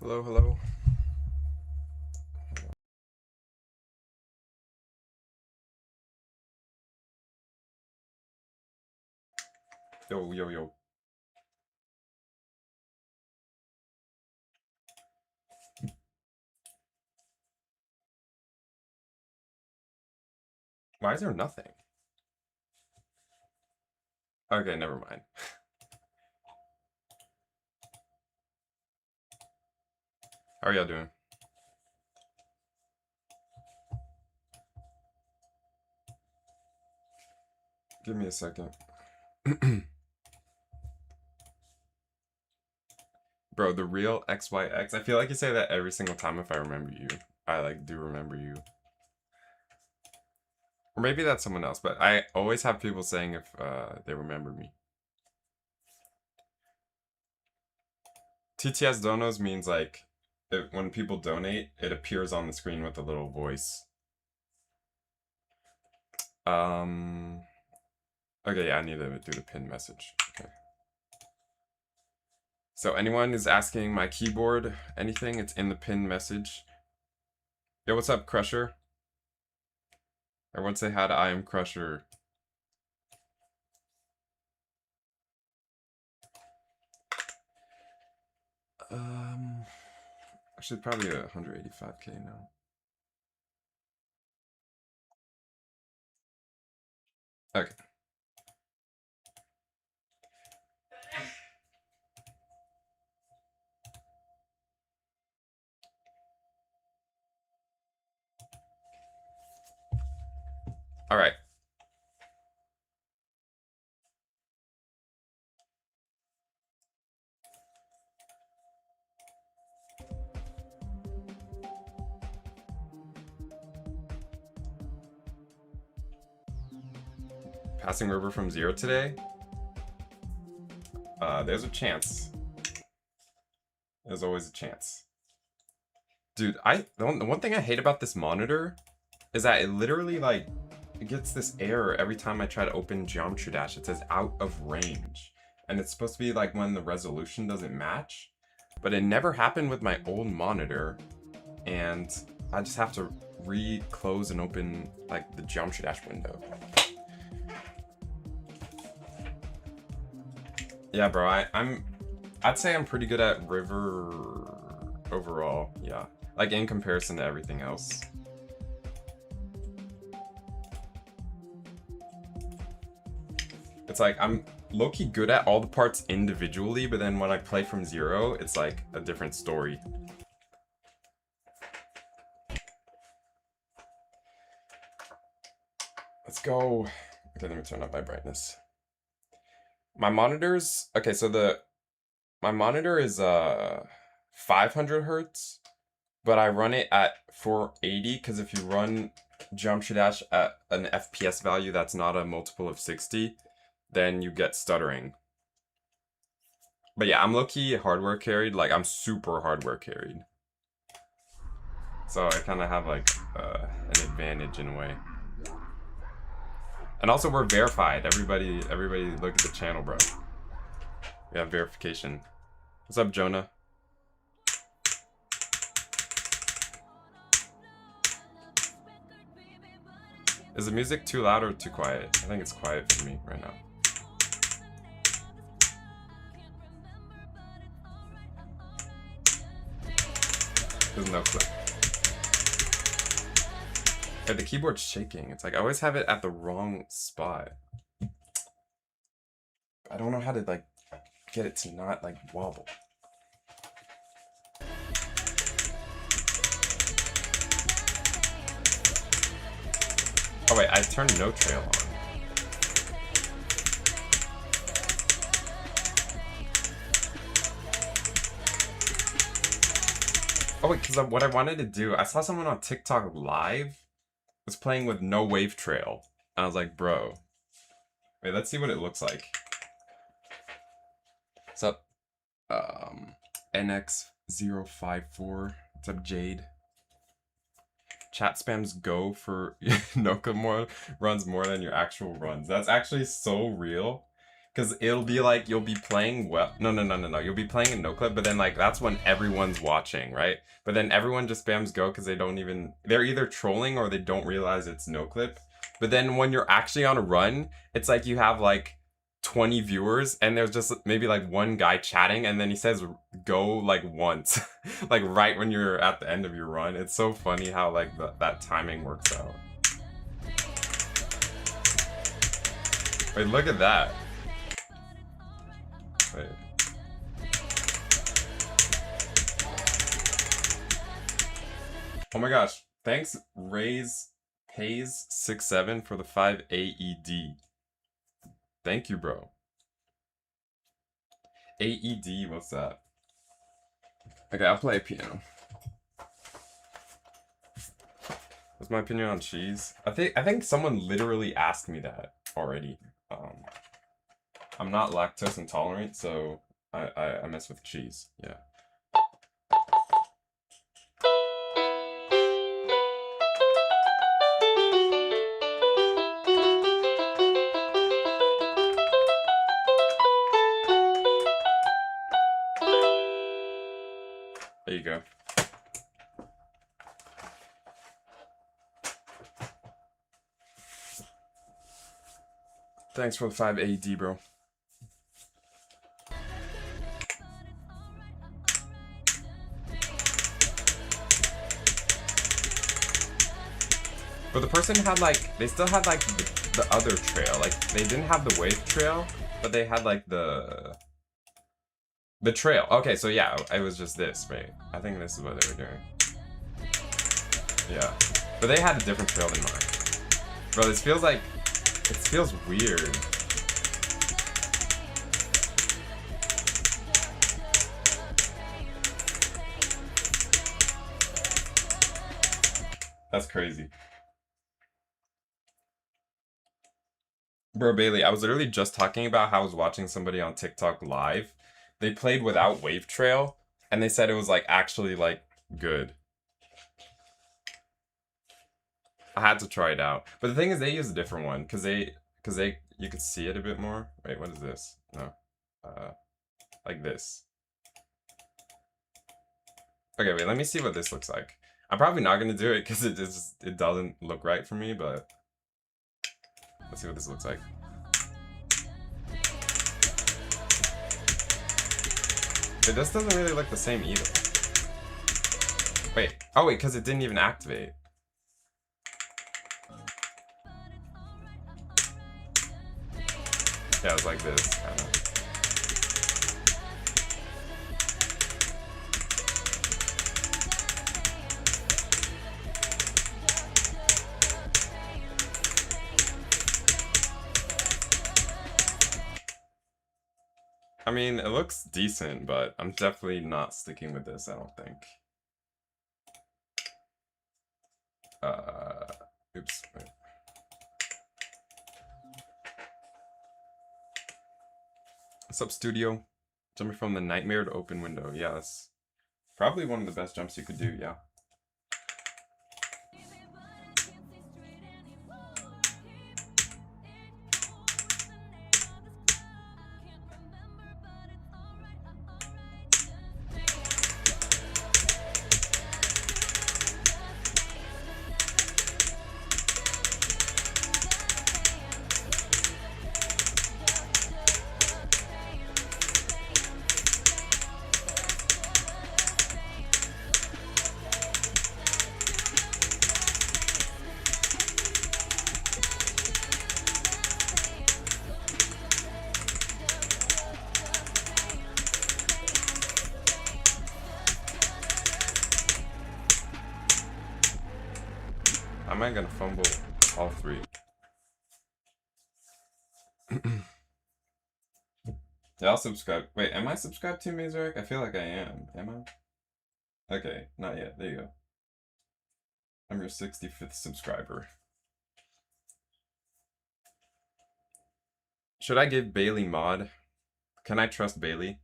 Hello, hello. Yo, yo, yo. Why is there nothing? Okay, never mind. How are y'all doing? Give me a second. Bro, the real XYX. I feel like you say that every single time if I remember you. I like do remember you. Or maybe that's someone else, but I always have people saying if they remember me. TTS donos means like when people donate, it appears on the screen with a little voice. Okay, yeah, I need to do the pin message. Okay. So anyone is asking my keyboard anything, it's in the pin message. Yo, what's up, Crusher? Everyone say hi to I am Crusher. Actually probably 185k now. Okay. All right. Passing river from 0 today? There's a chance. There's always a chance. Dude, the one thing I hate about this monitor is that it literally like it gets this error every time I try to open Geometry Dash. It says out of range. And it's supposed to be like when the resolution doesn't match. But it never happened with my old monitor. And I just have to re-close and open like the Geometry Dash window. Yeah, bro, I'd say I'm pretty good at river overall, yeah. Like in comparison to everything else. It's like I'm low-key good at all the parts individually, but then when I play from 0, it's like a different story. Let's go. Okay, let me turn up my brightness. My monitors, okay, so my monitor is 500 hertz, but I run it at 480 because if you run Geometry Dash at an FPS value that's not a multiple of 60, then you get stuttering. But yeah, I'm low-key hardware carried, like I'm super hardware carried. So I kind of have like an advantage in a way. And also we're verified. Everybody look at the channel, bro. We have verification. What's up, Jonah? Is the music too loud or too quiet? I think it's quiet for me right now. There's no clip. Yeah, the keyboard's shaking. It's like I always have it at the wrong spot. I don't know how to like get it to not like wobble. Oh wait, I turned no trail on. Oh wait, because what I wanted to do, I saw someone on TikTok live was playing with no wave trail. And I was like, bro. Wait, let's see what it looks like. What's up? NX054. What's up, Jade? Chat spams go for Noka more runs more than your actual runs. That's actually so real. Because it'll be like, you'll be playing well. No. You'll be playing in no clip, but then like that's when everyone's watching, right? But then everyone just spams go because they're either trolling or they don't realize it's no clip. But then when you're actually on a run, it's like you have like 20 viewers and there's just maybe like one guy chatting and then he says go like once, like right when you're at the end of your run. It's so funny how like that timing works out. Wait, look at that. Wait. Oh my gosh. Thanks, Pays 67 for the 5 AED. Thank you, bro. AED, what's that? Okay, I'll play piano. What's my opinion on cheese? I think someone literally asked me that already. I'm not lactose intolerant, so I mess with cheese. Yeah. There you go. Thanks for the 5 AED, bro. But the person had like, they still had like the other trail. Like they didn't have the wave trail, but they had like the trail. Okay, so yeah, it was just this, right? I think this is what they were doing. Yeah. But they had a different trail than mine. Bro, this feels like, it feels weird. That's crazy. Bro, Bailey, I was literally just talking about how I was watching somebody on TikTok live. They played without wave trail, and they said it was like actually like good. I had to try it out. But the thing is they use a different one because you could see it a bit more. Wait, what is this? No. Like this. Okay, wait, let me see what this looks like. I'm probably not gonna do it because it doesn't look right for me, but let's see what this looks like. This doesn't really look the same either. Wait, oh wait, because it didn't even activate. Yeah, it was like this, kind of. I mean, it looks decent, but I'm definitely not sticking with this, I don't think. Oops. Wait. What's up, studio? Jumping from the nightmare to open window. Yeah, that's probably one of the best jumps you could do, yeah. Am I gonna fumble all three? Yeah, I'll subscribe. Wait, am I subscribed to Mazurek? I feel like I am. Am I? Okay, not yet. There you go. I'm your 65th subscriber. Should I give Bailey mod? Can I trust Bailey?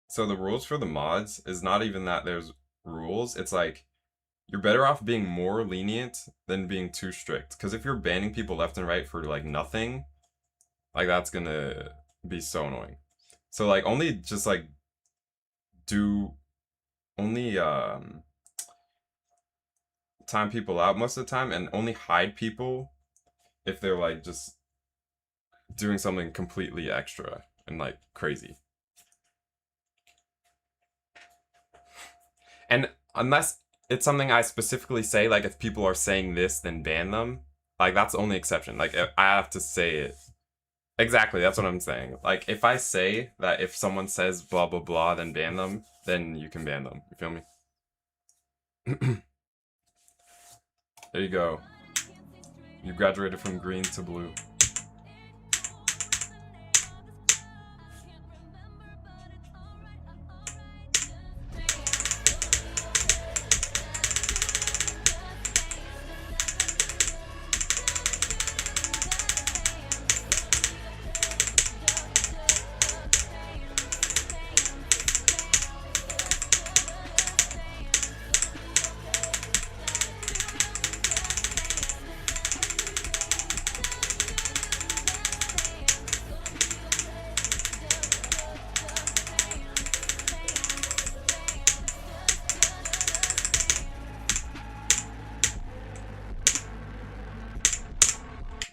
So the rules for the mods is not even that there's rules. It's like, you're better off being more lenient than being too strict. Because if you're banning people left and right for like nothing, Like that's gonna be so annoying. So like only just like do only time people out most of the time, and only hide people if they're like just doing something completely extra and like crazy. And unless it's something I specifically say, like if people are saying this, then ban them. Like that's the only exception. Like if I have to say it. Exactly, that's what I'm saying. Like if I say that if someone says blah blah blah, then ban them, then you can ban them. You feel me? There you go. You graduated from green to blue.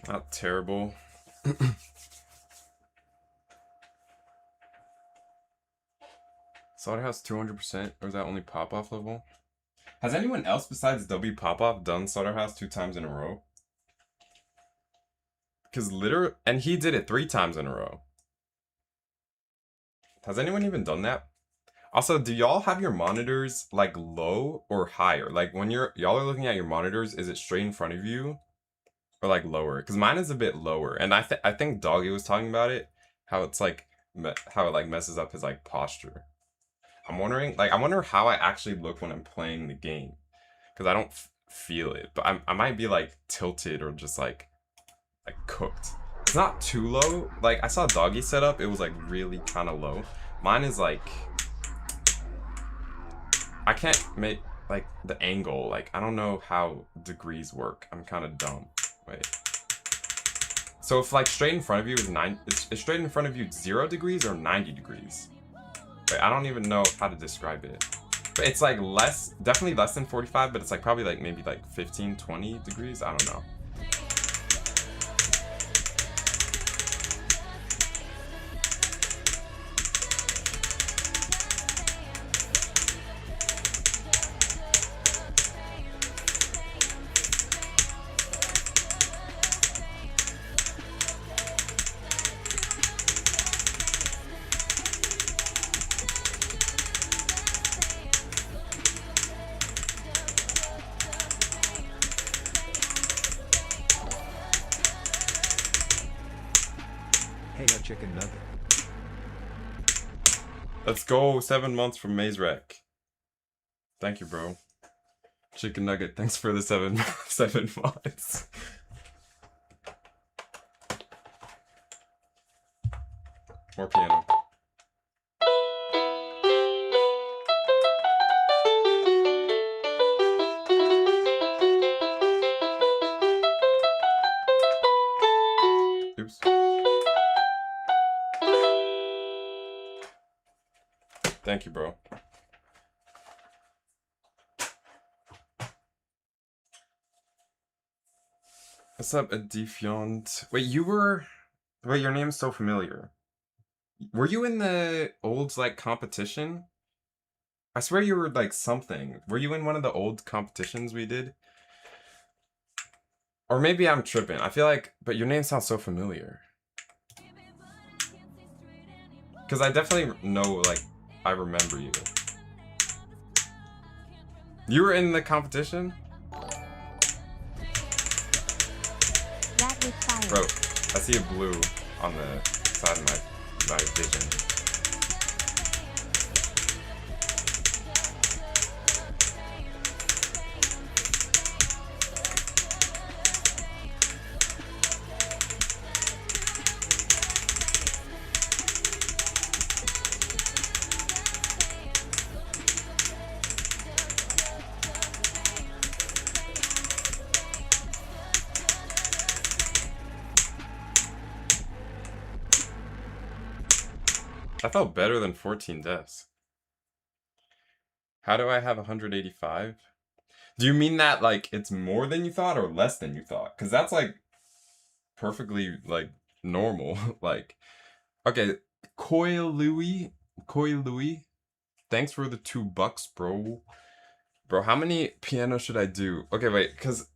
Not terrible. Slaughterhouse 200%, or is that only pop-off level? Has anyone else besides W Pop-Off done Slaughterhouse 2 times in a row? Because literally, and he did it 3 times in a row. Has anyone even done that? Also, do y'all have your monitors like low or higher? Like when y'all are looking at your monitors, is it straight in front of you? Or like lower? Because mine is a bit lower. And I think Doggy was talking about it. How it's like, how it like messes up his like posture. I'm wondering, like, I wonder how I actually look when I'm playing the game. Because I don't feel it. But I might be like tilted or just like cooked. It's not too low. Like I saw Doggy set up, it was like really kind of low. Mine is like, I can't make like the angle. Like I don't know how degrees work. I'm kind of dumb. Wait. So if like straight in front of you is is straight in front of you 0 degrees or 90 degrees? Wait, I don't even know how to describe it. But it's like less, definitely less than 45, but it's like probably like maybe like 15, 20 degrees. I don't know. Chicken nugget. Let's go. 7 months from Maze Wreck. Thank you, bro. Chicken nugget. Thanks for the 7 months. More piano. Oops. Thank you, bro. What's up, Edifiant? Wait, wait, your name's so familiar. Were you in the old, like, competition? I swear you were, like, something. Were you in one of the old competitions we did? Or maybe I'm tripping. I feel like, but your name sounds so familiar. Because I definitely know, like, I remember you. You were in the competition? Bro, I see a blue on the side of my vision. That felt better than 14 deaths. How do I have 185? Do you mean that, like, it's more than you thought or less than you thought? Because that's, like, perfectly, like, normal. Like, okay, Koi Louie, thanks for the $2, bro. Bro, how many pianos should I do? Okay, wait, because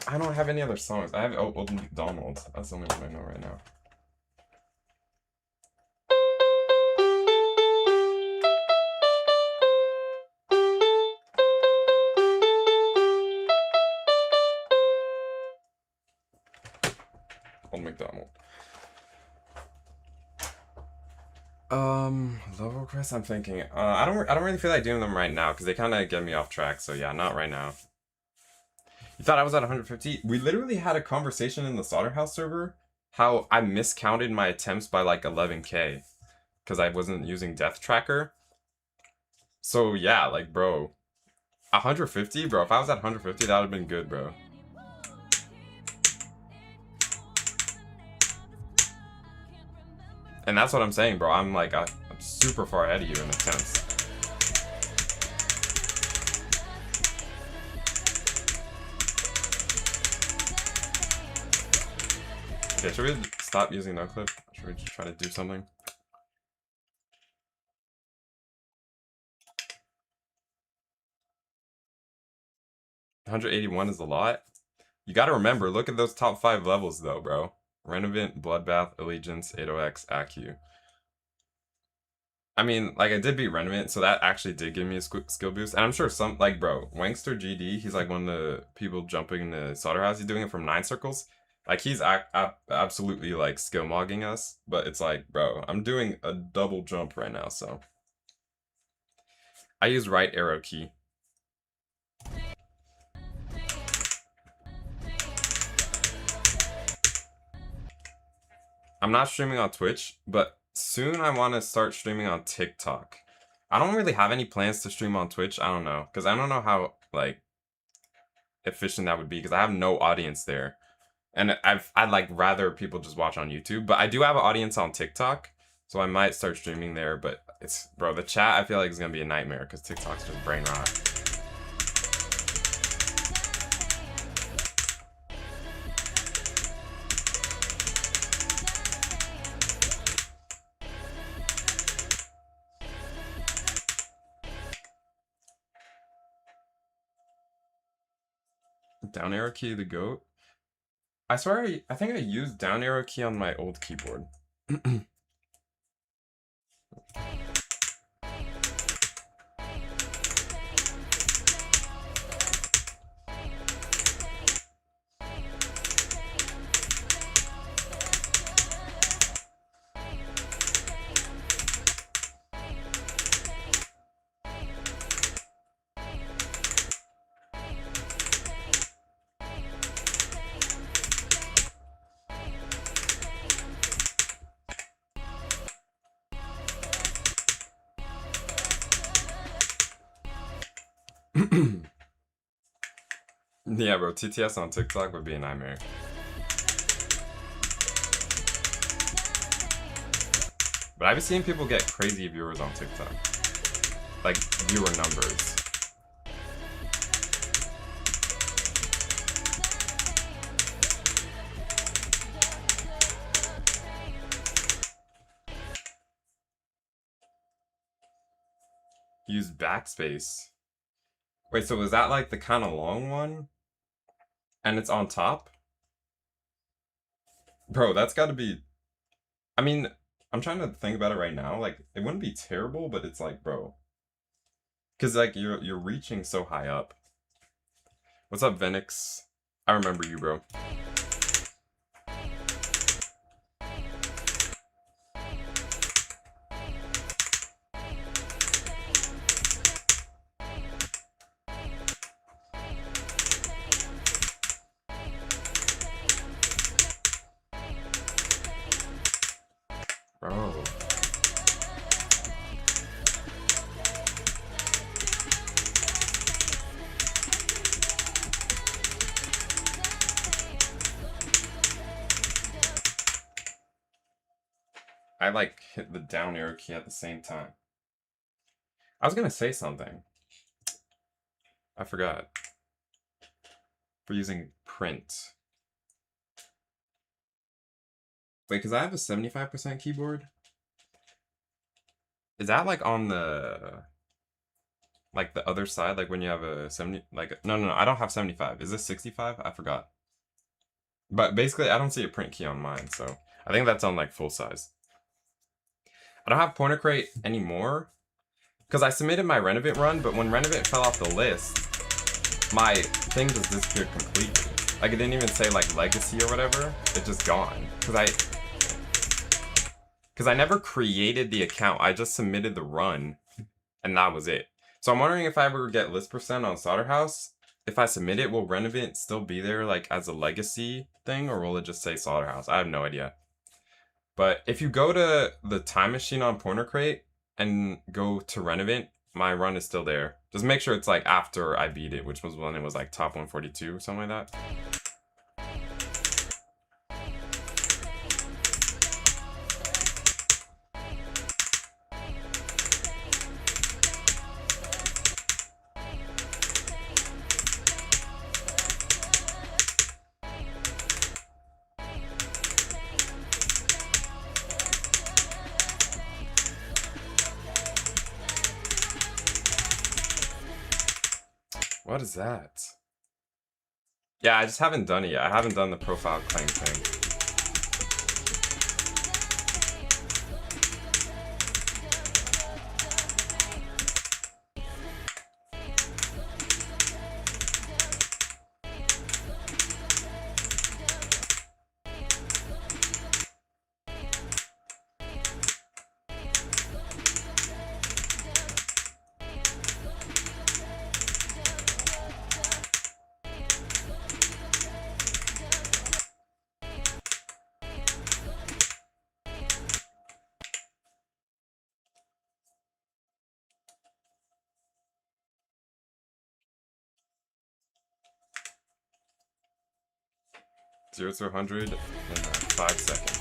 I don't have any other songs. I have Old McDonald's. That's the only one I know right now. Old McDonald. Level quest. I'm thinking. I don't really feel like doing them right now because they kind of get me off track. So yeah, not right now. You thought I was at 150? We literally had a conversation in the Slaughterhouse server how I miscounted my attempts by like 11k because I wasn't using Death Tracker. So yeah, like bro, 150, bro. If I was at 150, that would have been good, bro. And that's what I'm saying, bro. I'm like, I'm super far ahead of you in attempts. Okay, should we stop using no clip? Should we just try to do something? $181 is a lot. You gotta remember, look at those top 5 levels though, bro. Renovant, Bloodbath, Allegiance, 80X, ACU. I mean, like, I did beat Renovant, so that actually did give me a skill boost. And I'm sure some, like, bro, Wangster GD, he's like one of the people jumping in the Slaughterhouse. He's doing it from 9 circles. Like, he's absolutely, like, skill mogging us. But it's like, bro, I'm doing a double jump right now, so. I use right arrow key. I'm not streaming on Twitch, but soon I want to start streaming on TikTok. I don't really have any plans to stream on Twitch. I don't know, because I don't know how, like, efficient that would be, because I have no audience there. And I'd like rather people just watch on YouTube, but I do have an audience on TikTok, so I might start streaming there. But it's, bro, the chat I feel like is gonna be a nightmare because TikTok's just brain rot. Down arrow key the goat. I swear I think I used down arrow key on my old keyboard. Yeah, bro, TTS on TikTok would be a nightmare. But I've seen people get crazy viewers on TikTok. Like, viewer numbers. Use backspace. Wait, so was that like the kind of long one? And it's on top? Bro, that's gotta be... I mean, I'm trying to think about it right now. Like, it wouldn't be terrible, but it's like, bro. Because, like, you're reaching so high up. What's up, Venix? I remember you, bro. Bro. I like hit the down arrow key at the same time. I was gonna say something. I forgot. For using print. Wait, because I have a 75% keyboard? Is that like on the... like the other side? Like when you have a 70... like... No, I don't have 75. Is this 65? I forgot. But basically, I don't see a print key on mine, so... I think that's on like full size. I don't have Pointer Crate anymore. Because I submitted my Renovate run, but when Renovate fell off the list, my thing just disappeared completely. Like it didn't even say like legacy or whatever. It's just gone. Because I never created the account. I just submitted the run, and that was it. So I'm wondering if I ever get list percent on Slaughterhouse, if I submit it, will Renovate still be there like as a legacy thing, or will it just say Slaughterhouse? I have no idea. But if you go to the time machine on Pointer Crate and go to Renovate, my run is still there. Just make sure it's like after I beat it, which was when it was like top 142 or something like that. What is that? Yeah, I just haven't done it yet. I haven't done the profile claim thing. Zero to 100 in 5 seconds.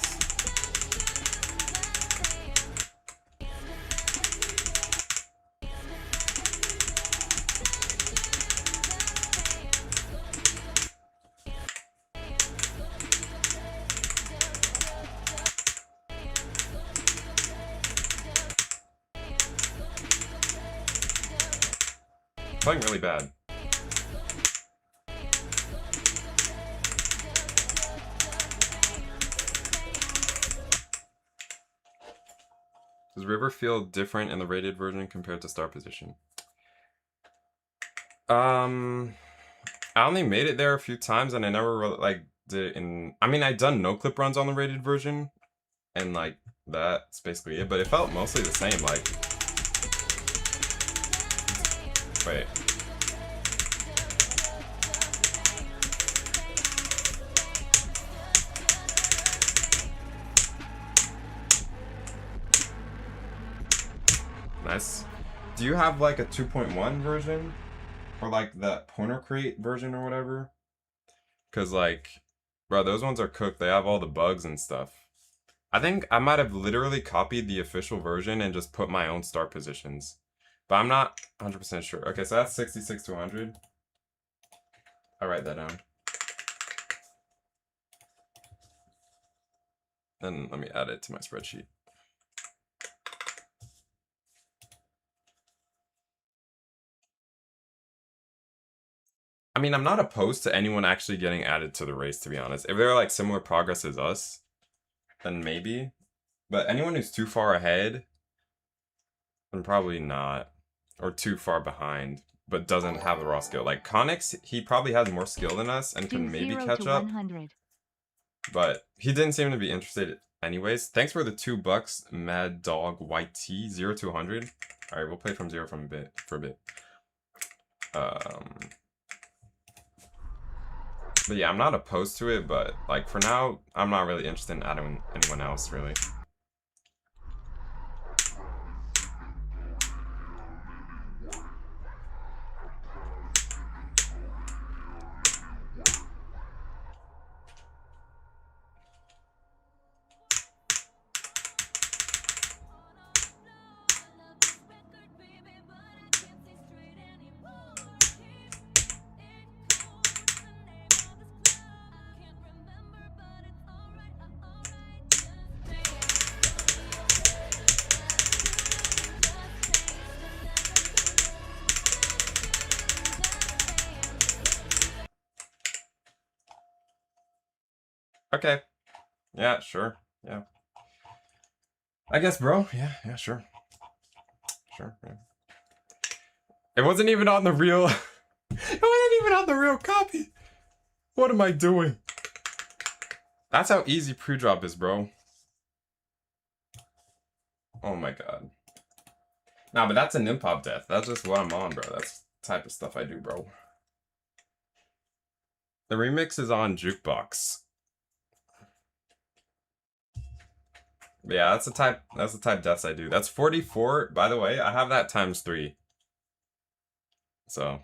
Playing really bad. Does River feel different in the rated version compared to Star Position? I only made it there a few times, and I never really, like did it in. I mean, I'd done no clip runs on the rated version, and like that's basically it. But it felt mostly the same. Like, wait. Nice. Do you have like a 2.1 version? Or like that Pointer Crate version or whatever? Because like, bro, those ones are cooked. They have all the bugs and stuff. I think I might have literally copied the official version and just put my own start positions. But I'm not 100% sure. Okay, so that's 66 to 100. I'll write that down. And let me add it to my spreadsheet. I mean, I'm not opposed to anyone actually getting added to the race, to be honest. If they're like similar progress as us, then maybe. But anyone who's too far ahead, then probably not. Or too far behind, but doesn't have the raw skill. Like Connix, he probably has more skill than us and can maybe catch up. 100. But he didn't seem to be interested anyways. Thanks for the $2, Mad Dog YT, 0 to 100. Alright, we'll play from 0 for a bit. But yeah, I'm not opposed to it, but like for now, I'm not really interested in adding anyone else, really. Okay. Yeah, sure. Yeah. I guess, bro. Yeah, sure. Sure, yeah. It wasn't even on the real... It wasn't even on the real copy. What am I doing? That's how easy pre-drop is, bro. Oh my god. Nah, but that's an imp-hop death. That's just what I'm on, bro. That's the type of stuff I do, bro. The remix is on Jukebox. But yeah, that's the type deaths I do. That's 44. By the way, I have that times 3. So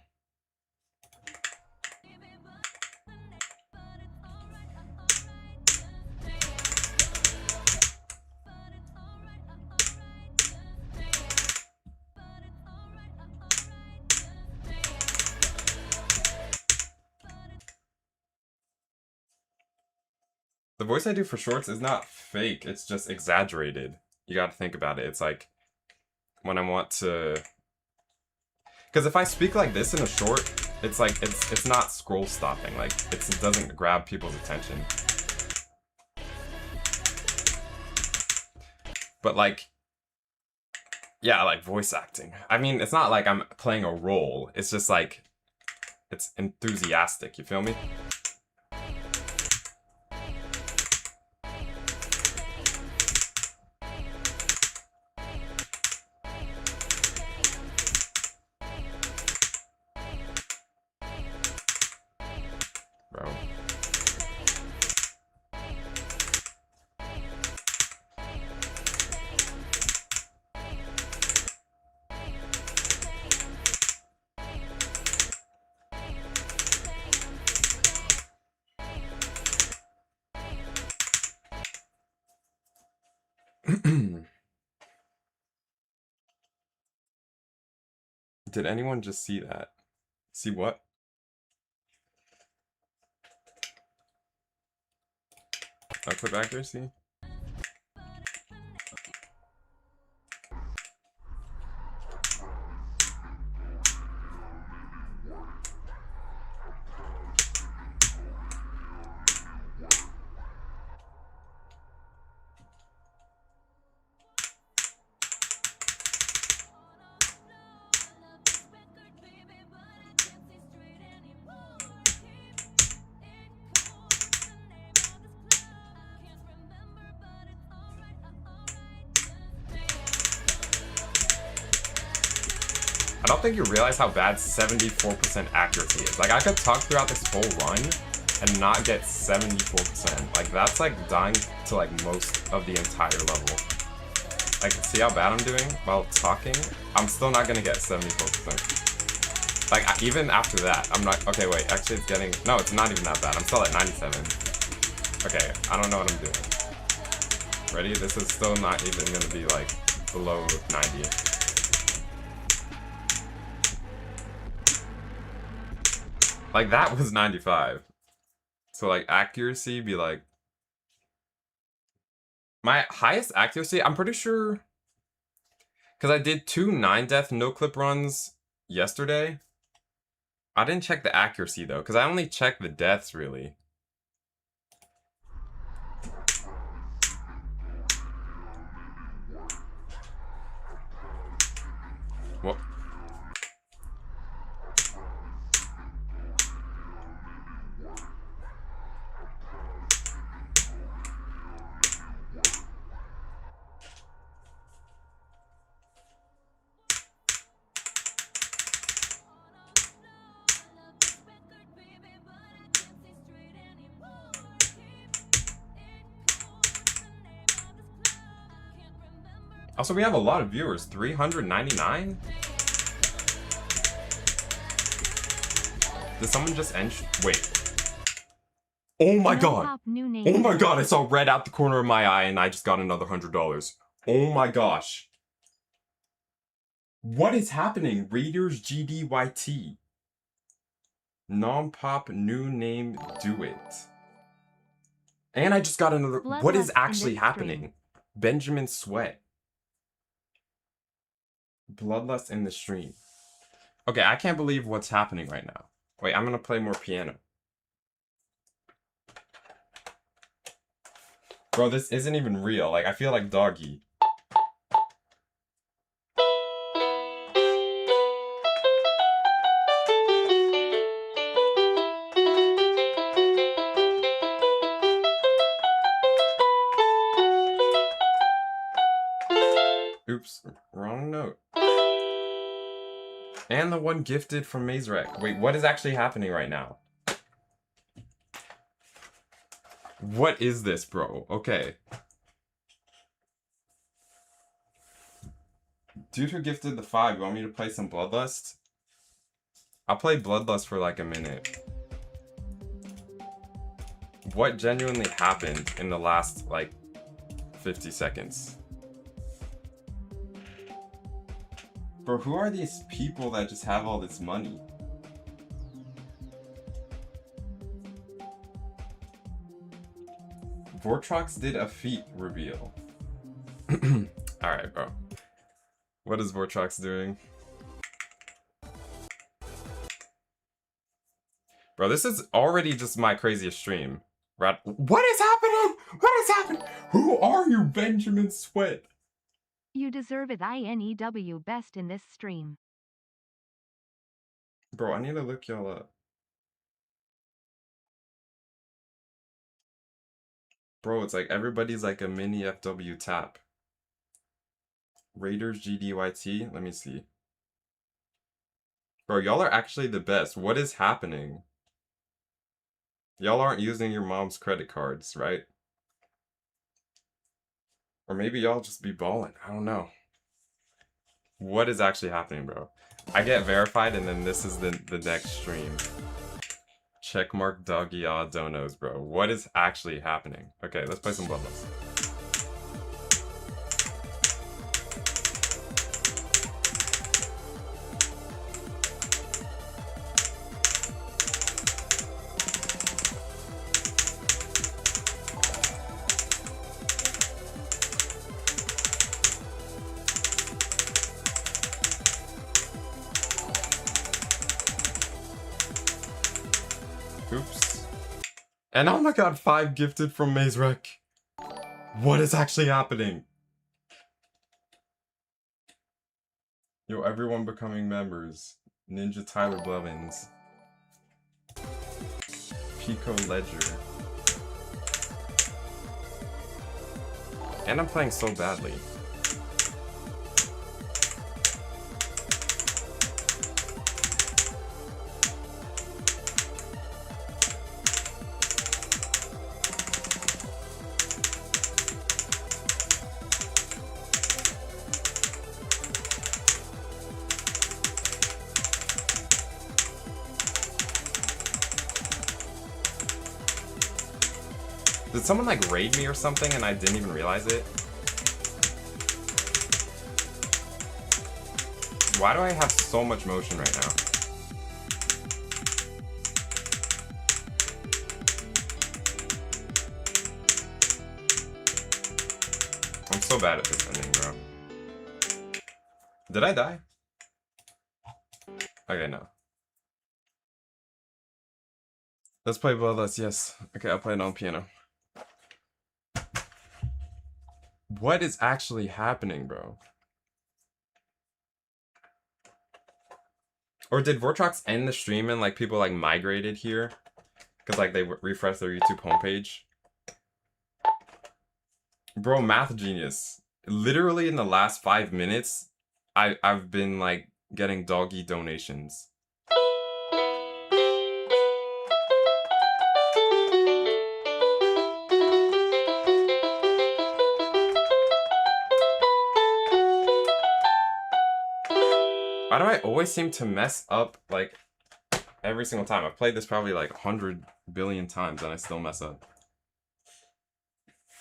the voice I do for shorts is not fake, it's just exaggerated. You gotta think about it. It's like when I want to... Because if I speak like this in a short, it's like, it's not scroll stopping. Like, it doesn't grab people's attention. But like, yeah, like voice acting. I mean, it's not like I'm playing a role. It's just like, it's enthusiastic, you feel me? Bro. Did anyone just see that? See what? Clip accuracy? I don't think you realize how bad 74% accuracy is. Like, I could talk throughout this whole run and not get 74%. Like, that's like dying to like most of the entire level. Like, see how bad I'm doing while talking? I'm still not gonna get 74%. Like, even after that, I'm not... Okay, wait, actually it's getting... No, it's not even that bad. I'm still at 97. Okay, I don't know what I'm doing. Ready? This is still not even gonna be like below 90. Like, that was 95. So, like, accuracy be like... My highest accuracy, I'm pretty sure... Because I did 2 9-death no-clip runs yesterday. I didn't check the accuracy, though, because I only checked the deaths, really. What? Also, we have a lot of viewers. 399? Did someone just end? Wait. Oh my god. Oh my god, I saw red out the corner of my eye and I just got another $100. Oh my gosh. What is happening? Raiders GDYT. Non-pop new name do it. And I just got another... What is actually happening? Benjamin Sweat. Bloodlust in the stream. Okay, I can't believe what's happening right now. Wait, I'm gonna play more piano. Bro, this isn't even real. Like, I feel like doggy. Oops, wrong note. And the one gifted from Mazerek. Wait, what is actually happening right now? What is this, bro? Okay. Dude who gifted the 5, you want me to play some Bloodlust? I'll play Bloodlust for like a minute. What genuinely happened in the last, like, 50 seconds? Bro, who are these people that just have all this money? Vortrox did a feat reveal. Alright, bro. What is Vortrox doing? Bro, this is already just my craziest stream. What is happening? What is happening? Who are you, Benjamin Sweat? You deserve it, INEW best in this stream. Bro, I need to look y'all up. Bro, it's like everybody's like a mini FW tap. Raiders GDYT, let me see. Bro, y'all are actually the best. What is happening? Y'all aren't using your mom's credit cards, right? Or maybe y'all just be balling. I don't know. What is actually happening, bro? I get verified and then this is the next stream. Checkmark doggy donos, bro. What is actually happening? Okay, let's play some Bloodlust. Oops. And oh my god, 5 gifted from Mazerek. What is actually happening? Yo, everyone becoming members. Ninja Tyler Blevins. Pico Ledger. And I'm playing so badly. Did someone like raid me or something and I didn't even realize it? Why do I have so much motion right now? I'm so bad at this ending, bro. Did I die? Okay, no. Let's play Bloodlust, yes. Okay, I'll play it on piano. What is actually happening, bro? Or did Vortrox end the stream and like people like migrated here? Because like they refreshed their YouTube homepage? Bro, math genius. Literally in the last 5 minutes, I've been like getting doggy donations. Why do I always seem to mess up, like, every single time? I've played this probably, like, 100 billion times, and I still mess up.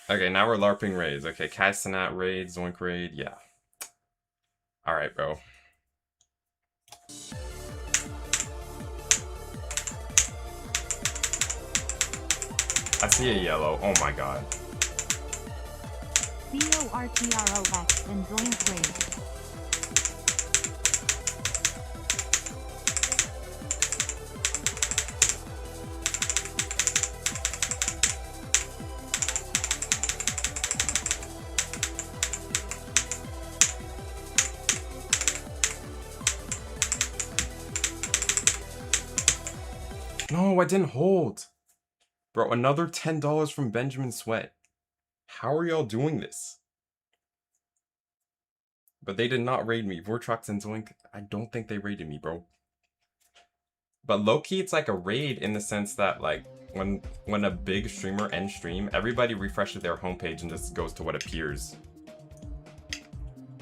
Okay, now we're LARPing raids. Okay, Castanat raid, Zoink raid, yeah. Alright, bro. I see a yellow. Oh my god. VORTROX and Zoink raid. No, I didn't hold. Bro, another $10 from Benjamin Sweat. How are y'all doing this? But they did not raid me. Vortrox and Zoink, I don't think they raided me, bro. But low-key, it's like a raid in the sense that, like, when a big streamer ends stream, everybody refreshes their homepage and just goes to what appears.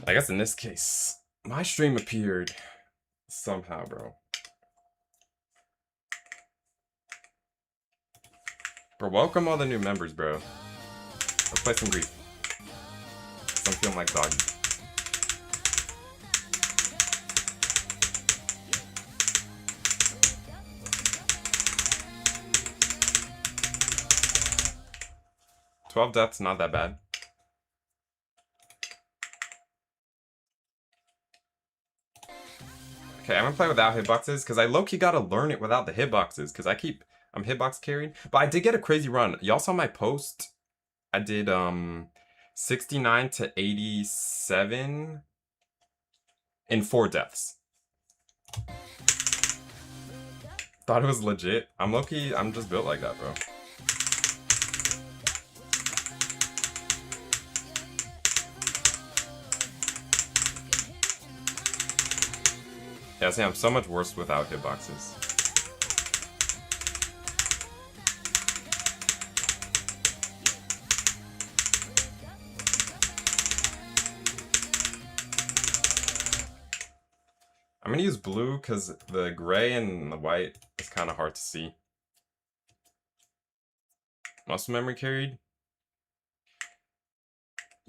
I guess in this case, my stream appeared somehow, bro. Bro, welcome all the new members, bro. Let's play some Grief. I'm feeling like doggy. $12 deaths, not that bad. Okay, I'm gonna play without hitboxes, because I low-key gotta learn it without the hitboxes, because I'm hitbox carried. But I did get a crazy run. Y'all saw my post? I did 69 to 87 in 4 deaths. Thought it was legit. I'm low-key, I'm just built like that, bro. Yeah, see, I'm so much worse without hitboxes. I'm gonna use blue because the gray and the white is kind of hard to see. Muscle memory carried.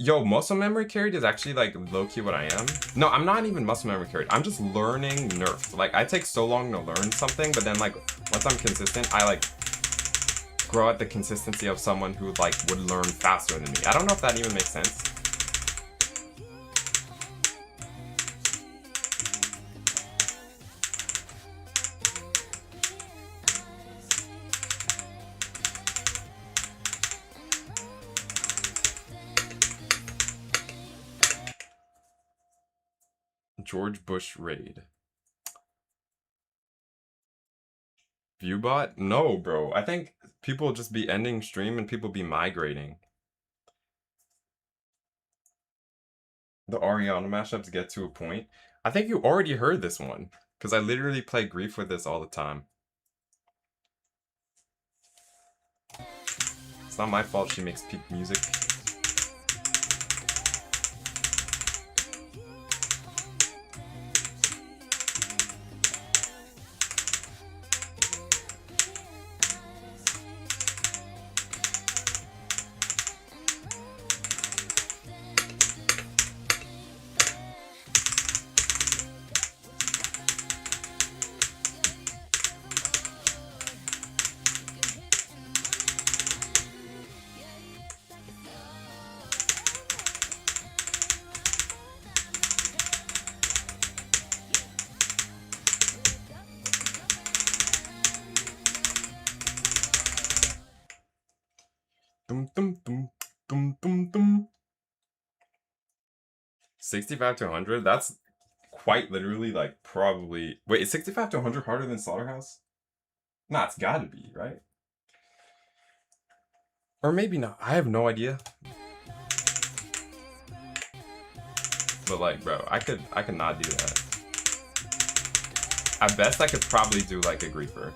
Yo, muscle memory carried is actually like low-key what I am. No, I'm not even muscle memory carried. I'm just learning nerf. Like, I take so long to learn something, but then like once I'm consistent, I like grow at the consistency of someone who like would learn faster than me. I don't know if that even makes sense. George Bush raid. Viewbot? No, bro. I think people just be ending stream and people be migrating. The Ariana mashups get to a point. I think you already heard this one, because I literally play Grief with this all the time. It's not my fault she makes peak music. Dum dum dum dum dum dum. 65 to 100? That's quite literally like probably. Wait, is 65 to 100 harder than Slaughterhouse? Nah, it's gotta be, right? Or maybe not. I have no idea. But like, bro, I could not do that. At best, I could probably do like a Griefer.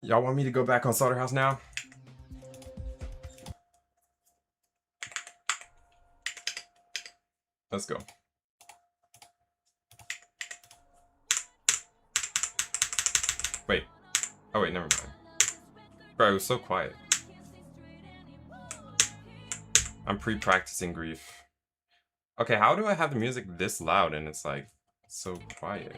Y'all want me to go back on Slaughterhouse now? Let's go. Wait. Oh wait, never mind. Bro, it was so quiet. I'm pre-practicing grief. Okay, how do I have the music this loud and it's like so quiet?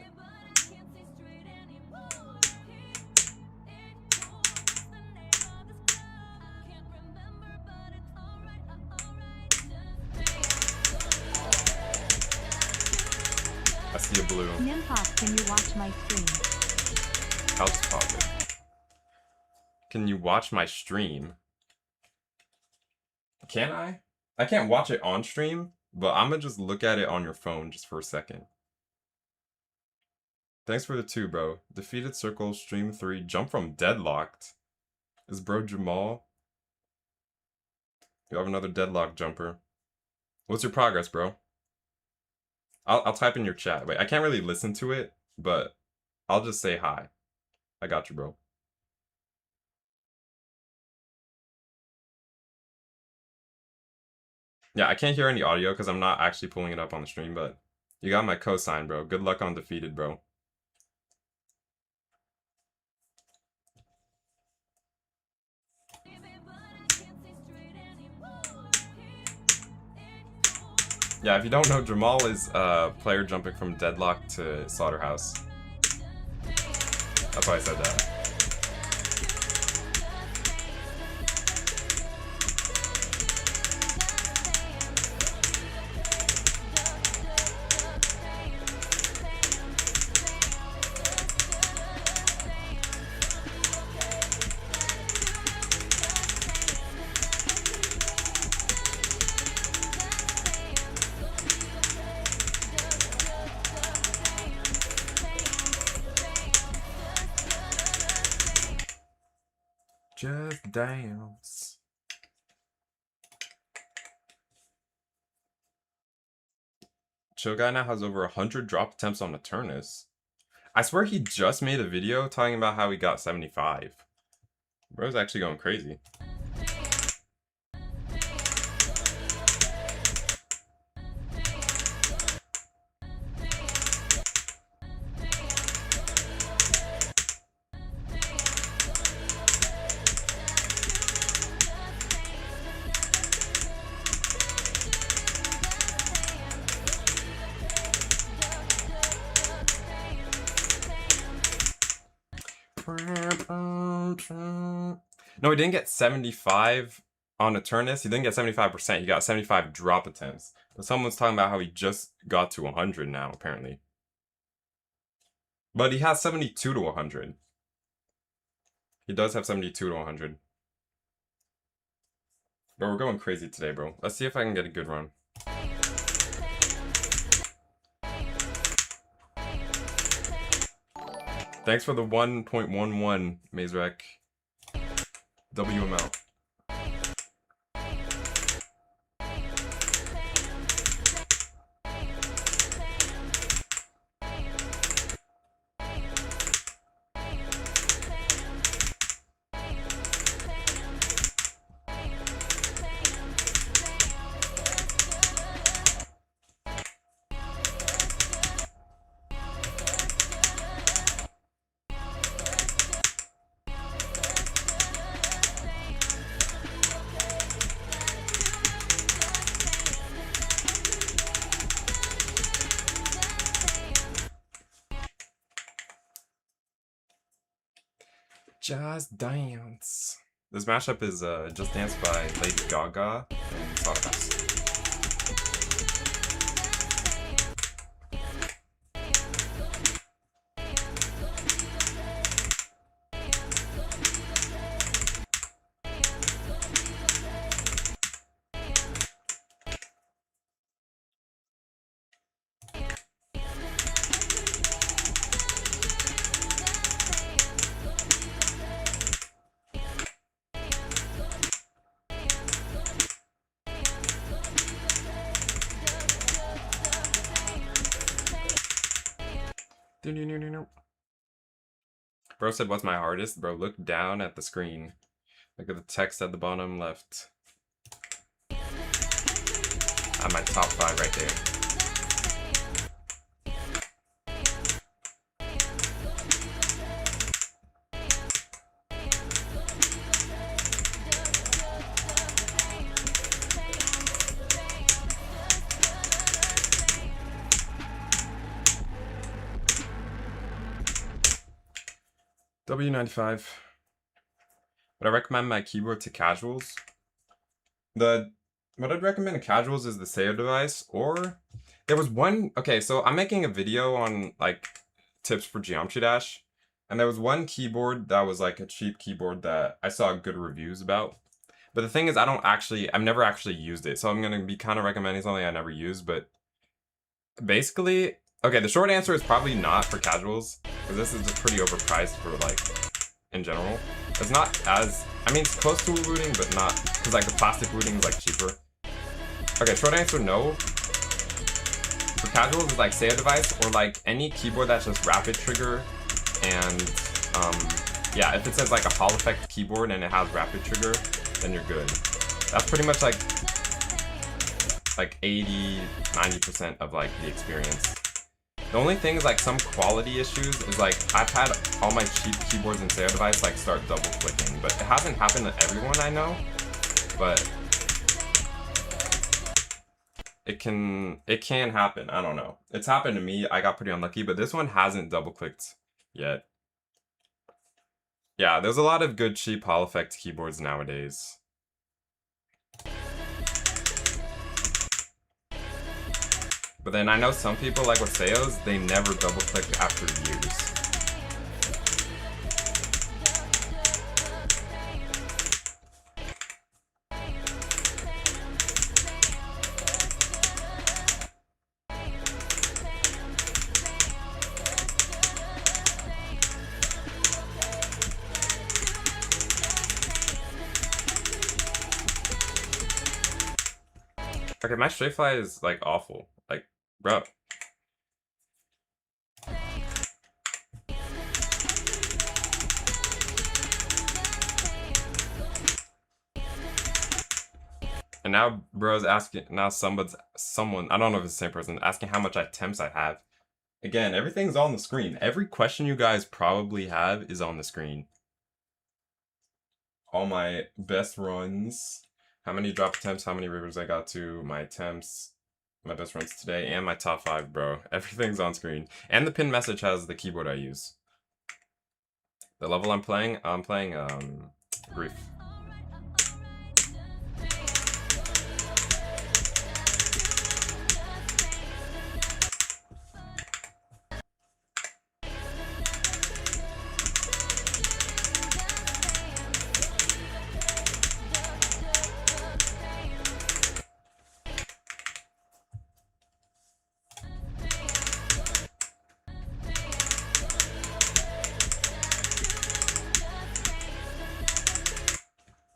I see a blue. Nimpop, can you watch my stream? I'll just pause it. Can you watch my stream? Can I? I can't watch it on stream, but I'm gonna just look at it on your phone just for a second. Thanks for the 2, bro. Defeated Circle, stream 3, jump from deadlocked. Is bro Jamal? You have another deadlock jumper. What's your progress, bro? I'll type in your chat. Wait, I can't really listen to it, but I'll just say hi. I got you, bro. Yeah, I can't hear any audio because I'm not actually pulling it up on the stream, but you got my cosign, bro. Good luck on defeated, bro. Yeah, if you don't know, Jamal is player jumping from deadlock to slaughterhouse. That's why I said that. Just dance. Chill Guy now has over 100 drop attempts on Eternus. I swear he just made a video talking about how he got 75. Bro's actually going crazy. No, he didn't get 75 on Eternus. He didn't get 75%. He got 75 drop attempts. But someone's talking about how he just got to 100 now, apparently. But he has 72 to 100. He does have 72 to 100. Bro, we're going crazy today, bro. Let's see if I can get a good run. Thanks for the 1.11, Mazerek. WML. Just Dance. This mashup is Just Dance by Lady Gaga and Slaughterhouse. Bro said, what's my hardest? Bro, look down at the screen. Look at the text at the bottom left. I'm my top 5 right there. W95. Would I recommend my keyboard to casuals? What I'd recommend to casuals is the SEO device, or there was one, okay, so I'm making a video on like tips for Geometry Dash, and there was one keyboard that was like a cheap keyboard that I saw good reviews about. But the thing is, I've never actually used it, so I'm gonna be kind of recommending something I never used, but basically, okay, the short answer is probably not for casuals, because this is just pretty overpriced for like, in general. It's not as, I mean, it's close to booting, but not, because like the plastic booting is like cheaper. Okay, short answer, no. For casuals, it's like SEO device, or like any keyboard that's just rapid trigger, and yeah, if it says like a Hall Effect keyboard and it has rapid trigger, then you're good. That's pretty much like 80-90% of like the experience. The only thing is like some quality issues is like I've had all my cheap keyboards and SEO device like start double clicking, but it hasn't happened to everyone I know. But it can happen. I don't know. It's happened to me. I got pretty unlucky, but this one hasn't double clicked yet. Yeah, there's a lot of good cheap Hall Effect keyboards nowadays. But then I know some people, like with SEOs, they never double click after use. Okay, my straight fly is like awful. Like, bro. And now bro's asking, now someone, I don't know if it's the same person, asking how much attempts I have. Again, everything's on the screen. Every question you guys probably have is on the screen. All my best runs, how many drop attempts, how many rivers I got to, my attempts, my best runs today, and my top 5, bro. Everything's on screen. And the pinned message has the keyboard I use. The level I'm playing Grief.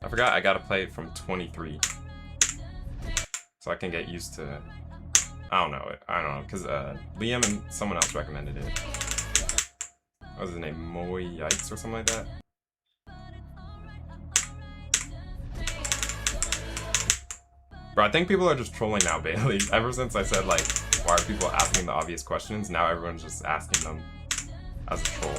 I forgot I gotta play it from 23. So I can get used to, I don't know, because Liam and someone else recommended it. What was his name? Moy Yikes or something like that? Bro, I think people are just trolling now, Bailey. Ever since I said, like, why are people asking the obvious questions, now everyone's just asking them as a troll.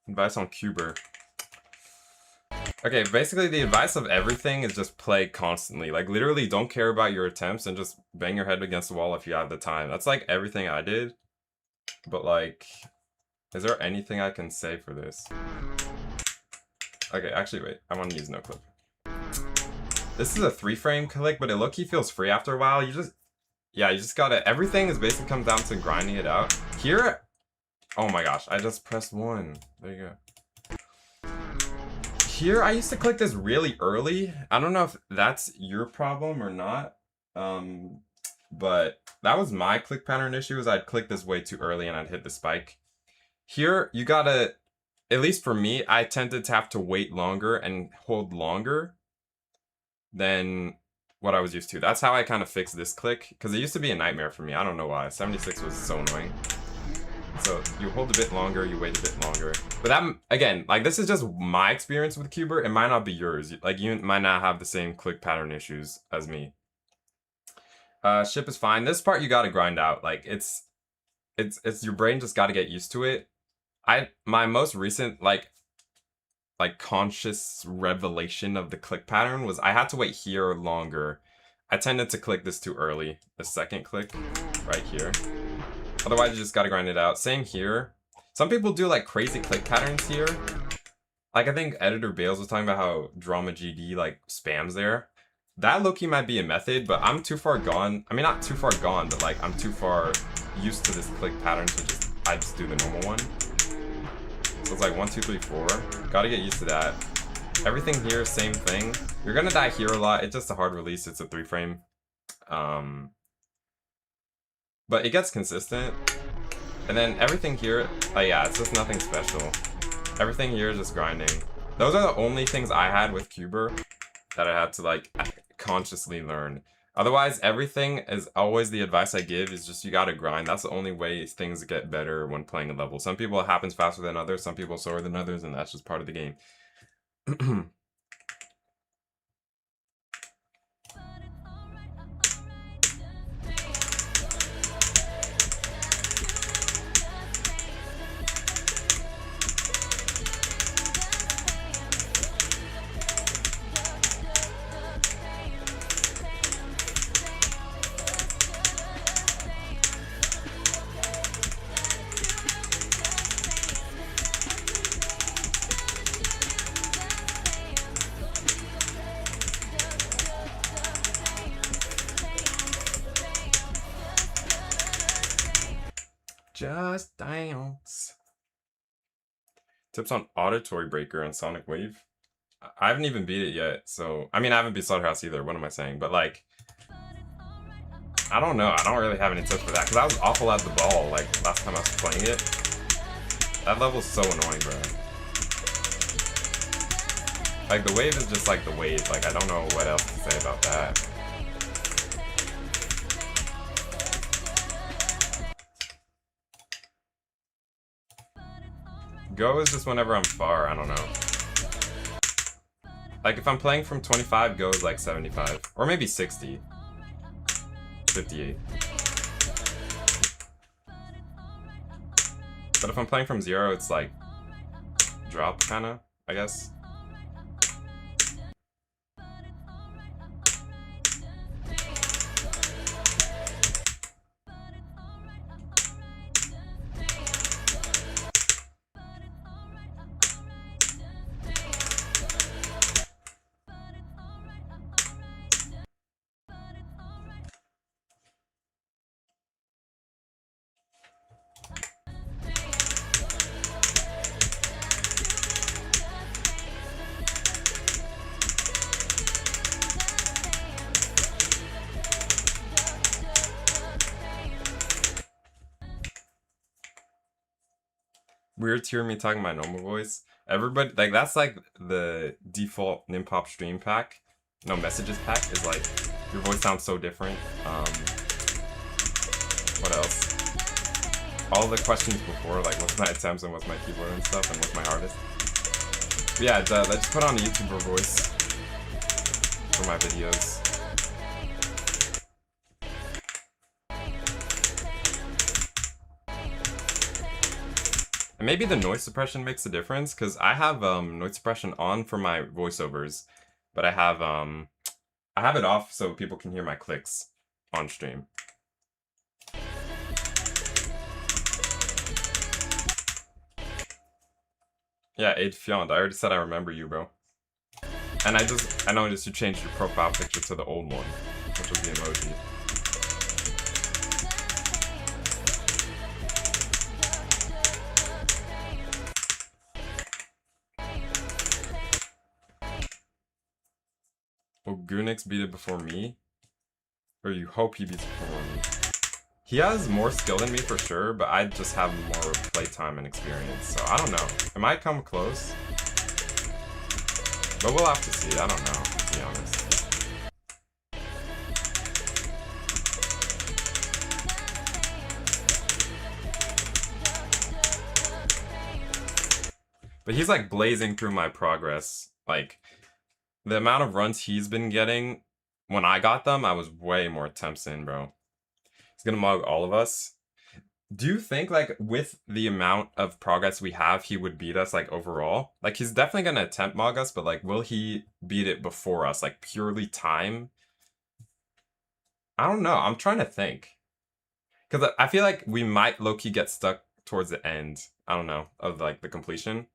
Advice on Cuber. Okay, basically the advice of everything is just play constantly. Like literally don't care about your attempts and just bang your head against the wall if you have the time. That's like everything I did. But like, is there anything I can say for this? Okay, actually wait, I want to use no clip. This is a 3-frame click, but it low-key feels free after a while. You just gotta, everything is basically comes down to grinding it out. Here, oh my gosh, I just pressed 1. There you go. Here, I used to click this really early. I don't know if that's your problem or not. But that was my click pattern issue, is I'd click this way too early and I'd hit the spike. Here, you gotta, at least for me, I tended to have to wait longer and hold longer than what I was used to. That's how I kind of fixed this click, because it used to be a nightmare for me. I don't know why. 76 was so annoying. So you hold a bit longer, you wait a bit longer. But that, again, like this is just my experience with Cuber. It might not be yours. Like you might not have the same click pattern issues as me. Ship is fine. This part you gotta grind out. Like it's your brain just gotta get used to it. My most recent like conscious revelation of the click pattern was I had to wait here longer. I tended to click this too early. The second click right here. Otherwise you just gotta grind it out. Same here. Some people do like crazy click patterns here. Like I think Editor Bales was talking about how Drama GD like spams there. That low-key might be a method, but I'm too far gone. I mean, not too far gone, but like I'm too far used to this click pattern to I just do the normal one. So it's like 1, 2, 3, 4. Gotta get used to that. Everything here, same thing. You're gonna die here a lot. It's just a hard release. It's a 3-frame. But it gets consistent. And then everything here, yeah, it's just nothing special. Everything here is just grinding. Those are the only things I had with Cuber that I had to like consciously learn. Otherwise, everything is always the advice I give is just you gotta grind. That's the only way things get better when playing a level. Some people it happens faster than others, some people slower than others, and that's just part of the game. Just dance. Tips on Auditory Breaker and Sonic Wave. I haven't even beat it yet, so I mean I haven't beat Slaughterhouse either. What am I saying? But like, I don't know. I don't really have any tips for that because I was awful at the ball like last time I was playing it. That level's so annoying, bro. Like the wave is just like the wave. Like I don't know what else to say about that. Go is just whenever I'm far, I don't know. Like if I'm playing from 25, go is like 75. Or maybe 60. 58. But if I'm playing from 0, it's like drop kinda, I guess. Weird to hear me talking my normal voice. Everybody, like, that's like the default Nimpop stream pack. No, messages pack is like, your voice sounds so different. What else? All the questions before, like, what's my attempts and what's my keyboard and stuff, and what's my artist. But yeah, I just put on a YouTuber voice for my videos. And maybe the noise suppression makes a difference, because I have noise suppression on for my voiceovers, but I have it off so people can hear my clicks on stream. Yeah, Aid Fiond, I already said I remember you, bro. And I noticed you changed your profile picture to the old one, which was the emoji. Will Gunix beat it before me? Or you hope he beats it before me? He has more skill than me for sure, but I just have more playtime and experience, so I don't know. It might come close. But we'll have to see, I don't know, to be honest. But he's like blazing through my progress. Like, the amount of runs he's been getting, when I got them, I was way more attempts in, bro. He's gonna mug all of us. Do you think, like, with the amount of progress we have, he would beat us, like, overall? Like, he's definitely gonna attempt mug us, but, like, will he beat it before us? Like, purely time? I don't know. I'm trying to think. Because I feel like we might low-key get stuck towards the end. I don't know. Of, like, the completion.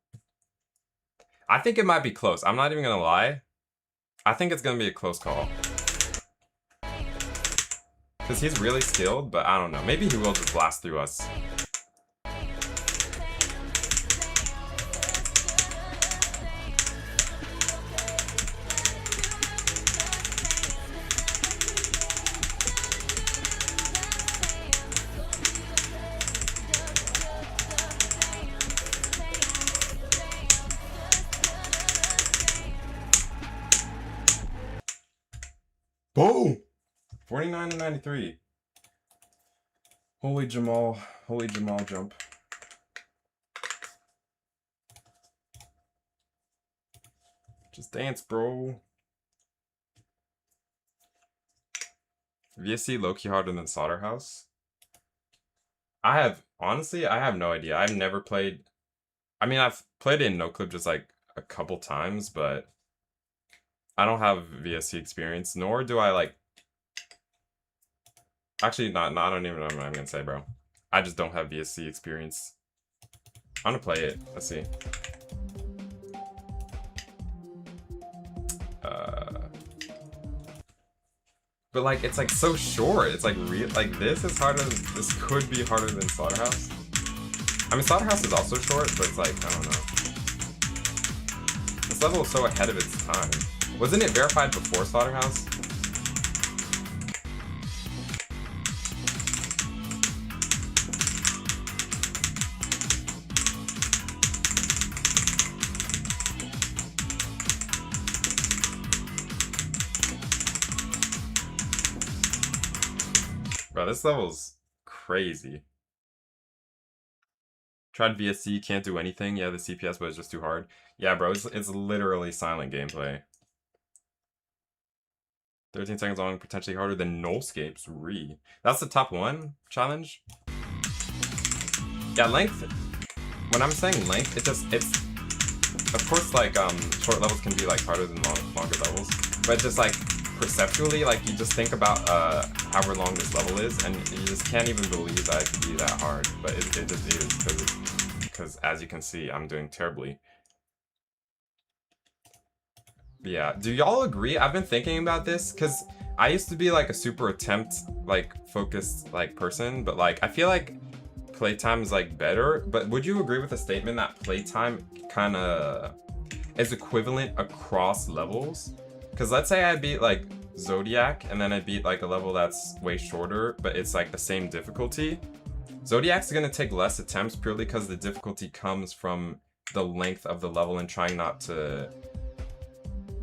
I think it might be close. I'm not even gonna lie. I think it's gonna be a close call. Because he's really skilled, but I don't know. Maybe he will just blast through us. Boom! 49 to 93. Holy Jamal jump. Just dance, bro. VSC low-key harder than Slaughterhouse? Honestly, I have no idea. I've never played, I mean, I've played in NoClip just like a couple times, but I don't have VSC experience, nor do I like, actually, I don't even know what I'm gonna say, bro. I just don't have VSC experience. I'm gonna play it. Let's see. But like, it's like so short. It's like real. Like this is harder. This could be harder than Slaughterhouse. I mean, Slaughterhouse is also short, but it's like I don't know. This level is so ahead of its time. Wasn't it verified before Slaughterhouse? Bro, this level's crazy. Tried VSC, can't do anything. Yeah, the CPS, but it's just too hard. Yeah, bro, it's literally silent gameplay. 13 seconds long, potentially harder than Nullscape's Re. That's the top one challenge. Yeah, length. When I'm saying length, it's of course like short levels can be like harder than longer levels, but just like perceptually, like you just think about however long this level is, and you just can't even believe that it could be that hard. But it just is because as you can see, I'm doing terribly. But yeah, do y'all agree? I've been thinking about this because I used to be like a super attempt like focused like person, but like I feel like playtime is like better. But would you agree with the statement that playtime kind of is equivalent across levels? Because let's say I beat like Zodiac and then I beat like a level that's way shorter, but it's like the same difficulty. Zodiac's gonna take less attempts purely because the difficulty comes from the length of the level and trying not to,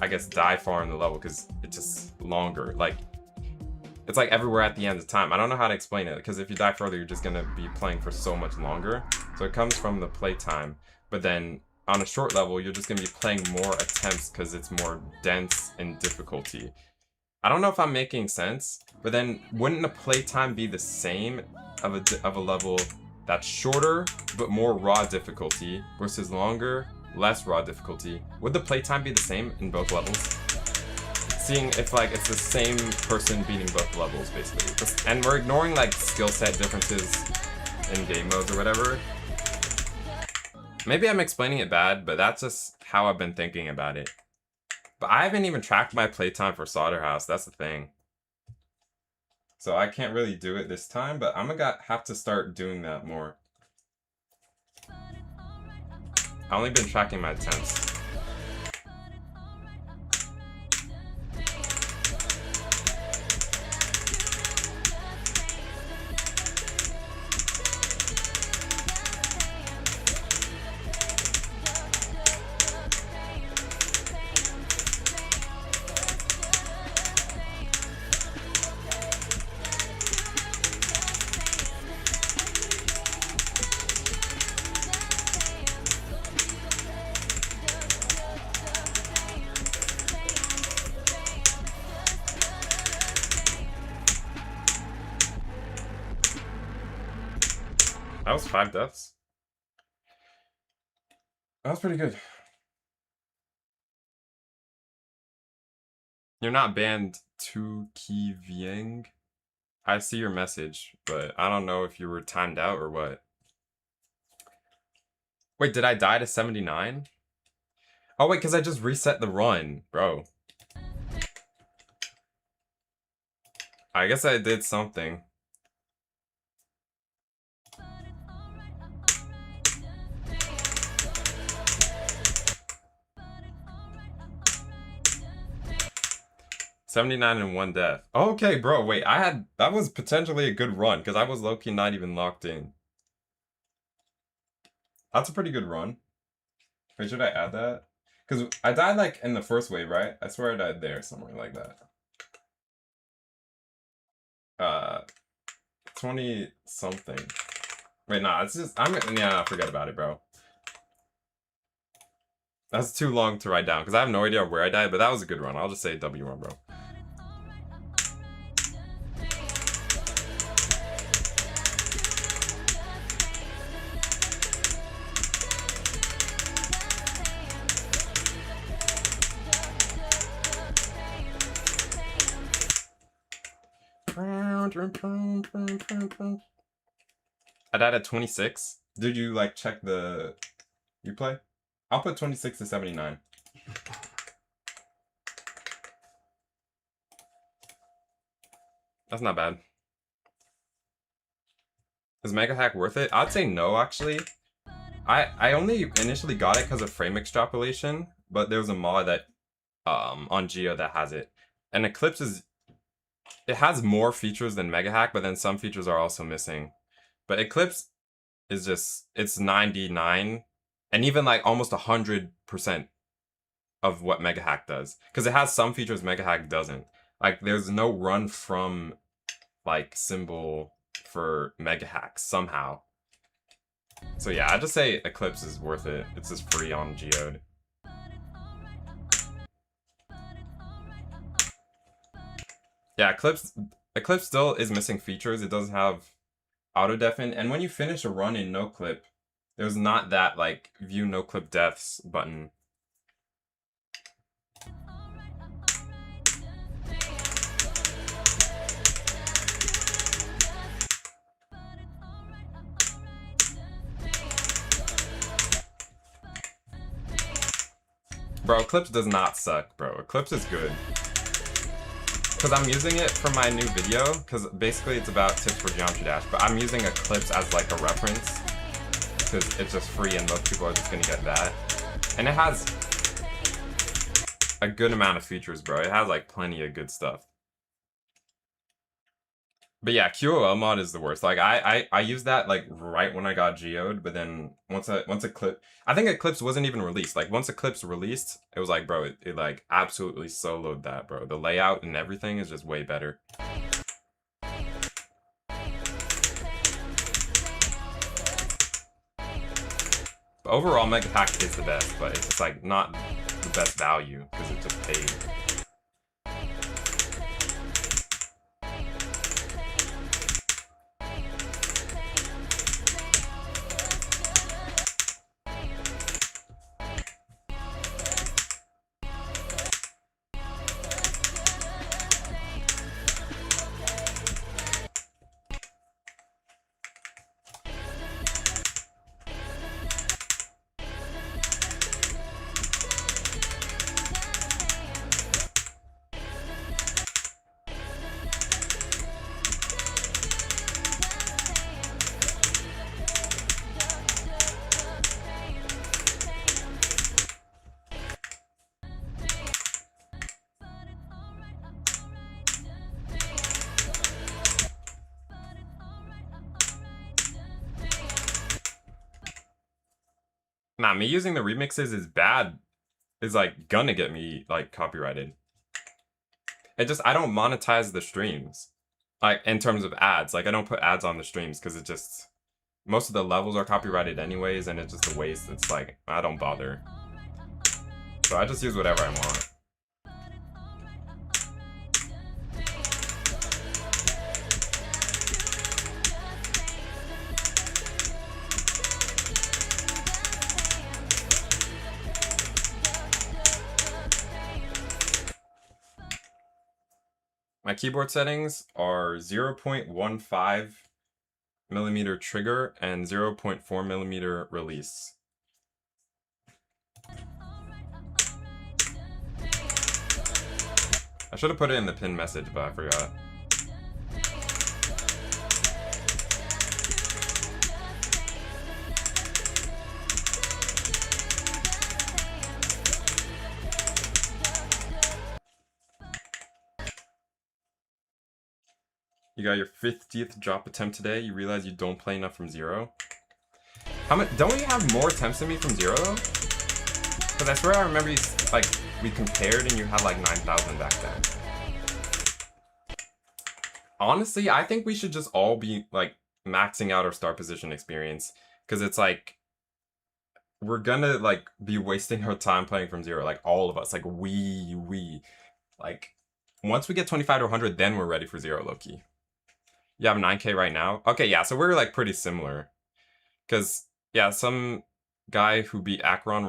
I guess, die far in the level because it's just longer. Like, it's like everywhere at the end of time. I don't know how to explain it because if you die further, you're just gonna be playing for so much longer. So it comes from the playtime, but then on a short level, you're just gonna be playing more attempts because it's more dense in difficulty. I don't know if I'm making sense, but then wouldn't a playtime be the same of a level that's shorter but more raw difficulty versus longer, less raw difficulty? Would the playtime be the same in both levels? Seeing if like it's the same person beating both levels basically, and we're ignoring like skill set differences in game modes or whatever. Maybe I'm explaining it bad, but that's just how I've been thinking about it. But I haven't even tracked my playtime for Slaughterhouse, that's the thing. So I can't really do it this time, but I'm gonna have to start doing that more. I've only been tracking my attempts. was 5 deaths. That was pretty good. You're not banned to Ki Vieng. I see your message, but I don't know if you were timed out or what. Wait, did I die to 79? Oh wait, because I just reset the run, bro. I guess I did something. $79 and 1 death. Okay, bro, wait, that was potentially a good run, because I was low-key not even locked in. That's a pretty good run. Wait, should I add that? Because I died, like, in the first wave, right? I swear I died there, somewhere like that. 20-something. Wait, nah, it's just, yeah, forget about it, bro. That's too long to write down, because I have no idea where I died, but that was a good run. I'll just say W run, bro. I died at 26. Did you like check the replay? I'll put 26 to 79. That's not bad. Is Mega Hack worth it? I'd say no, actually. I only initially got it because of frame extrapolation, but there was a mod that on Geo that has it. And Eclipse it has more features than Mega Hack, but then some features are also missing. But Eclipse is just, it's 99 and even like almost 100% of what Mega Hack does. Because it has some features Mega Hack doesn't. Like there's no run from like symbol for Mega Hack somehow. So yeah, I'd just say Eclipse is worth it. It's just free on Geode. Yeah, Eclipse still is missing features. It doesn't have auto deafen, and when you finish a run in no clip, there's not that like view no clip deaths button. Bro, Eclipse does not suck, bro. Eclipse is good. Because I'm using it for my new video, because basically it's about tips for Geometry Dash, but I'm using Eclipse as like a reference, because it's just free and most people are just going to get that. And it has a good amount of features, bro. It has like plenty of good stuff. But yeah, QOL mod is the worst. Like I used that like right when I got Geode, but then once Eclipse, I think Eclipse wasn't even released. Like once Eclipse released, it was like, bro, it like absolutely soloed that, bro. The layout and everything is just way better. But overall, Mega Hack is the best, but it's just like not the best value because it just paid. Nah, me using the remixes is bad. Is like gonna get me like copyrighted. It just, I don't monetize the streams. Like in terms of ads. Like I don't put ads on the streams because it just, most of the levels are copyrighted anyways and it's just a waste. It's like, I don't bother. So I just use whatever I want. My keyboard settings are 0.15 millimeter trigger and 0.4 millimeter release. I should have put it in the pin message, but I forgot. You got your 50th drop attempt today. You realize you don't play enough from zero. How much? Don't you have more attempts than me from zero though? Because I swear I remember you, like, we compared and you had like 9,000 back then. Honestly, I think we should just all be like maxing out our start position experience, because it's like we're gonna like be wasting our time playing from zero, like all of us, like we like once we get 25 to 100, then we're ready for zero, low-key. You have 9K right now? Okay, yeah, so we're like pretty similar. Because, yeah, some guy who beat Akron,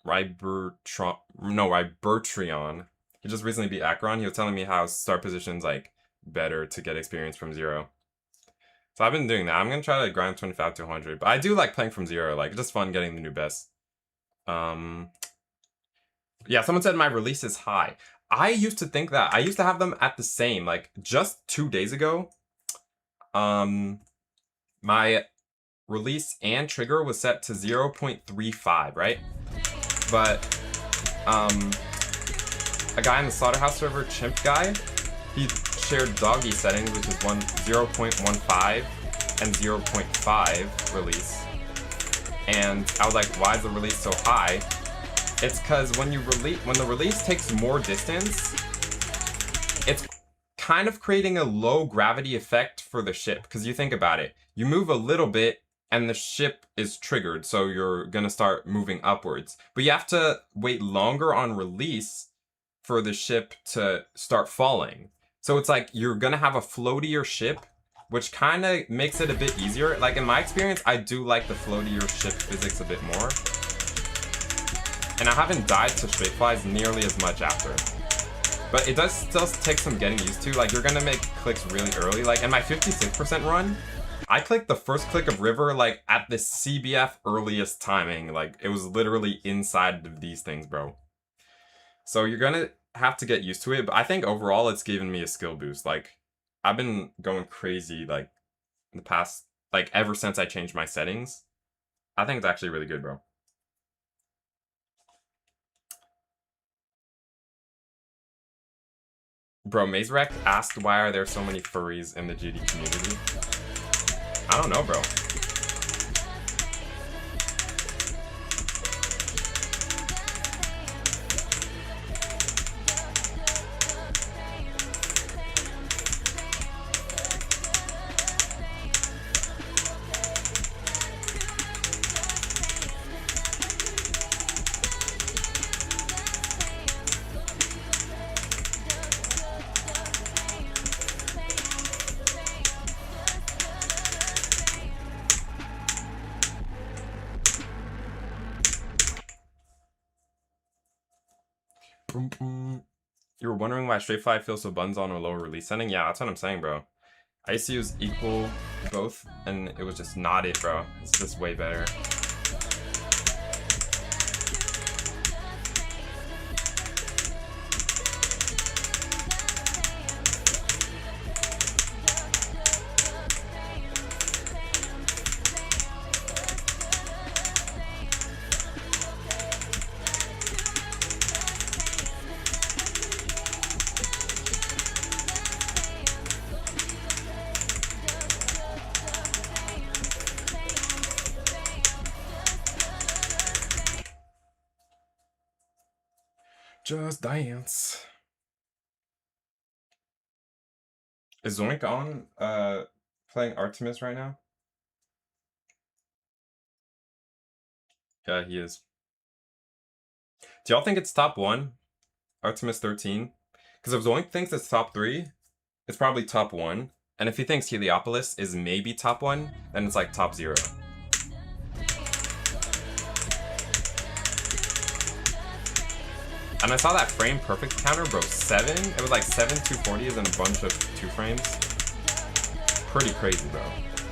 Rybertrion, he just recently beat Akron. He was telling me how start position's like better to get experience from zero. So I've been doing that. I'm going to try to grind 25 to 100. But I do like playing from zero. Like, it's just fun getting the new best. Yeah, someone said my release is high. I used to think that. I used to have them at the same. Like, just 2 days ago, my release and trigger was set to 0.35, right? But a guy in the Slaughterhouse server, Chimp Guy, he shared doggy settings, which is 0.15 and 0.5 release. And I was like, why is the release so high? It's because when the release takes more distance, it's kind of creating a low gravity effect for the ship. Because you think about it, you move a little bit and the ship is triggered, so you're gonna start moving upwards. But you have to wait longer on release for the ship to start falling. So it's like you're gonna have a floatier ship, which kind of makes it a bit easier. Like in my experience, I do like the floatier ship physics a bit more. And I haven't died to straight flies nearly as much after. But it does still take some getting used to. Like, you're gonna make clicks really early. Like, in my 56% run, I clicked the first click of River, like, at the CBF earliest timing. Like, it was literally inside of these things, bro. So you're gonna have to get used to it. But I think overall, it's given me a skill boost. Like, I've been going crazy, like, in the past, like, ever since I changed my settings. I think it's actually really good, bro. Bro, Mazerek asked why are there so many furries in the GD community? I don't know, bro. You were wondering why straight fly feels so buns on a lower release setting? Yeah, that's what I'm saying, bro. I used to use equal both, and it was just not it, bro. It's just way better. Just dance. Is Zoink on playing Artemis right now? Yeah, he is. Do y'all think it's top 1? Artemis 13? Because if Zoink thinks it's top 3, it's probably top 1. And if he thinks Heliopolis is maybe top 1, then it's like top 0. And I saw that frame perfect counter, bro. 7. It was like 7 240s and a bunch of 2 frames. Pretty crazy, bro.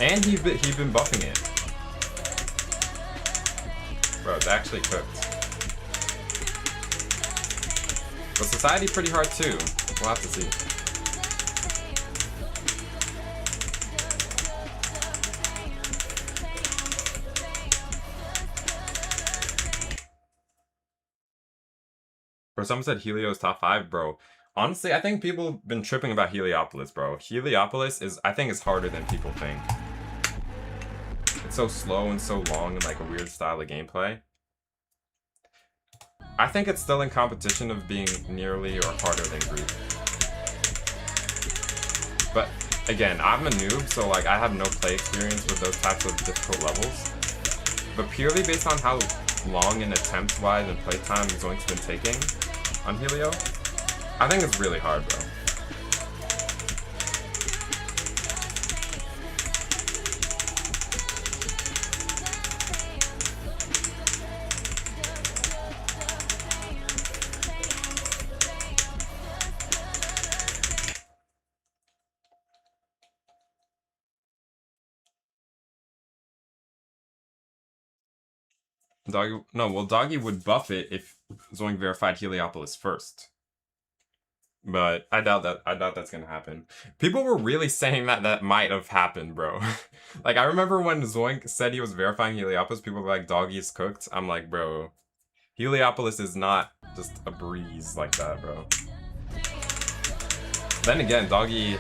And he's been buffing it. Bro, it's actually cooked. But Society pretty hard too. We'll have to see. Bro, someone said Helio's top 5, bro. Honestly, I think people have been tripping about Heliopolis, bro. Heliopolis is, I think, is harder than people think. It's so slow and so long and like a weird style of gameplay. I think it's still in competition of being nearly or harder than Grief. But again, I'm a noob, so like I have no play experience with those types of difficult levels. But purely based on how long and attempt-wise and playtime Zoink's been taking on Helio, I think it's really hard, bro. Doggy, no, well, Doggy would buff it if Zoink verified Heliopolis first. But I doubt that's gonna happen. People were really saying that might have happened, bro. Like, I remember when Zoink said he was verifying Heliopolis, people were like, Doggy's cooked. I'm like, bro, Heliopolis is not just a breeze like that, bro. Then again, Doggy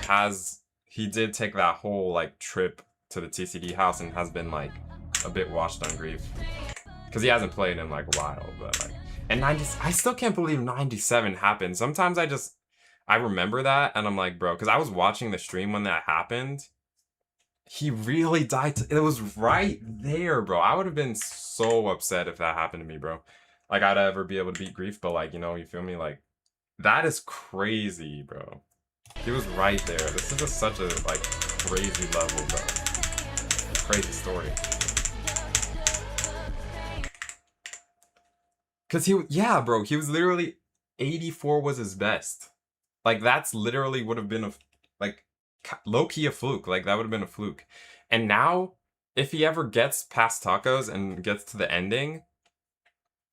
he did take that whole, like, trip to the TCD house and has been, like, a bit washed on Grief. Because he hasn't played in, like, a while, but, like... And I still can't believe 97 happened. Sometimes I remember that, and I'm like, bro, because I was watching the stream when that happened. He really died. It was right there, bro. I would have been so upset if that happened to me, bro. Like, I'd ever be able to beat Grief, but, like, you know, you feel me? Like, that is crazy, bro. He was right there. This is just such a, like, crazy level, bro. Crazy story. Because yeah, bro, he was literally, 84 was his best. Like, that's literally would have been a, like, low-key a fluke. Like, that would have been a fluke. And now, if he ever gets past Tacos and gets to the ending,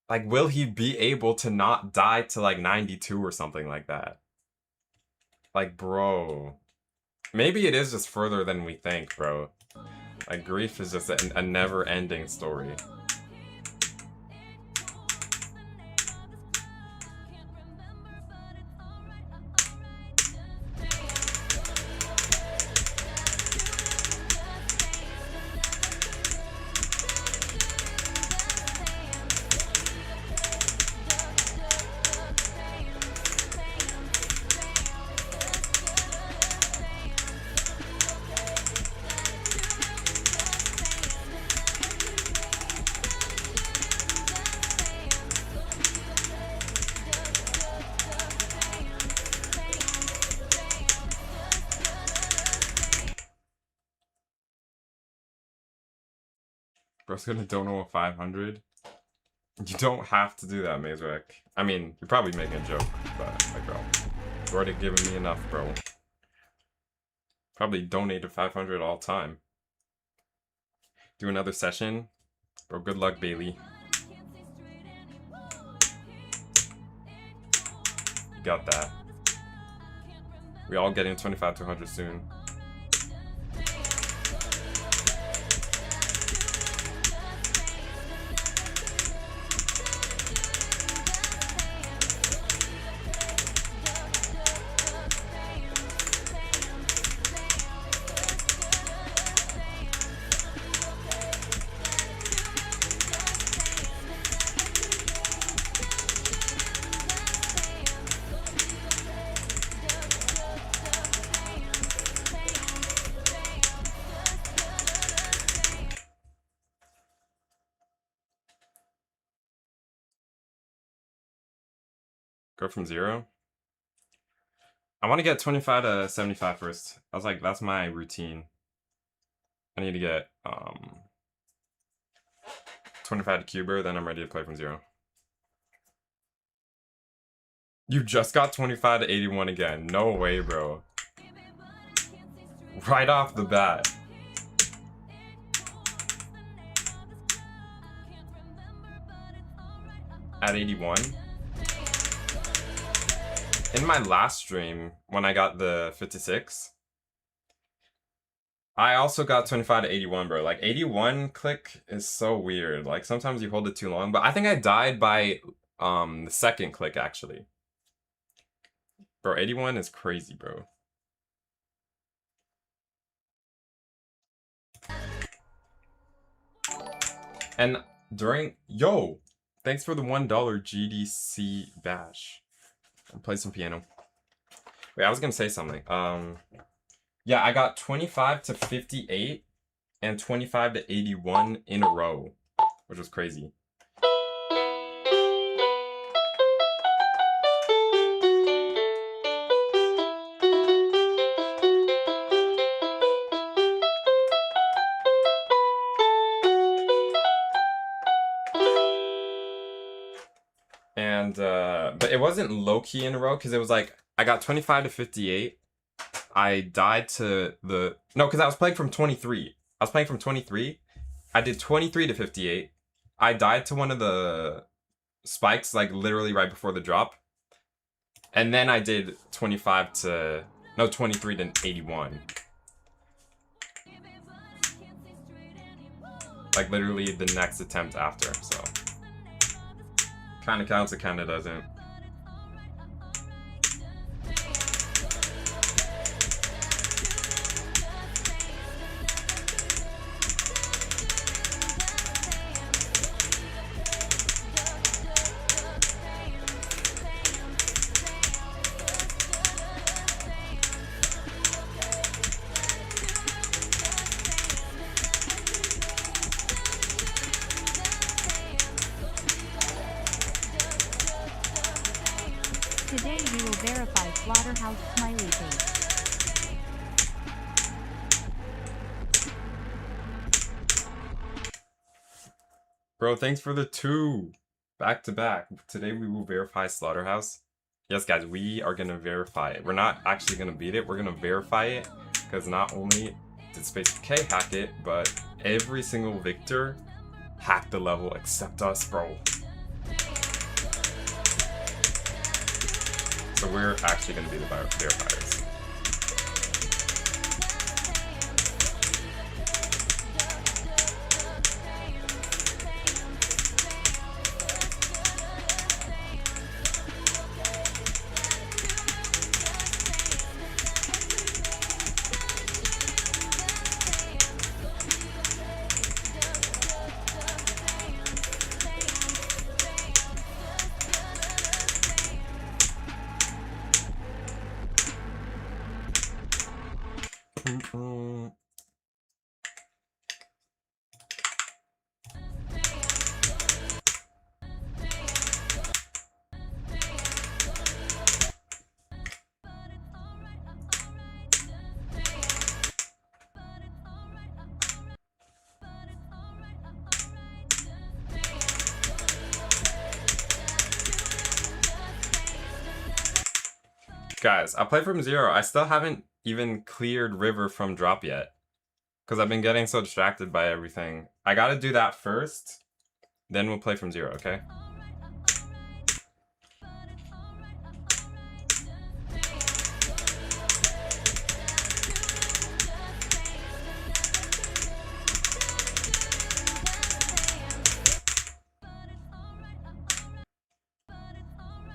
like, will he be able to not die to, like, 92 or something like that? Like, bro. Maybe it is just further than we think, bro. Like, Grief is just a never-ending story. Bro's gonna dono a 500. You don't have to do that, Mazerek. I mean, you're probably making a joke, but, like, bro, you've already given me enough, bro. Probably donated 500 all time. Do another session. Bro, good luck, Bailey. You got that. We all getting 25 to 100 soon. Go from 0. I want to get 25 to 75 first. I was like, that's my routine. I need to get 25 to Cuber, then I'm ready to play from 0. You just got 25 to 81 again. No way, bro. Right off the bat. At 81. In my last stream, when I got the 56, I also got 25 to 81, bro. Like, 81 click is so weird. Like, sometimes you hold it too long. But I think I died by the second click, actually. Bro, 81 is crazy, bro. And during... Yo! Thanks for the $1 GDC bash. I'll play some piano. Wait, I was gonna say something. Yeah, I got 25 to 58 and 25 to 81 in a row, which was crazy. And, but it wasn't low-key in a row, because it was like, I got 25 to 58. I died to the... No, because I was playing from 23. I was playing from 23. I did 23 to 58. I died to one of the spikes, like, literally right before the drop. And then I did 25 to... No, 23 to 81. Like, literally the next attempt after, so... Kinda counts, it kinda doesn't. Today we will verify Slaughterhouse smiley face. Bro, thanks for the 2. Back to back. Today we will verify Slaughterhouse. Yes, guys, we are gonna verify it. We're not actually gonna beat it, we're gonna verify it. Because not only did Space K hack it, but every single victor hacked the level except us, bro. So we're actually gonna be the verifiers. Guys, I played from 0. I still haven't even cleared River from drop yet. Because I've been getting so distracted by everything. I gotta do that first. Then we'll play from 0, okay?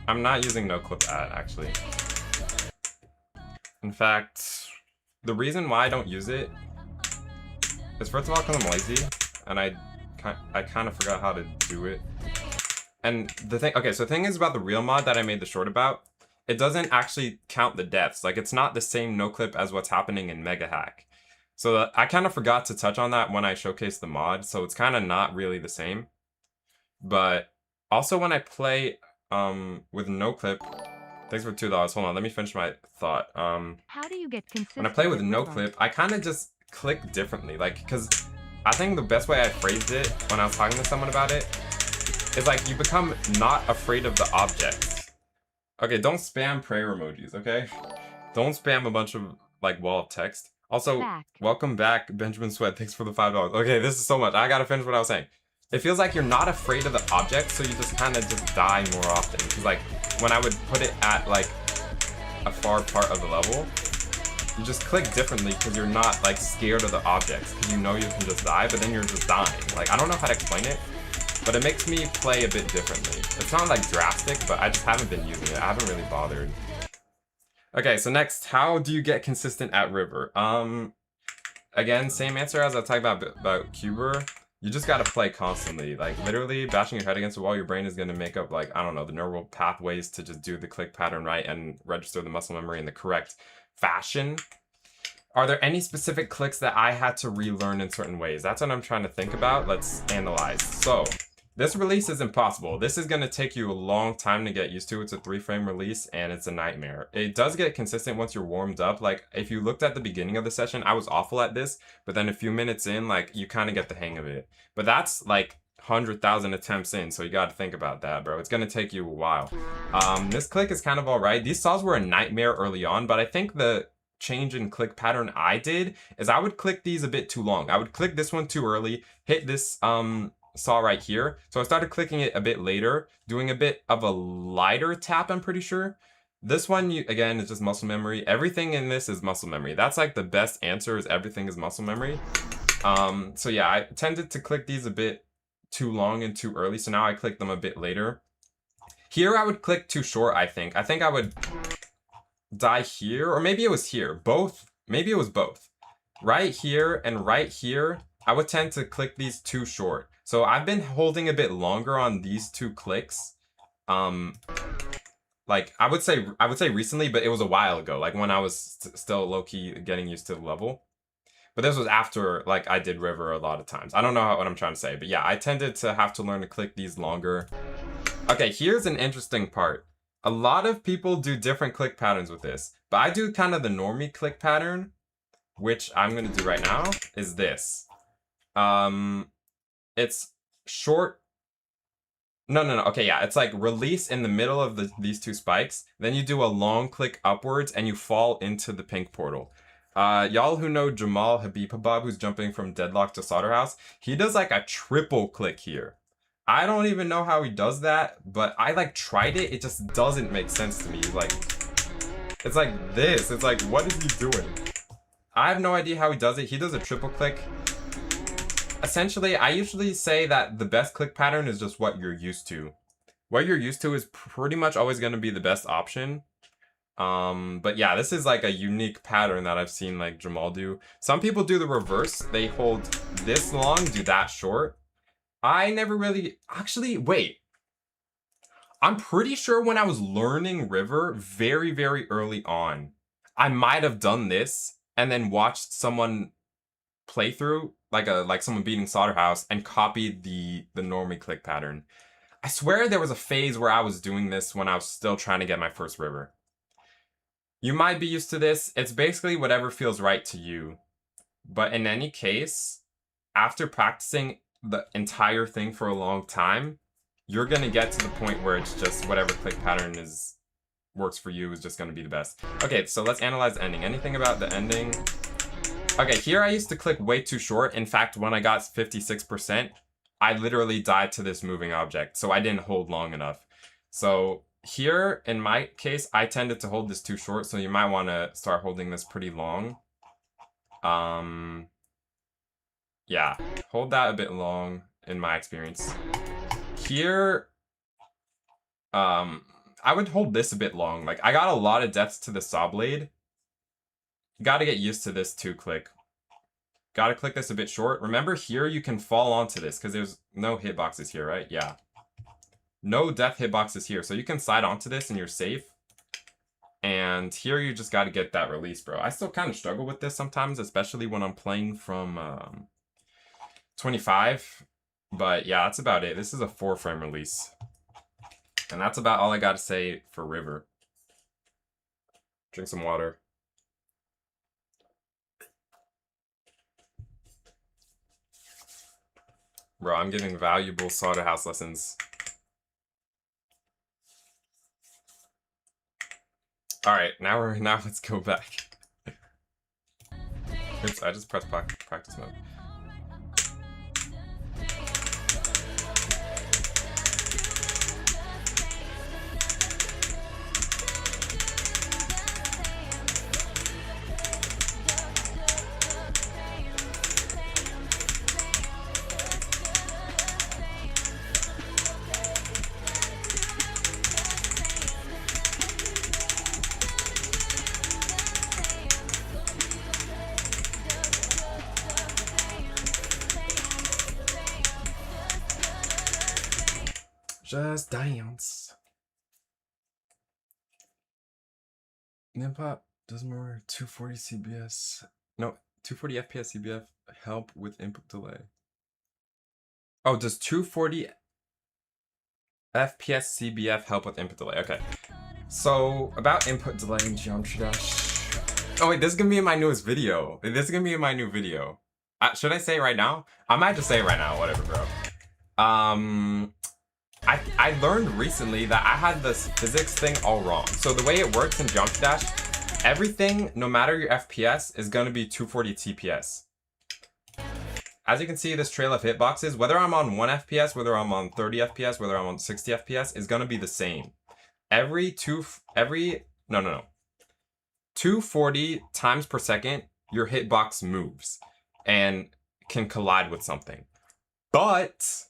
I'm not using no clip ad, actually. In fact, the reason why I don't use it is first of all because I'm lazy, and I kind of forgot how to do it. And the thing, okay, so the thing is about the real mod that I made the short about, it doesn't actually count the deaths. Like, it's not the same no clip as what's happening in Mega Hack. So I kind of forgot to touch on that when I showcased the mod, so it's kind of not really the same. But also when I play with no clip, thanks for $2. Hold on, let me finish my thought. How do you get consistent? When I play with no clip, I kind of just click differently. Like, because I think the best way I phrased it when I was talking to someone about it is like you become not afraid of the objects. Okay, don't spam prayer emojis, okay? Don't spam a bunch of, like, wall of text. Also, welcome back, Benjamin Sweat. Thanks for the $5. Okay, this is so much. I gotta finish what I was saying. It feels like you're not afraid of the object, so you just kind of just die more often. Because, like, when I would put it at, like, a far part of the level, you just click differently because you're not, like, scared of the objects. Because you know you can just die, but then you're just dying. Like, I don't know how to explain it, but it makes me play a bit differently. It's not, like, drastic, but I just haven't been using it. I haven't really bothered. Okay, so next, how do you get consistent at river? Again, same answer as I talked about Cuber. You just gotta play constantly. Like, literally, bashing your head against the wall, your brain is gonna make up, like, I don't know, the neural pathways to just do the click pattern right and register the muscle memory in the correct fashion. Are there any specific clicks that I had to relearn in certain ways? That's what I'm trying to think about. Let's analyze. So, this release is impossible. This is going to take you a long time to get used to. It's a 3-frame release and it's a nightmare. It does get consistent once you're warmed up. Like, if you looked at the beginning of the session, I was awful at this, but then a few minutes in, like, you kind of get the hang of it. But that's like 100,000 attempts in, so you got to think about that, bro. It's going to take you a while. This click is kind of all right. These saws were a nightmare early on, but I think the change in click pattern I did is I would click these a bit too long. I would click this one too early, hit this saw right here. So I started clicking it a bit later, doing a bit of a lighter tap, I'm pretty sure. This one, again, is just muscle memory. Everything in this is muscle memory. That's like the best answer, is everything is muscle memory. So yeah, I tended to click these a bit too long and too early, so now I click them a bit later. Here I would click too short, I think. I think I would die here, or maybe it was here. Both. Maybe it was both. Right here and right here, I would tend to click these too short. So I've been holding a bit longer on these two clicks. Like I would say recently, but it was a while ago, like when I was still low-key getting used to the level. But this was after, like, I did river a lot of times. I don't know what I'm trying to say, but yeah, I tended to have to learn to click these longer. Okay, here's an interesting part. A lot of people do different click patterns with this, but I do kind of the normie click pattern, which I'm gonna do right now, is this. It's short. No. Okay, yeah, it's like release in the middle of these two spikes. Then you do a long click upwards and you fall into the pink portal. Y'all who know Jamal Habibabab, who's jumping from Deadlock to Slaughterhouse, he does like a triple click here. I don't even know how he does that, but I like tried it. It just doesn't make sense to me. Like, it's like this. It's like, what is he doing? I have no idea how he does it. He does a triple click. Essentially, I usually say that the best click pattern is just what you're used to. What you're used to is pretty much always going to be the best option. But yeah, this is like a unique pattern that I've seen like Jamal do. Some people do the reverse. They hold this long, do that short. I never really... Actually, wait. I'm pretty sure when I was learning River very, very early on, I might have done this and then watched someone play through, like someone beating Slaughterhouse, and copied the normie click pattern. I swear there was a phase where I was doing this when I was still trying to get my first River. You might be used to this. It's basically whatever feels right to you. But in any case, after practicing the entire thing for a long time, you're going to get to the point where it's just whatever click pattern works for you is just going to be the best. Okay, so let's analyze the ending. Anything about the ending? Okay, here I used to click way too short. In fact, when I got 56%, I literally died to this moving object, so I didn't hold long enough. So here, in my case, I tended to hold this too short, so you might want to start holding this pretty long. Yeah, hold that a bit long, in my experience. Here, I would hold this a bit long. Like, I got a lot of deaths to the saw blade. Gotta get used to this two click. Gotta click this a bit short. Remember here you can fall onto this because there's no hitboxes here, right? Yeah. No death hitboxes here. So you can slide onto this and you're safe. And here you just gotta get that release, bro. I still kind of struggle with this sometimes, especially when I'm playing from 25. But yeah, that's about it. This is a 4-frame release. And that's about all I gotta say for River. Drink some water. Bro, I'm giving valuable Slaughterhouse lessons. All right, now let's go back. Oops, I just pressed practice mode. Just dance. Nimpop does more 240 CBS. No, 240 FPS CBF help with input delay. Oh, does 240 FPS CBF help with input delay? Okay. So, about input delay in Geometry Dash. Oh wait, this is gonna be in my newest video. This is gonna be in my new video. Should I say it right now? I might just say it right now, whatever, bro. I learned recently that I had this physics thing all wrong. So the way it works in Geometry Dash, everything, no matter your FPS, is going to be 240 TPS. As you can see, this trail of hitboxes, whether I'm on 1 FPS, whether I'm on 30 FPS, whether I'm on 60 FPS, is going to be the same. 240 times per second, your hitbox moves and can collide with something. But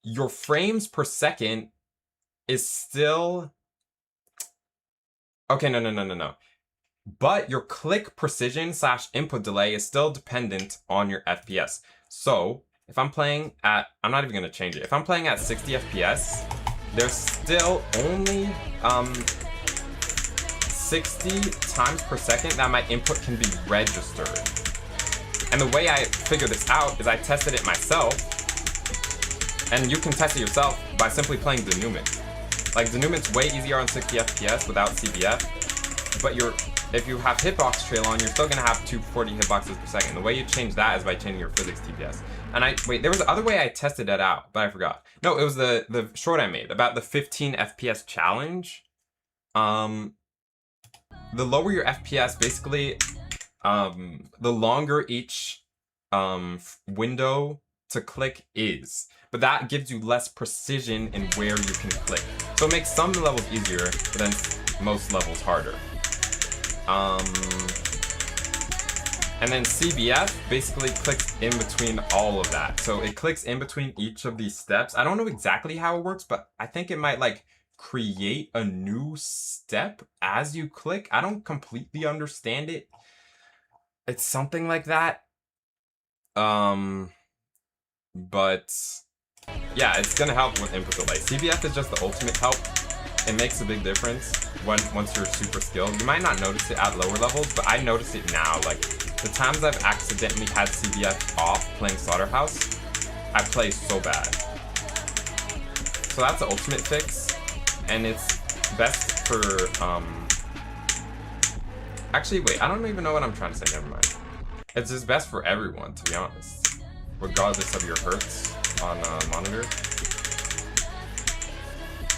your frames per second is still... Okay, no. But your click precision / input delay is still dependent on your FPS. So, if I'm playing at... I'm not even going to change it. If I'm playing at 60 FPS, there's still only 60 times per second that my input can be registered. And the way I figured this out is I tested it myself. And you can test it yourself by simply playing denouement. Like, denument's way easier on 60 FPS without CBF, but if you have hitbox trail on, you're still gonna have 240 hitboxes per second. The way you change that is by changing your physics TPS. And wait, there was the other way I tested that out, but I forgot. No, it was the short I made about the 15 FPS challenge. The lower your FPS, basically, the longer each window to click is. But that gives you less precision in where you can click. So it makes some levels easier, but then most levels harder. And then CBF basically clicks in between all of that. So it clicks in between each of these steps. I don't know exactly how it works, but I think it might like create a new step as you click. I don't completely understand it. It's something like that. But yeah, it's gonna help with input delay. CBF is just the ultimate help. It makes a big difference once you're super skilled. You might not notice it at lower levels, but I notice it now. Like, the times I've accidentally had CBF off playing Slaughterhouse, I play so bad. So that's the ultimate fix, and it's best for, actually, wait, I don't even know what I'm trying to say, never mind. It's just best for everyone, to be honest, regardless of your hertz on monitor.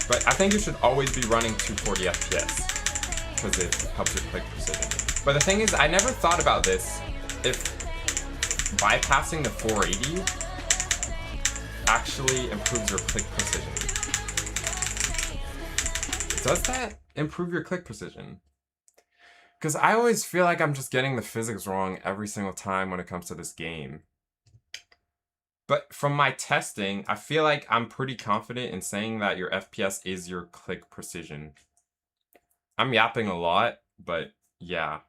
But I think you should always be running 240 FPS because it helps your click precision. But the thing is, I never thought about this, if bypassing the 480 actually improves your click precision. Does that improve your click precision? Because I always feel like I'm just getting the physics wrong every single time when it comes to this game. But from my testing, I feel like I'm pretty confident in saying that your FPS is your click precision. I'm yapping a lot, but yeah.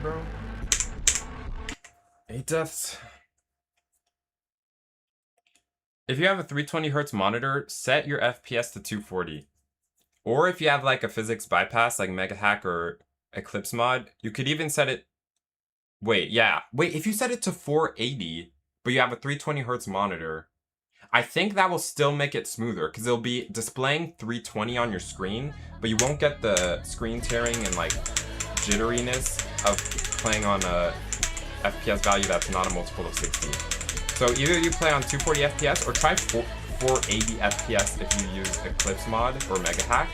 bro. 8 deaths. If you have a 320 Hz monitor, set your FPS to 240. Or if you have like a physics bypass like Mega Hack or Eclipse mod, you could even set it. Wait, if you set it to 480, but you have a 320 Hz monitor, I think that will still make it smoother because it'll be displaying 320 on your screen, but you won't get the screen tearing and like jitteriness of playing on a FPS value that's not a multiple of 60. So either you play on 240 FPS or try 480 FPS if you use Eclipse mod or Mega Hack.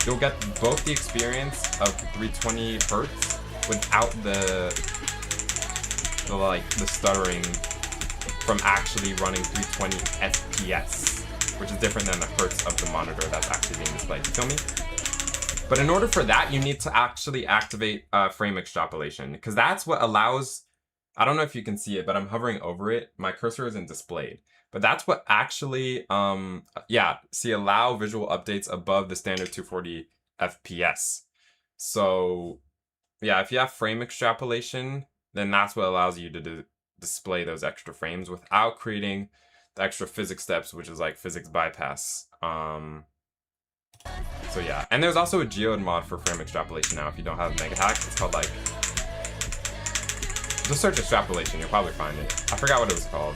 You'll get both the experience of 320 Hz without the stuttering from actually running 320 FPS, which is different than the hertz of the monitor that's actually being displayed. You feel me? But in order for that, you need to actually activate frame extrapolation, because that's what allows, I don't know if you can see it, but I'm hovering over it. My cursor isn't displayed. But that's what actually, allow visual updates above the standard 240 FPS. So, yeah, if you have frame extrapolation, then that's what allows you to display those extra frames without creating the extra physics steps, which is like physics bypass. So yeah, and there's also a geode mod for frame extrapolation now if you don't have Mega Hack. It's called like, just search extrapolation, you'll probably find it. I forgot what it was called.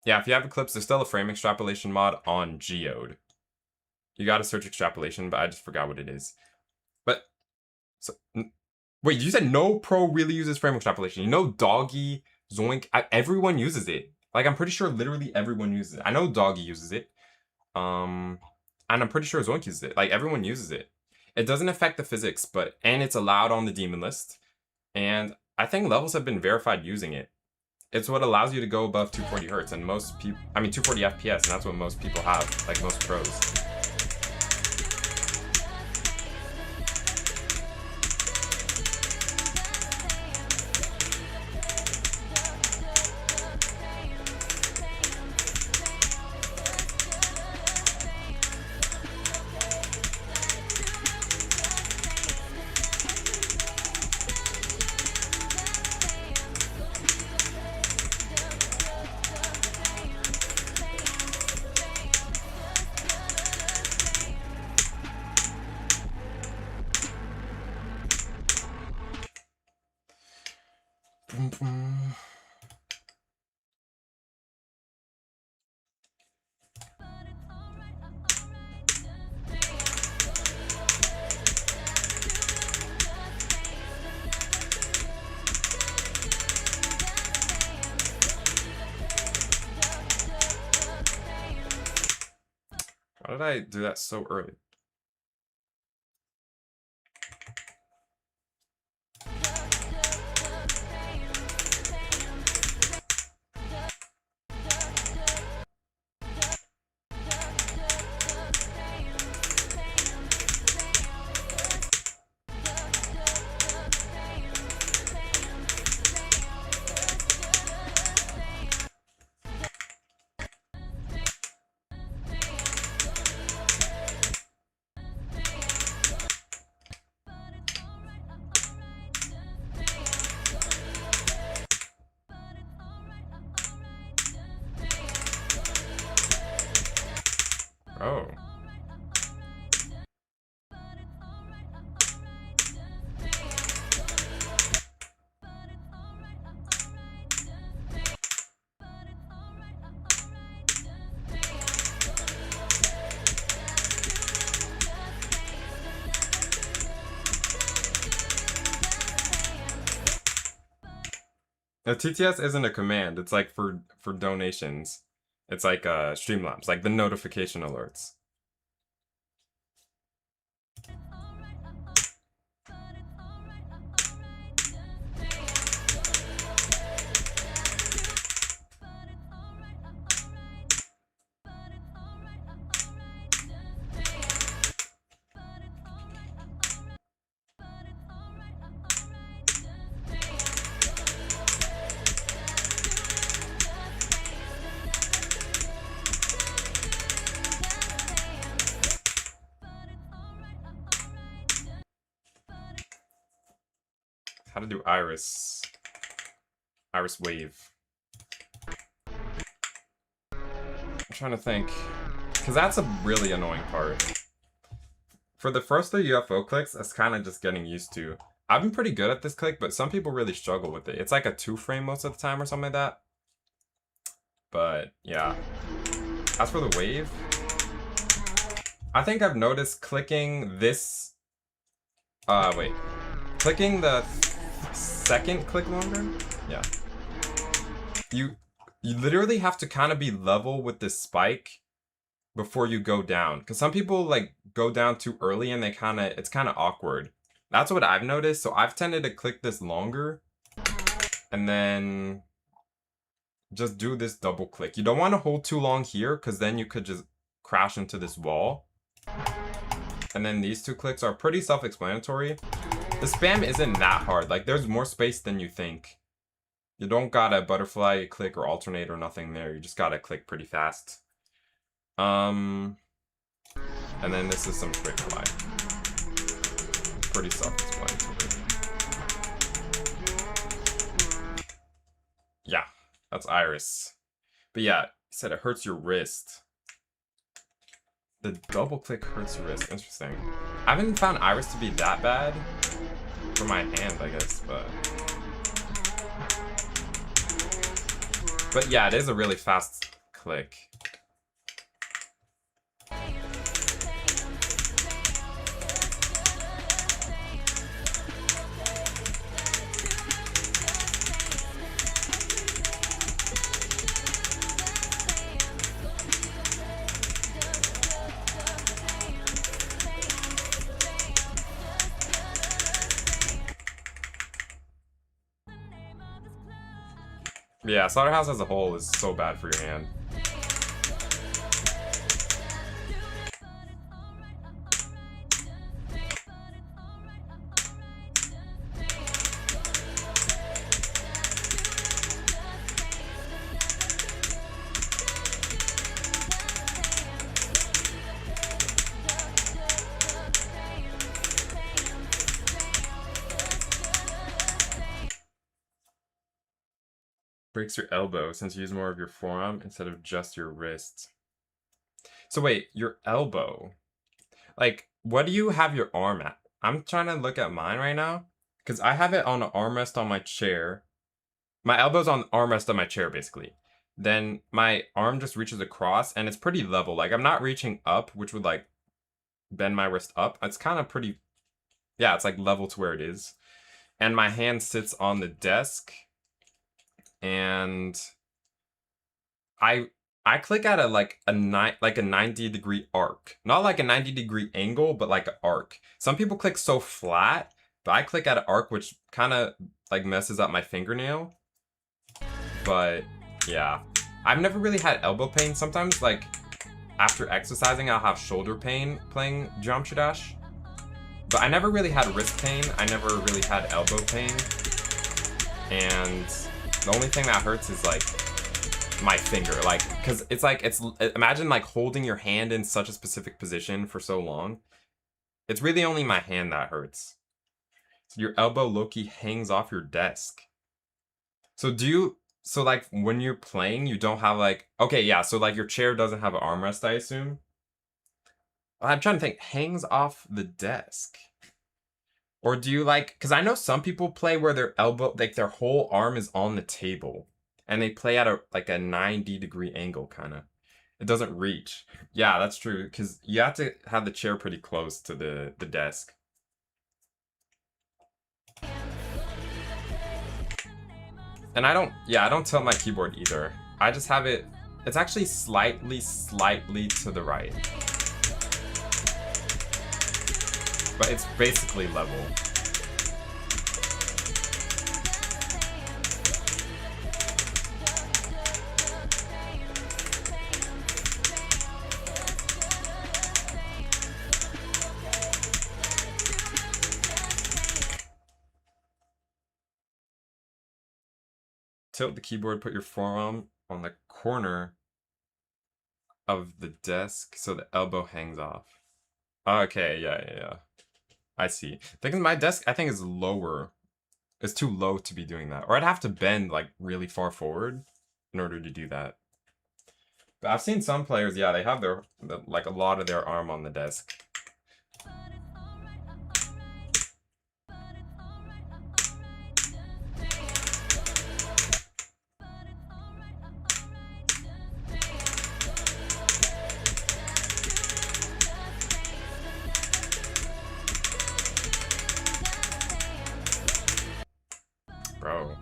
Yeah, if you have Eclipse, there's still a frame extrapolation mod on Geode. You gotta search extrapolation, but I just forgot what it is. But, so, wait, you said no pro really uses frame extrapolation. You know Doggy, Zoink, everyone uses it. Like, I'm pretty sure literally everyone uses it. I know Doggy uses it. And I'm pretty sure Zoink uses it. Like, everyone uses it. It doesn't affect the physics, and it's allowed on the daemon list. And I think levels have been verified using it. It's what allows you to go above 240 Hz, and most people, 240 FPS, and that's what most people have, like most pros. Why did I do that so early? Oh. The TTS isn't a command, it's like for donations. It's like Streamlabs, like the notification alerts. How to do iris. Iris wave. I'm trying to think. Because that's a really annoying part. For the first 3 UFO clicks, that's kind of just getting used to. I've been pretty good at this click, but some people really struggle with it. It's like a 2-frame most of the time or something like that. But, yeah. As for the wave, I think I've noticed clicking this... wait. Clicking the second click longer? Yeah. You literally have to kind of be level with the spike before you go down. Because some people, like, go down too early and it's kind of awkward. That's what I've noticed. So I've tended to click this longer. And then just do this double click. You don't want to hold too long here because then you could just crash into this wall. And then these 2 clicks are pretty self-explanatory. The spam isn't that hard. Like, there's more space than you think. You don't gotta butterfly click or alternate or nothing there. You just gotta click pretty fast. And then this is some quick fly. Pretty self-explanatory. Yeah, that's iris. But yeah, he said it hurts your wrist. The double click hurts your wrist. Interesting. I haven't found iris to be that bad for my hand, I guess, but yeah, it is a really fast click. Yeah, Slaughterhouse as a whole is so bad for your hand. Breaks your elbow since you use more of your forearm instead of just your wrist. So wait, your elbow. Like, what do you have your arm at? I'm trying to look at mine right now. Because I have it on an armrest on my chair. My elbow's on the armrest of my chair, basically. Then my arm just reaches across and it's pretty level. Like, I'm not reaching up, which would, like, bend my wrist up. It's kind of pretty... Yeah, it's, like, level to where it is. And my hand sits on the desk. And I click at a 90-degree arc. Not like a 90-degree angle, but like an arc. Some people click so flat, but I click at an arc which kind of like messes up my fingernail. But yeah, I've never really had elbow pain. Sometimes like after exercising I'll have shoulder pain playing Geometry Dash. But I never really had wrist pain. I never really had elbow pain. And the only thing that hurts is like my finger, like, cause it's like, imagine like holding your hand in such a specific position for so long. It's really only my hand that hurts. So your elbow low-key hangs off your desk. So so like when you're playing, you don't have like, okay, yeah, so like your chair doesn't have an armrest, I assume. I'm trying to think, hangs off the desk. Or do you like, because I know some people play where their elbow, like their whole arm is on the table. And they play at a 90-degree angle, kind of. It doesn't reach. Yeah, that's true, because you have to have the chair pretty close to the desk. And I don't tilt my keyboard either. I just have it, it's actually slightly to the right. But it's basically level. Tilt the keyboard, put your forearm on the corner of the desk so the elbow hangs off. Okay, yeah. I see. Because my desk, I think, is lower It's too low to be doing that. Or I'd have to bend like really far forward in order to do that. But I've seen some players, yeah, they have their like a lot of their arm on the desk. Bro.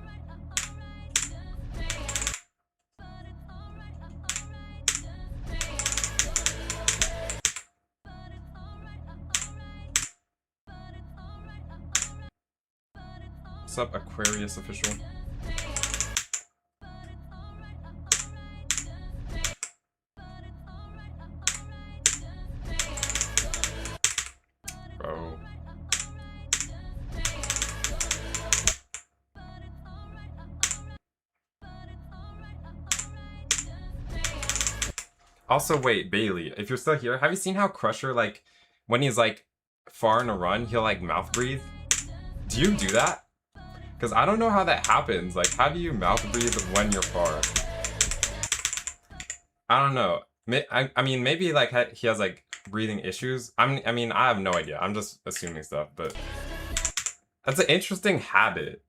What's up, Aquarius official? Bro. Also, wait, Bailey, if you're still here, have you seen how Crusher, like, when he's, like, far in a run, he'll, like, mouth breathe? Do you do that? Because I don't know how that happens. Like, how do you mouth breathe when you're far? I don't know. I mean, maybe, like, he has, like, breathing issues. I mean, I have no idea. I'm just assuming stuff, but that's an interesting habit.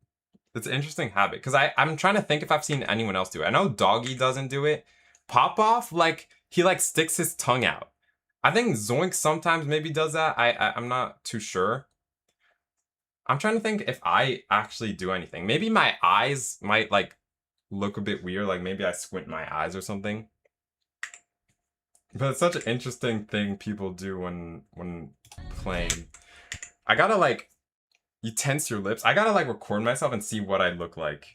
It's an interesting habit. Because I'm trying to think if I've seen anyone else do it. I know Doggy doesn't do it. Pop-Off, like, he, like, sticks his tongue out. I think Zoink sometimes maybe does that. I'm not too sure. I'm trying to think if I actually do anything. Maybe my eyes might, like, look a bit weird. Like, maybe I squint my eyes or something. But it's such an interesting thing people do when playing. I gotta, like, you tense your lips. I gotta, like, record myself and see what I look like.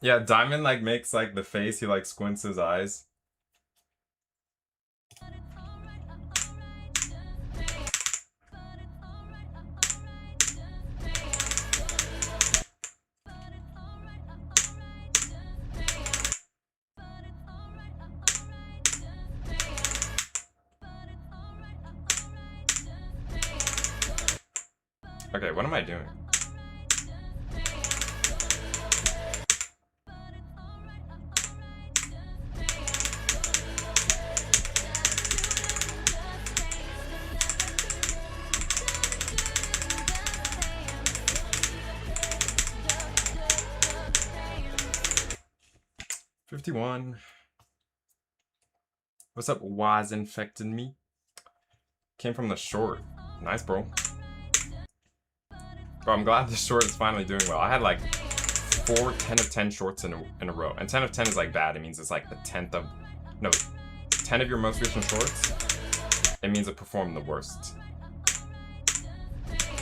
Yeah, Diamond, like, makes, like, the face, he, like, squints his eyes. Okay, what am I doing? $51. What's up, was infected me? Came from the short. Nice, bro. Bro, I'm glad the short is finally doing well. I had like 4 10 of 10 shorts in a row. And 10 of 10 is like bad. It means it's like the 10th of... No, 10 of your most recent shorts. It means it performed the worst.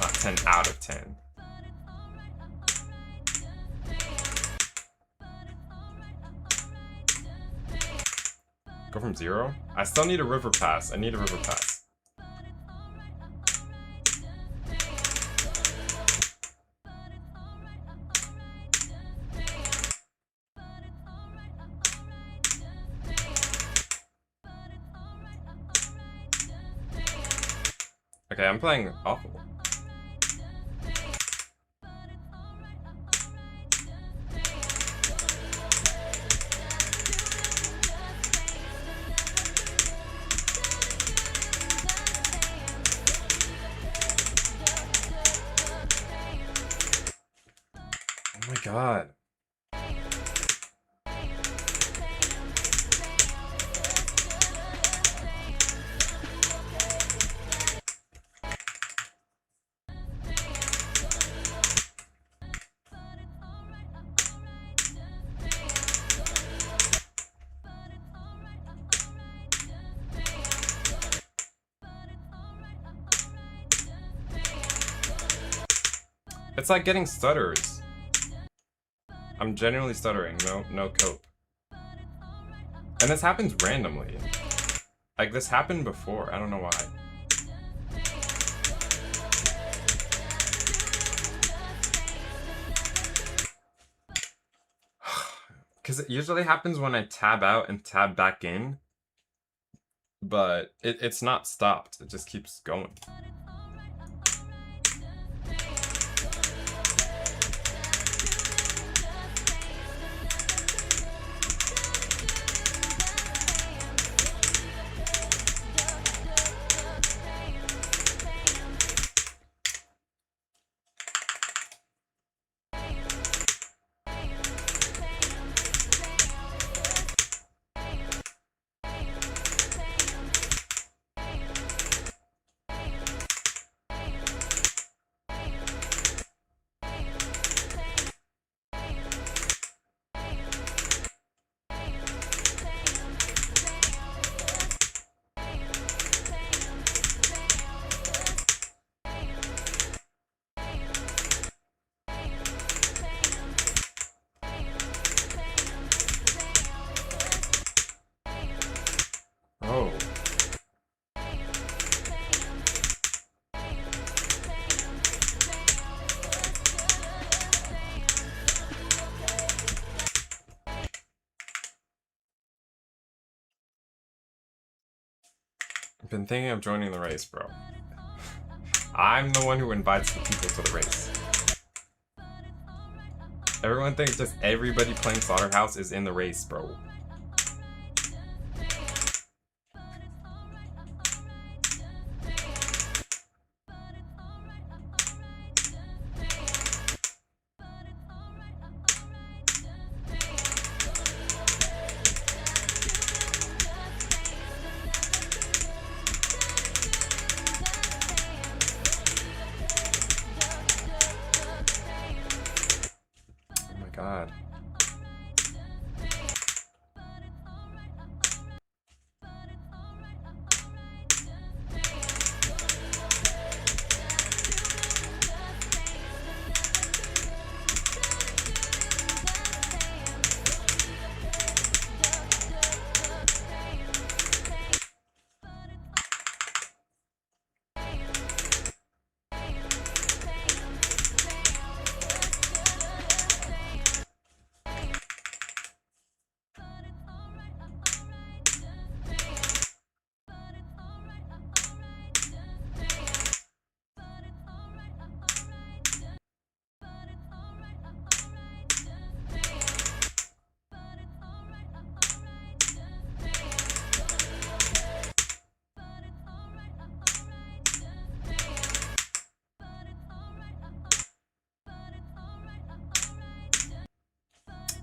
Not 10 out of 10. Go from 0? I still need a river pass. I need a river pass. Okay, I'm playing awful. Oh my god. It's like getting stutters. I'm genuinely stuttering. No cope. And this happens randomly. Like, this happened before. I don't know why. Because it usually happens when I tab out and tab back in. But it's not stopped. It just keeps going. Oh. I've been thinking of joining the race, bro. I'm the one who invites the people to the race. Everyone thinks just everybody playing Slaughterhouse is in the race, bro. God.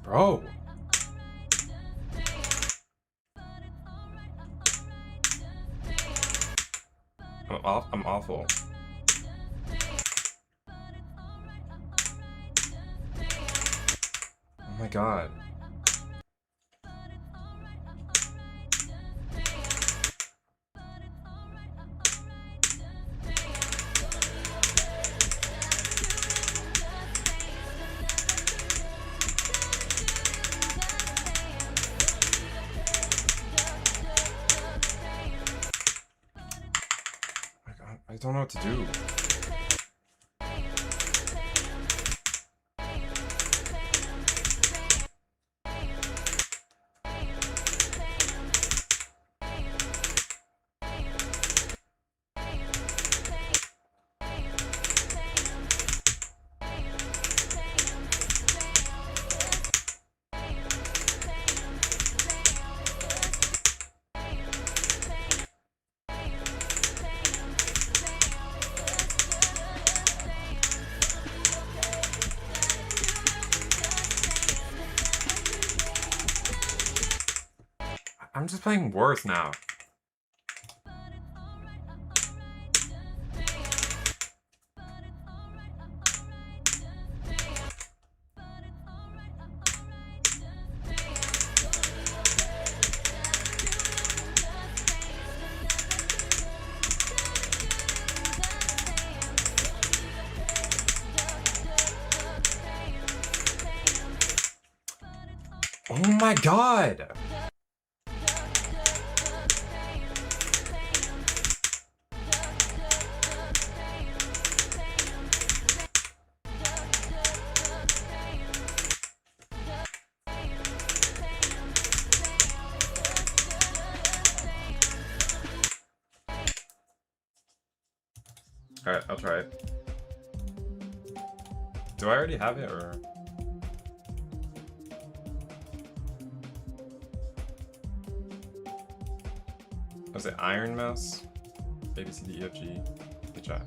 Bro. I'm awful. Oh my God. I don't know what to do. I'm just playing worse now. Oh my God! Alright, I'll try it. Do I already have it, or? Was it Iron Mouse? A, B, C, D, E, F, G, H, I.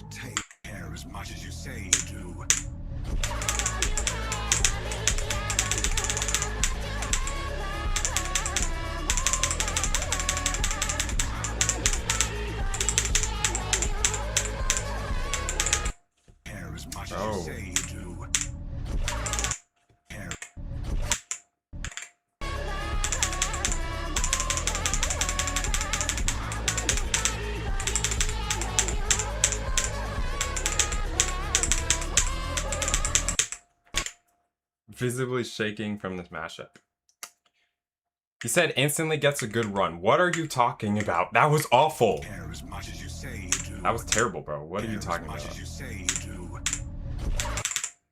Take care as much as you say you do. Care as much as you say you do. Care. Visibly shaking from this mashup. He said instantly gets a good run. What are you talking about? That was awful. Care as much as you say you do. That was terrible, bro. What are you talking Care as much about? as you say you do.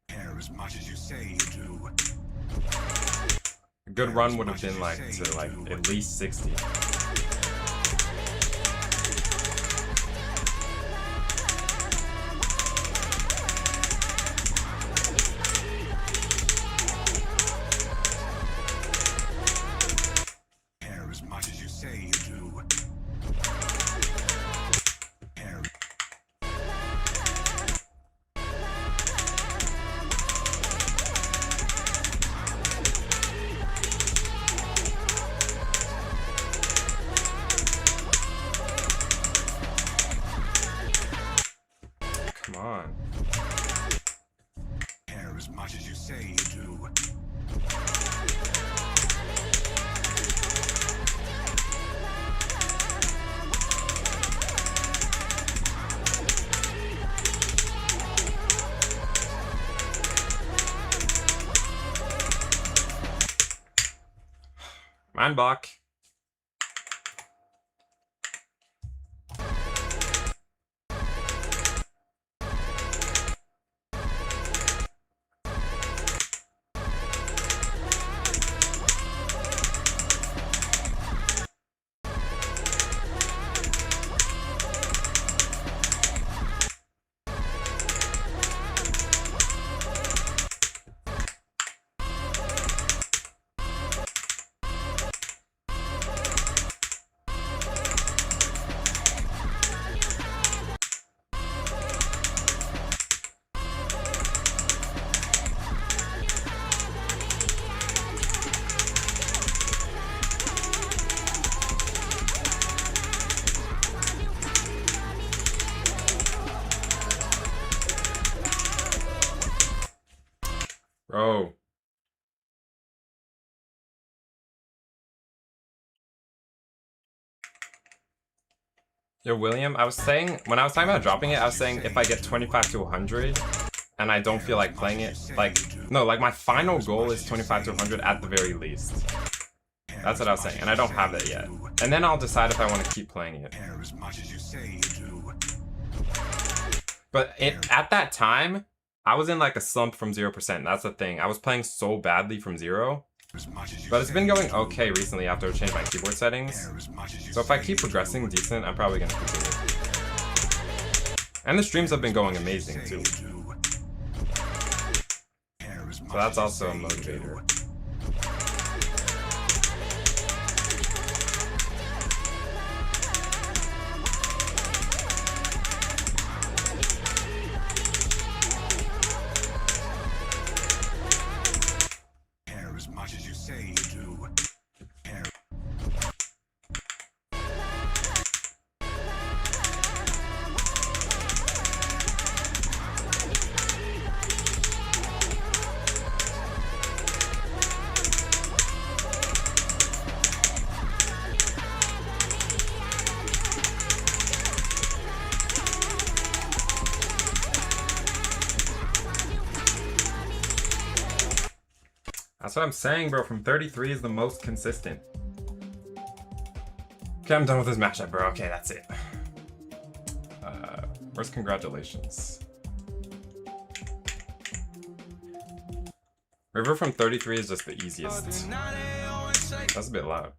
Care as much as you say you do. A good run would have been like to like at least 60. Care as much as you say you do. Care. Come on. Care as much as you say you do. Mind block. Bro. Yo, William, I was saying, when I was talking about dropping it, I was saying if I get 25 to 100 and I don't feel like playing it, like, no, like my final goal is 25 to 100 at the very least. That's what I was saying, and I don't have that yet. And then I'll decide if I want to keep playing it. Care as much as you say you do. But at that time, I was in like a slump from 0%. That's the thing. I was playing so badly from 0. As much as you But it's been say going you do. okay recently after I changed my keyboard settings. Care as much as you So if I say keep you progressing do. decent, I'm probably going to continue. And the streams have been going amazing too. So that's also a motivator. Care as much as you say you do. Care. That's what I'm saying, bro. From 33 is the most consistent. Okay, I'm done with this matchup, bro. Okay, that's it. Where's congratulations? River from 33 is just the easiest. That's a bit loud.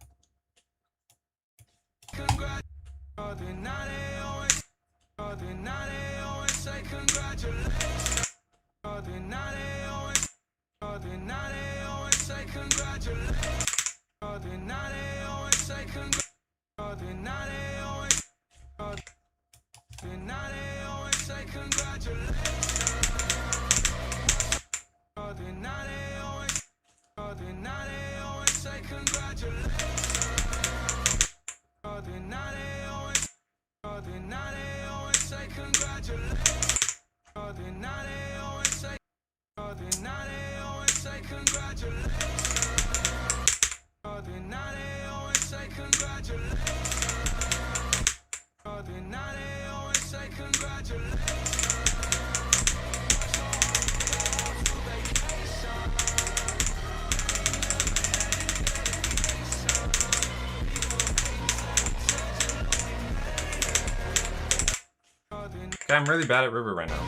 Okay, I'm really bad at River right now.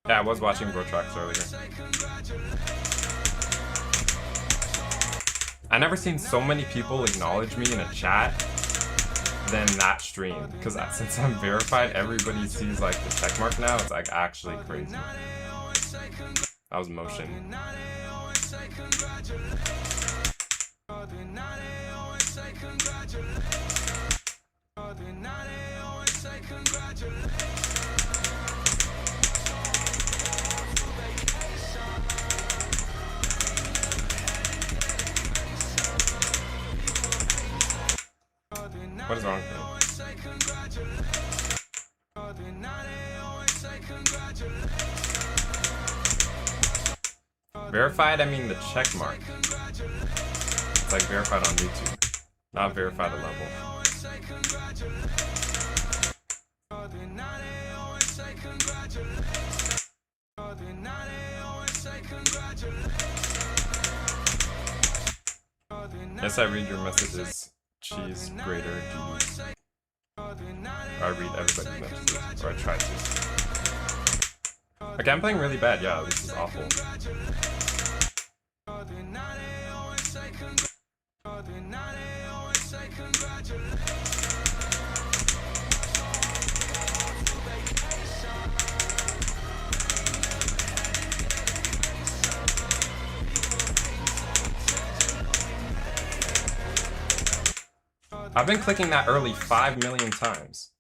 Yeah, I was watching Bro Tracks earlier. I never seen so many people acknowledge me in a chat than that stream, because since I'm verified, everybody sees like the check mark now. It's like actually crazy. That was motion. What is wrong with me? Verified, I mean the check mark. It's like verified on YouTube, not verified a level. Yes, I read your messages. Cheese, grater, GD. I read everybody's messages, or I try to. Okay, I'm playing really bad. Yeah, this is awful. I've been clicking that early 5 million times.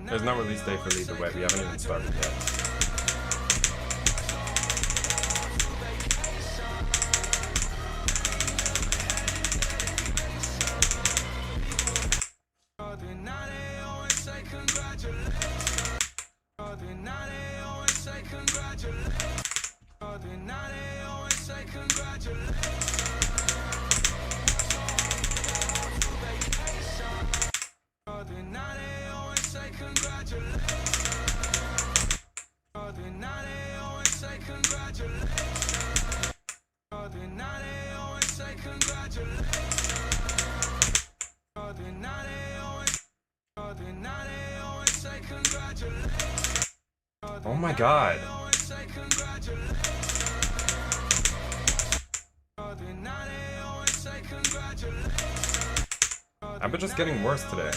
There's no release date for Lead the Way. We haven't even started yet. Congratulations. Oh my god. I've been just getting worse today.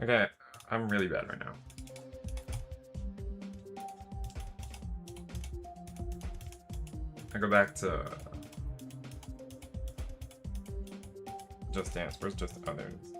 Okay, I'm really bad right now. I go back to Just Dance. Where's Just Others?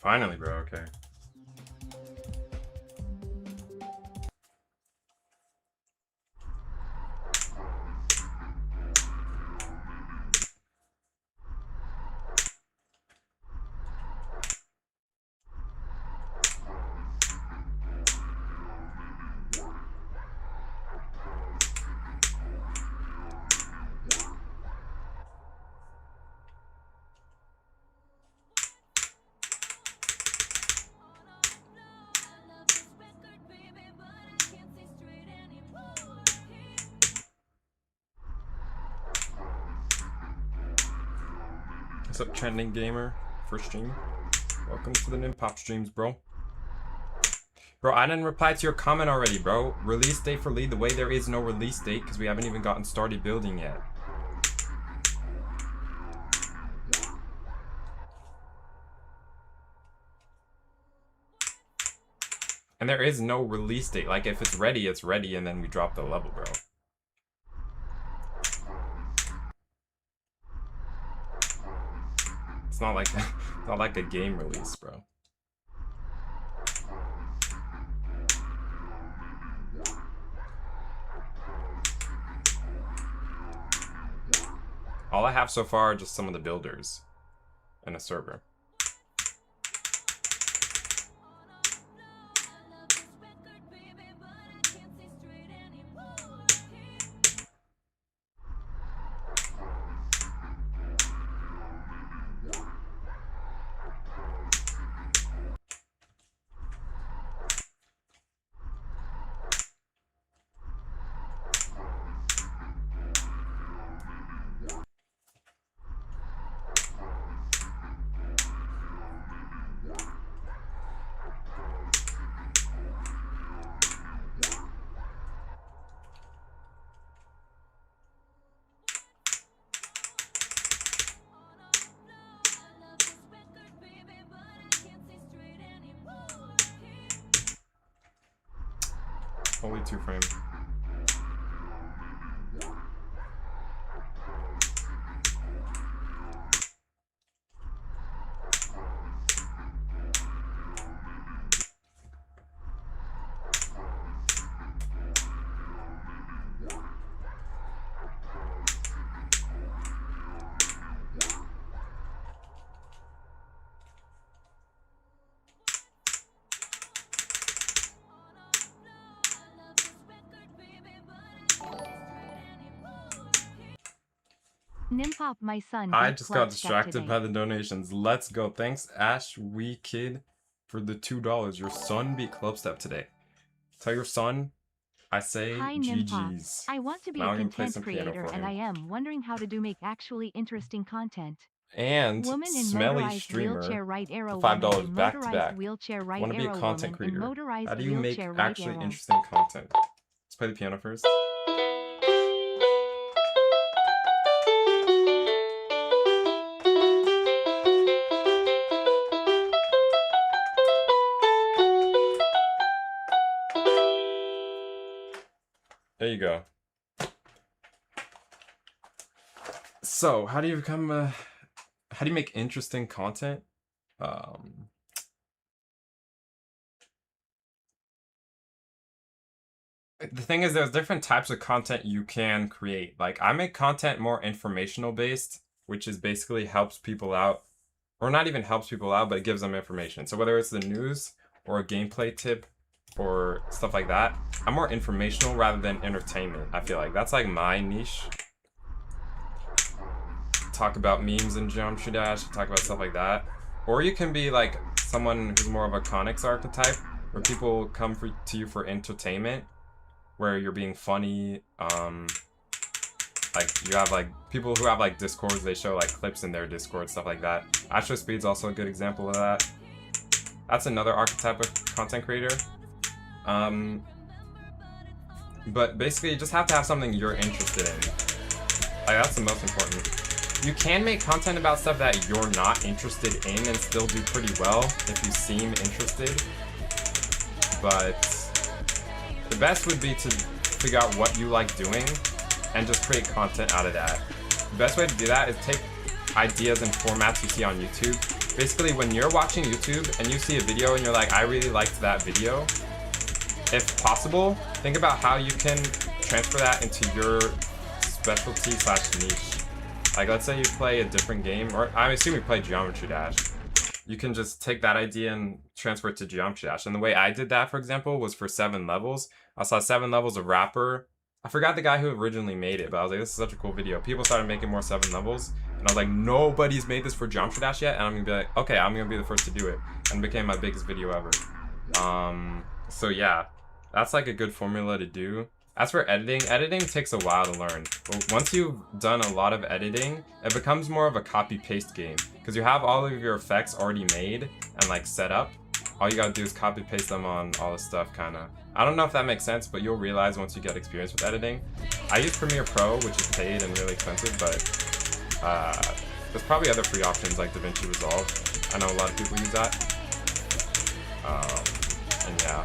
Finally, bro, okay. What's up, Trending Gamer? First stream. Welcome to the Nimpop streams, bro. Bro, I didn't reply to your comment already, bro. Release date for Lead. The way there is no release date because we haven't even gotten started building yet. And there is no release date. Like, if it's ready, and then we drop the level, bro. It's not like a game release, bro. All I have so far are just some of the builders and a server. 2 frame. Nimpop, my son. I beat just club got step distracted today. by the donations. Let's go. Thanks, Ash Wee Kid, for the $2. Your son beat club step today. Tell your son I say Hi Nimpop. GG's. I want to be Now a I'm gonna play content some piano creator for and him. I am wondering how to make actually interesting content. And Woman in Smelly motorized Streamer wheelchair right arrow for woman $5 in back to motorized back. wheelchair right Want to be a arrow content woman in creator. motorized How do you make wheelchair right actually arrow. interesting content? Let's play the piano first. There you go. So, how do you become how do you make interesting content? The thing is, there's different types of content you can create. Like, I make content more informational based, which is basically helps people out, or not even helps people out, but it gives them information. So whether it's the news or a gameplay tip or stuff like that, I'm more informational rather than entertainment. I feel like that's like my niche. Talk about memes in Geometry Dash, talk about stuff like that. Or you can be like someone who's more of a Conics archetype, where people come to you for entertainment, where you're being funny. Like you have like people who have like Discords, they show like clips in their Discord, stuff like that. Astro Speed's also a good example of that. That's another archetype of content creator. But basically you just have to have something you're interested in. Like that's the most important. You can make content about stuff that you're not interested in and still do pretty well if you seem interested. But the best would be to figure out what you like doing and just create content out of that. The best way to do that is take ideas and formats you see on YouTube. Basically, when you're watching YouTube and you see a video and you're like, I really liked that video, if possible, think about how you can transfer that into your specialty / niche. Like, let's say you play a different game, or I assume you play Geometry Dash. You can just take that idea and transfer it to Geometry Dash. And the way I did that, for example, was for 7 levels. I saw 7 levels of Rapper. I forgot the guy who originally made it, but I was like, this is such a cool video. People started making more 7 levels, and I was like, nobody's made this for Geometry Dash yet, and I'm gonna be like, okay, I'm gonna be the first to do it. And it became my biggest video ever. So yeah, that's like a good formula to do. As for editing, editing takes a while to learn. But once you've done a lot of editing, it becomes more of a copy-paste game. Because you have all of your effects already made and like set up. All you gotta do is copy-paste them on all the stuff, kinda. I don't know if that makes sense, but you'll realize once you get experience with editing. I use Premiere Pro, which is paid and really expensive, but there's probably other free options like DaVinci Resolve. I know a lot of people use that. And yeah.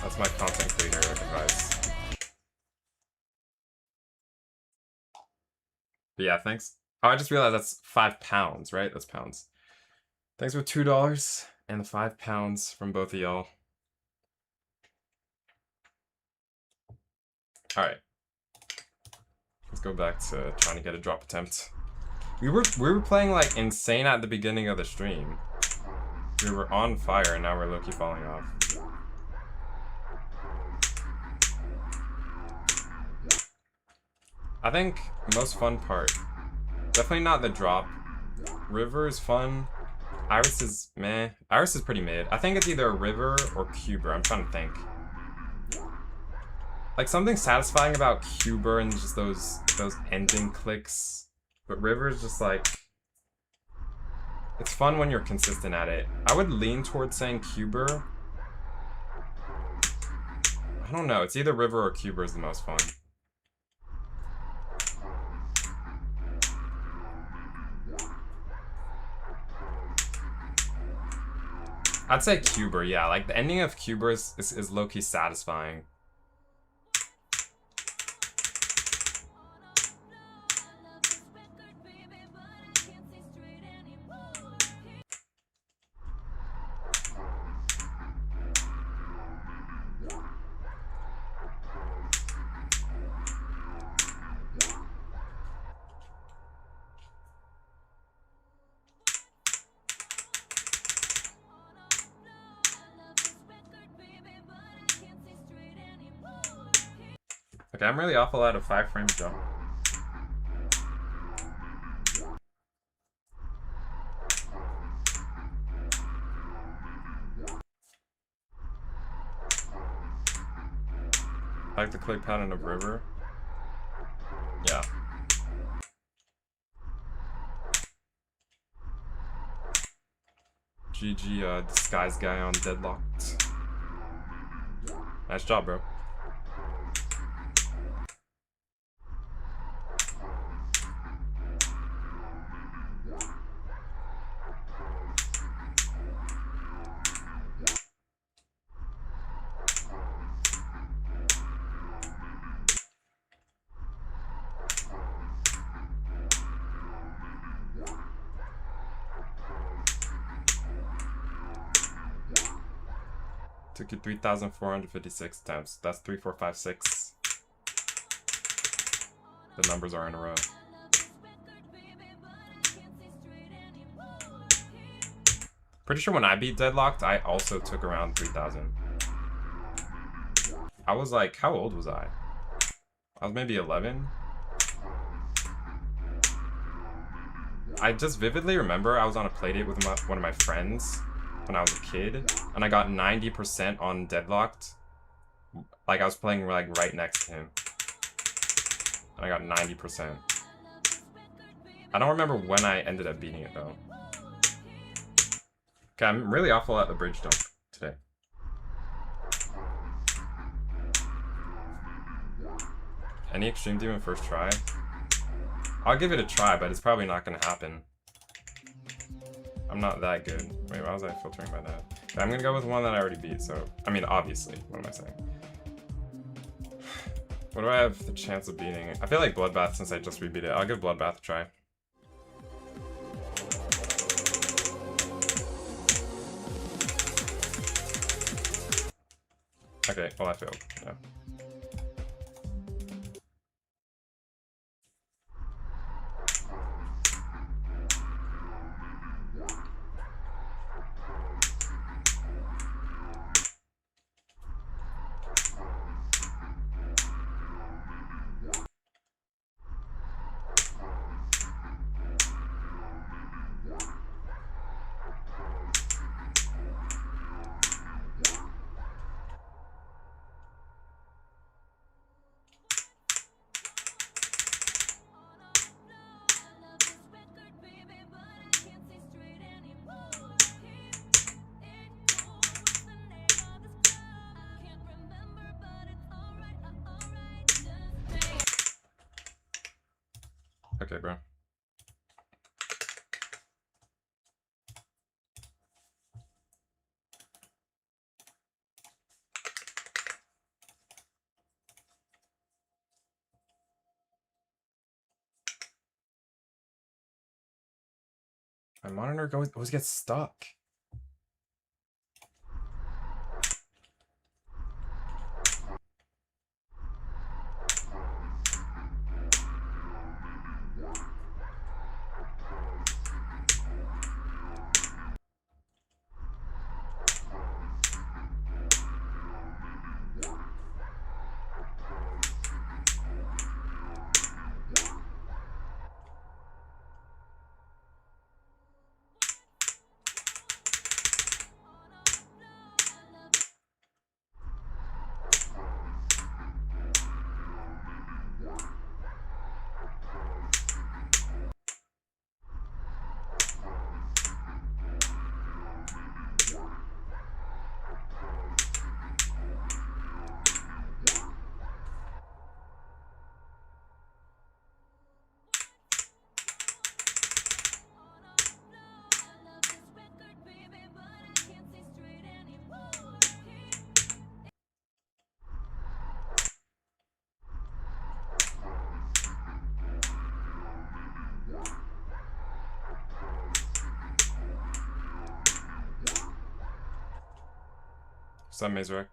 That's my content creator advice. But yeah, thanks. Oh, I just realized that's £5, right? That's pounds. Thanks for $2 and the £5 from both of y'all. Alright. Let's go back to trying to get a drop attempt. We were playing like insane at the beginning of the stream. We were on fire and now we're low-key falling off. I think most fun part, definitely not the drop. River is fun. Iris is meh. Iris is pretty mid. I think it's either River or Cuber. I'm trying to think. Like something satisfying about Cuber and just those ending clicks. But River is just like, it's fun when you're consistent at it. I would lean towards saying Cuber. I don't know. It's either River or Cuber is the most fun. I'd say Cuber, yeah. Like, the ending of Cuber is low-key satisfying. Okay, I'm really awful at a 5-frame jump. I like the click pattern of river. Yeah. GG, disguise guy on deadlocked. Nice job, bro. Took you 3,456 attempts. That's 3, 4, 5, 6. The numbers are in a row. Pretty sure when I beat Deadlocked, I also took around 3,000. I was like, how old was I? I was maybe 11. I just vividly remember I was on a playdate with one of my friends when I was a kid, and I got 90% on Deadlocked. Like, I was playing like right next to him, and I got 90%. I don't remember when I ended up beating it though. Okay, I'm really awful at the bridge jump today. Any extreme demon first try? I'll give it a try, but it's probably not gonna happen. I'm not that good. Wait, why was I filtering by that? Okay, I'm gonna go with one that I already beat, so... I mean, obviously. What am I saying? What do I have the chance of beating? I feel like Bloodbath since I just rebeat it. I'll give Bloodbath a try. Okay, well I failed. Yeah. Okay, bro. My monitor always gets stuck. What's up, Mazurek?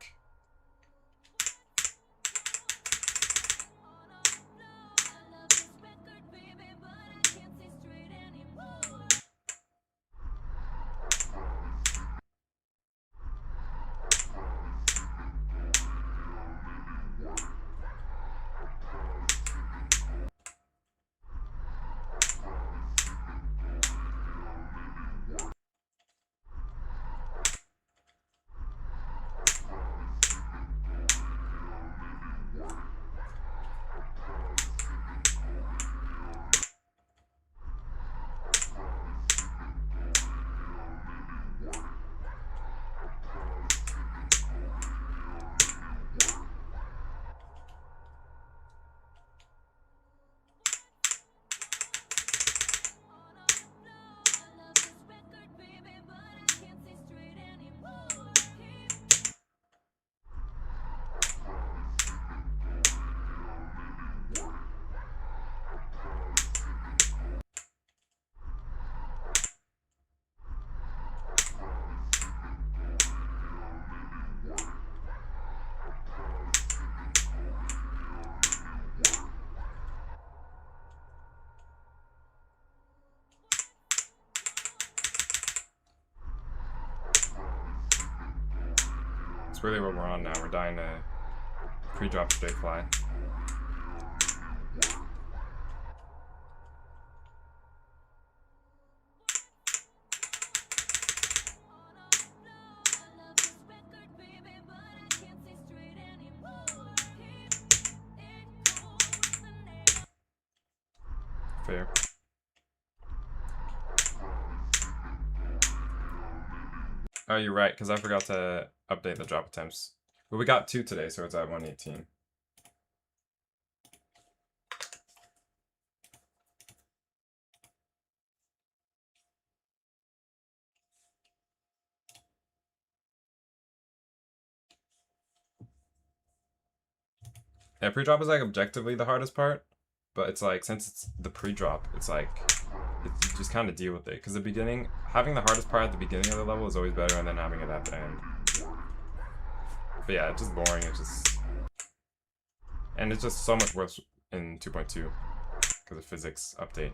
That's really what we're on now. We're dying to pre-drop straight fly. Fair. Oh, you're right, because I forgot to update the drop attempts. But we got 2 today, so it's at 118. Yeah, pre-drop is like objectively the hardest part, but it's like, since it's the pre-drop, it's like, you just kind of deal with it. Because the beginning, having the hardest part at the beginning of the level is always better than having it at the end. But yeah, it's just boring, it's just... And it's just so much worse in 2.2 because of physics update.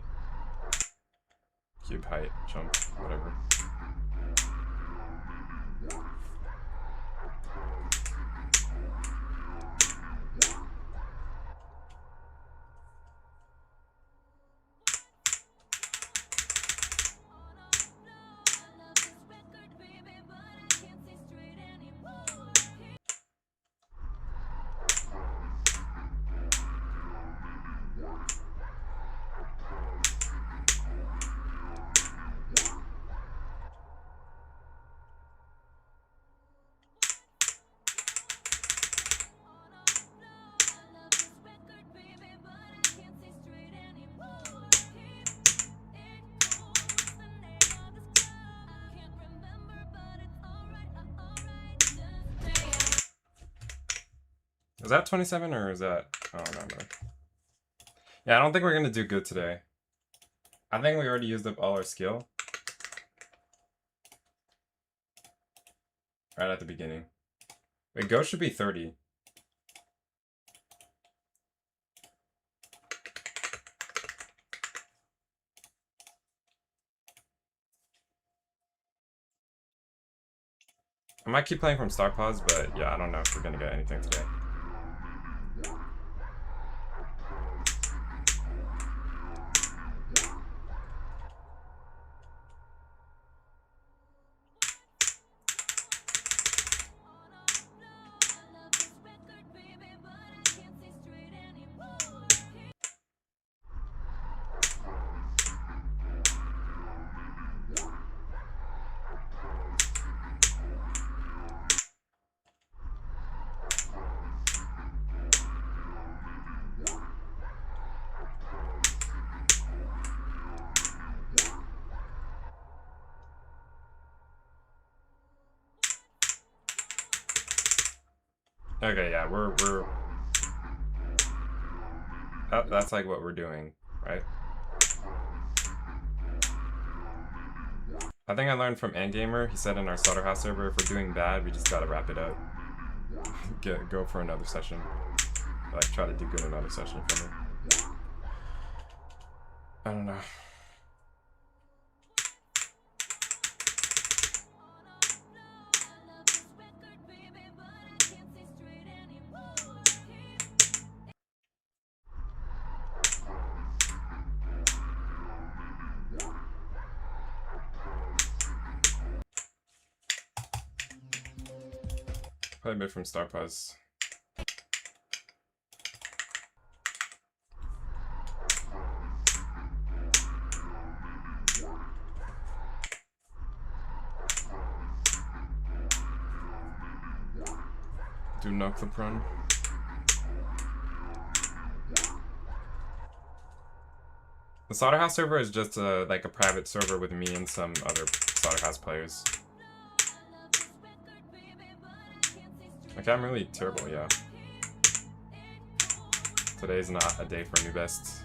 Cube height, jump, whatever. Is that 27 or is that... I don't remember. Yeah, I don't think we're going to do good today. I think we already used up all our skill. Right at the beginning. Wait, go should be 30. I might keep playing from Star Pause, but yeah, I don't know if we're going to get anything today. Okay, yeah, we're that's like what we're doing, right? I think I learned from Endgamer. He said in our Slaughterhouse server, if we're doing bad, we just gotta wrap it up. Go for another session. Like, try to do good in another session for me. I don't know. Play a bit from Star Puzz. Do no clip run. The Slaughterhouse server is just like a private server with me and some other Slaughterhouse players. Okay, I'm really terrible, yeah. Today's not a day for new bests.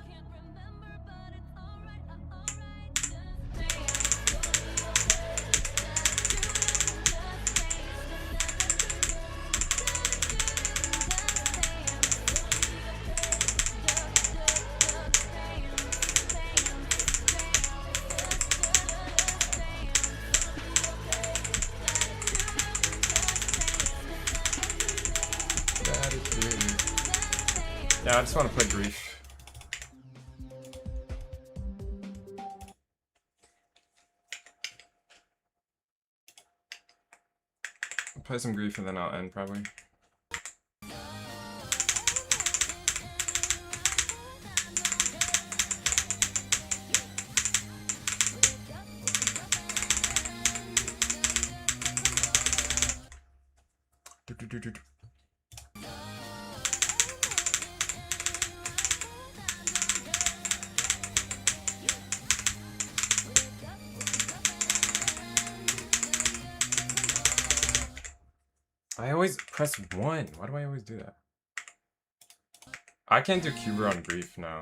Yeah, I just want to play Grief. I'll play some Grief and then I'll end probably. I always press 1. Why do I always do that? I can't do Cuber on Grief now.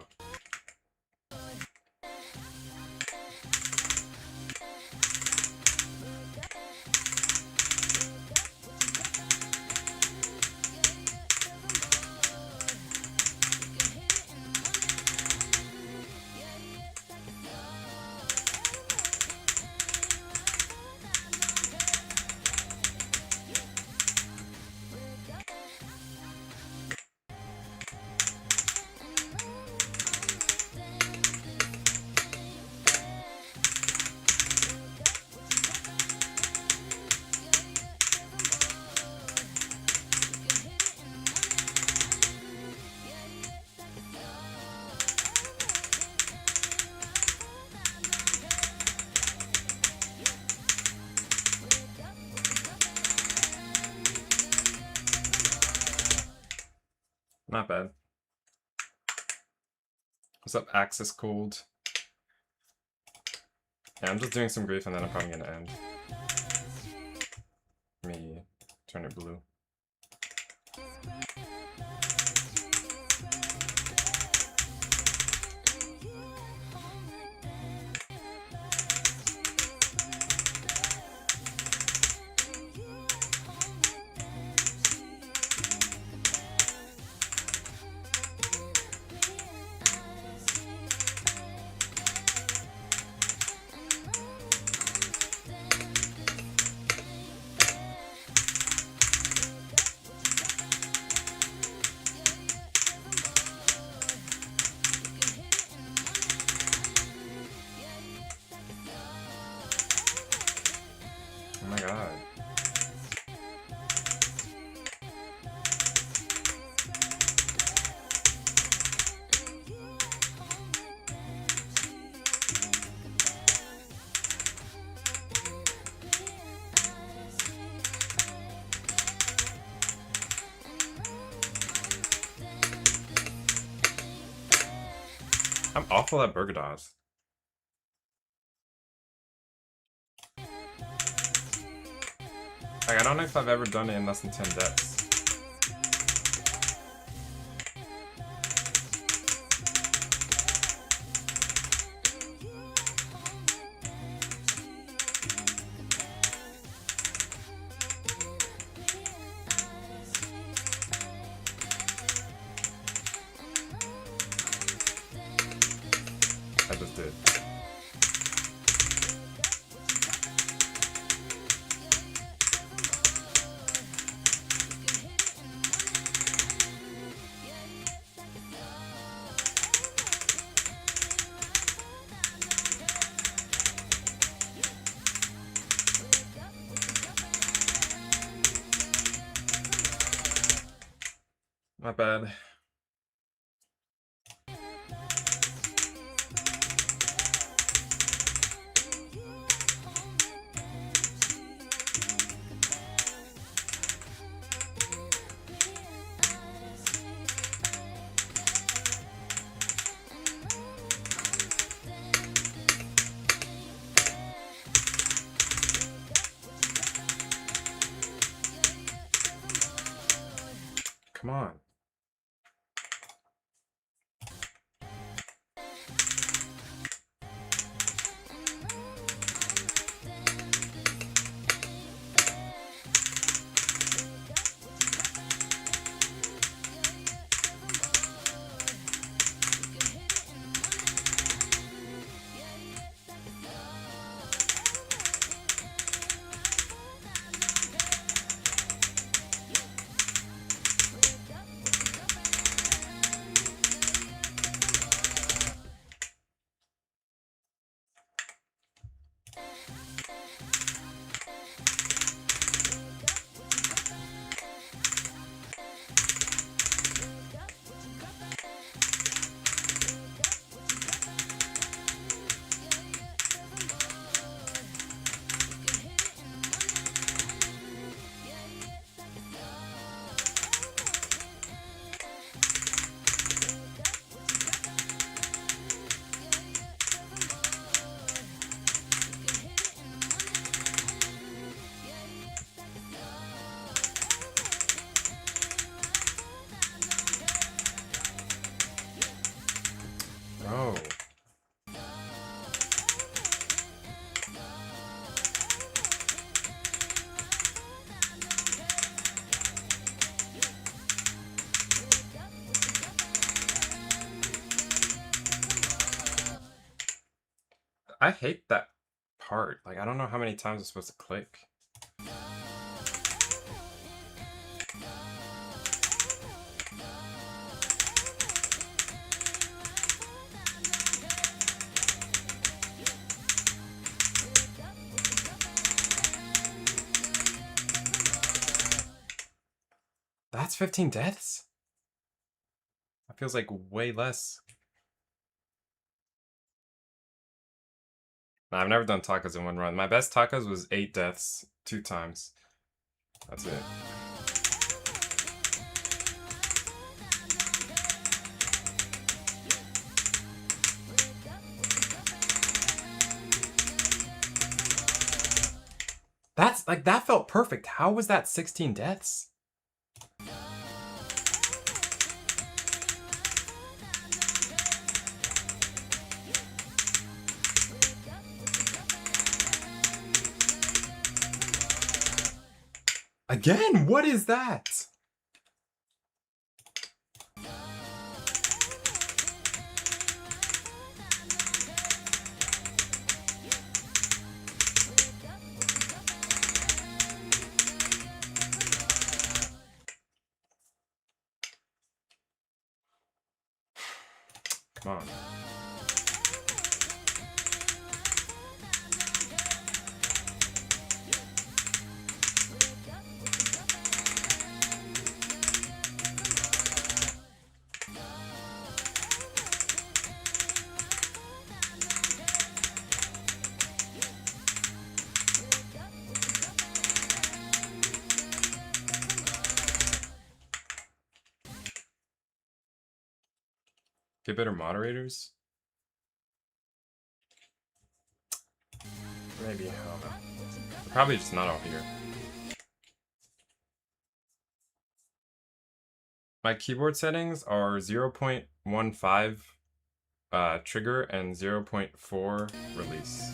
Not bad. What's up, Axis Cold? Yeah, I'm just doing some Grief and then I'm probably gonna end. Let me turn it blue. Oh my god. I'm awful at Burgadas. Like, I don't know if I've ever done it in less than 10 deaths. My bad. Come on. Oh. I hate that part. Like, I don't know how many times it's supposed to click. That's 15 deaths? That feels like way less. Nah, I've never done tacos in one run. My best tacos was 8 deaths, 2 times. That's it. That's like, that felt perfect. How was that 16 deaths? Again, what is that? Come on. Get better moderators? Maybe, I don't know. They're probably just not all here. My keyboard settings are 0.15 trigger and 0.4 release.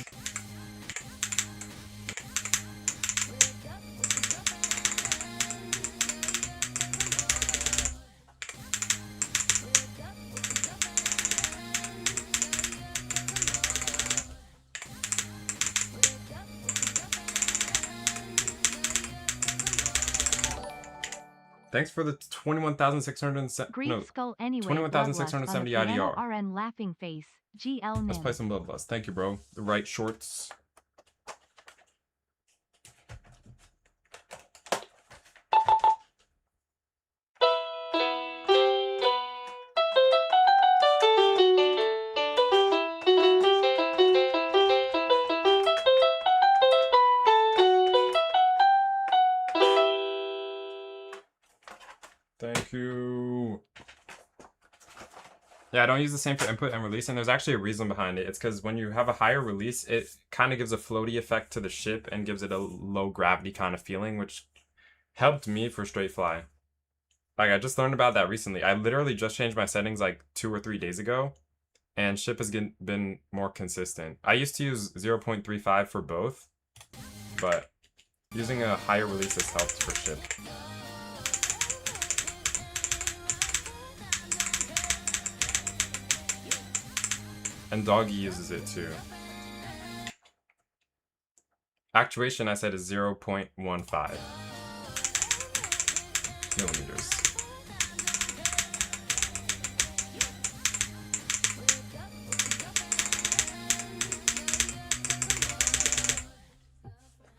Thanks for the 21,670. Great No, skull anyway. 21,670 IDR. RN laughing face. GL Let's play some Bloodlust. Thank you, bro. The right shorts. Thank you. Yeah, I don't use the same for input and release, and there's actually a reason behind it. It's because when you have a higher release, it kind of gives a floaty effect to the ship and gives it a low gravity kind of feeling, which helped me for straight fly. Like, I just learned about that recently. I literally just changed my settings like 2 or 3 days ago, and ship has been more consistent. I used to use 0.35 for both, but using a higher release has helped for ship. And Doggy uses it too. Actuation, I said, is 0.15 millimeters.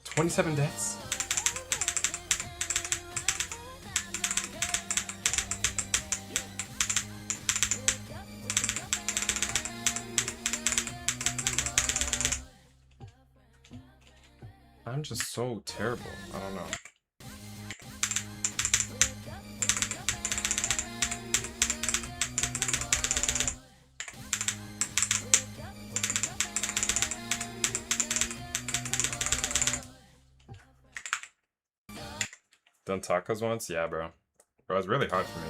$27 deaths? I'm just so terrible. I don't know. Done tacos once? Yeah, bro. Bro, it's really hard for me.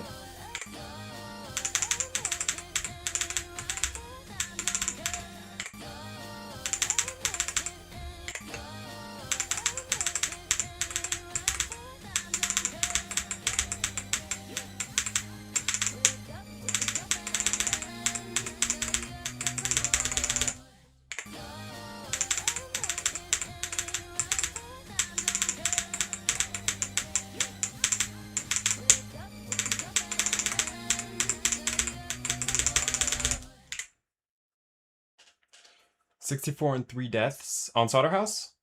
$64 and 3 deaths on Slaughterhouse?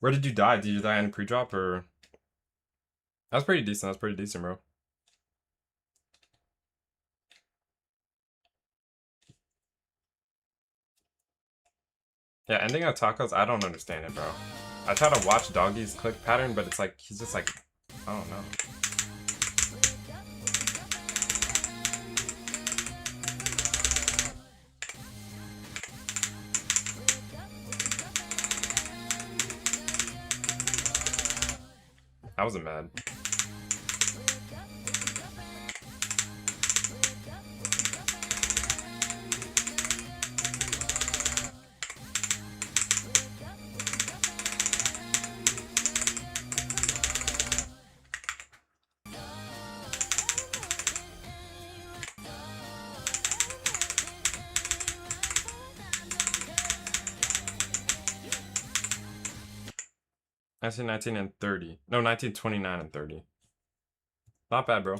Where did you die? Did you die in pre-drop or? That's pretty decent. That's pretty decent, bro. Yeah, ending on tacos, I don't understand it, bro. I try to watch Doggy's click pattern, but it's like, he's just like, I don't know. I wasn't mad. I see 19 and 30. No, 19, 29 and 30. Not bad, bro.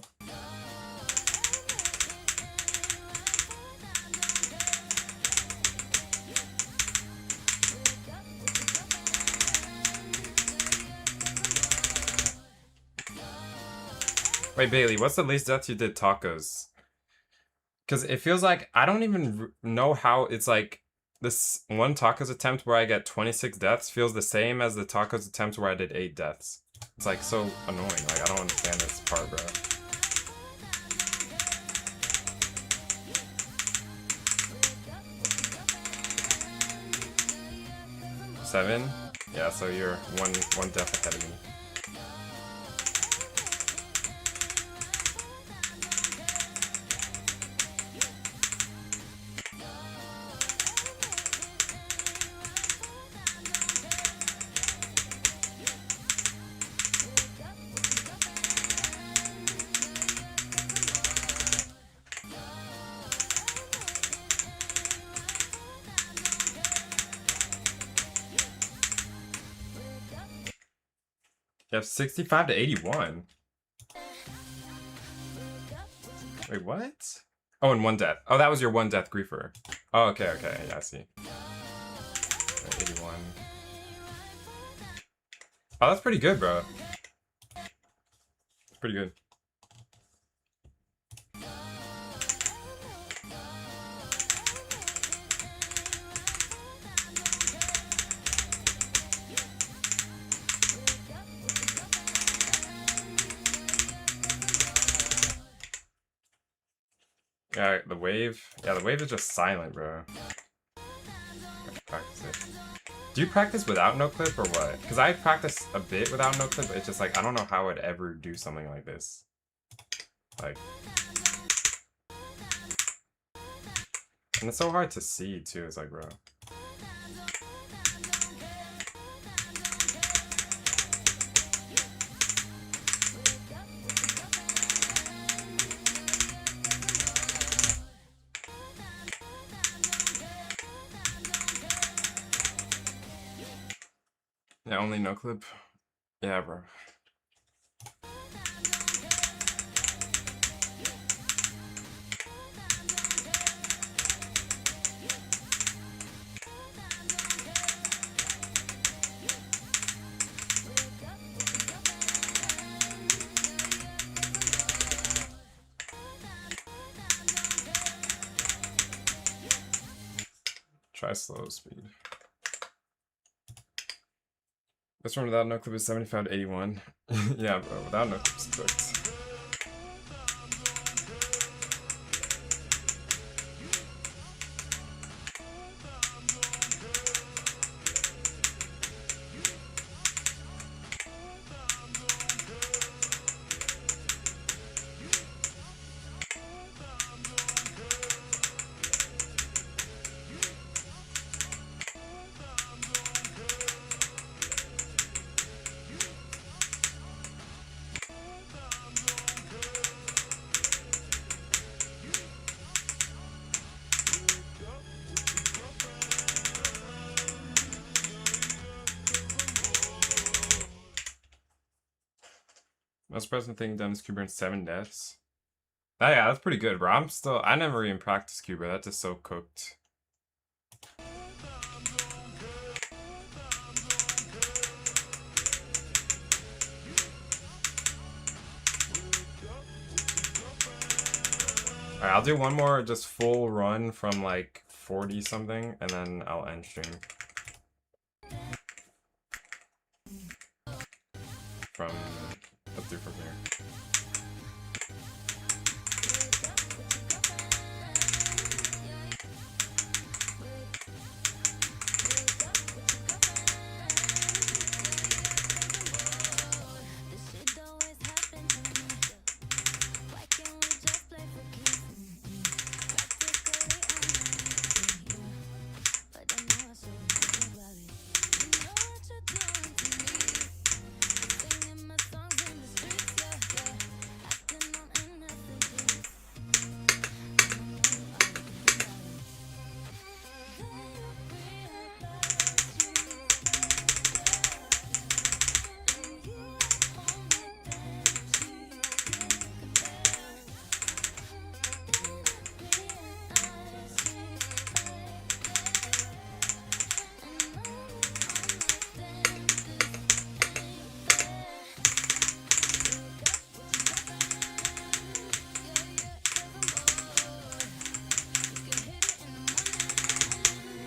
Wait, Bailey, what's the least death you did tacos? Because it feels like I don't even know how it's like this one tacos attempt where I get 26 deaths feels the same as the tacos attempt where I did 8 deaths. It's like so annoying. Like, I don't understand this part, bro. Seven? Yeah, so you're one death ahead of me. You have 65 to 81. Wait, what? Oh, and 1 death. Oh, that was your 1 death griefer. Oh, okay, okay. Yeah, I see. 81. Oh, that's pretty good, bro. Pretty good. Yeah, the wave. Yeah, the wave is just silent, bro. Practice it. Do you practice without no clip or what? Because I practice a bit without no clip, but it's just like I don't know how I'd ever do something like this. Like, and it's so hard to see too. It's like, bro. Yeah, only no clip. Yeah, bro. Try slow speed. This one without no clip is 75 to 81. Yeah, bro, without no clip is cooked. Most present thing done is Cuba in 7 deaths. Oh, yeah, that's pretty good, bro. I never even practiced Cuba. That's just so cooked. Alright, I'll do one more just full run from like 40 something, and then I'll end stream. Let's do from here.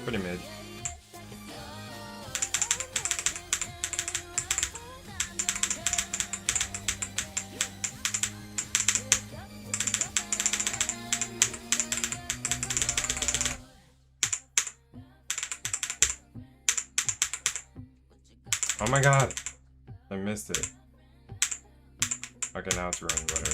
Pretty mid. Oh my god, I missed it. Okay, now it's running better.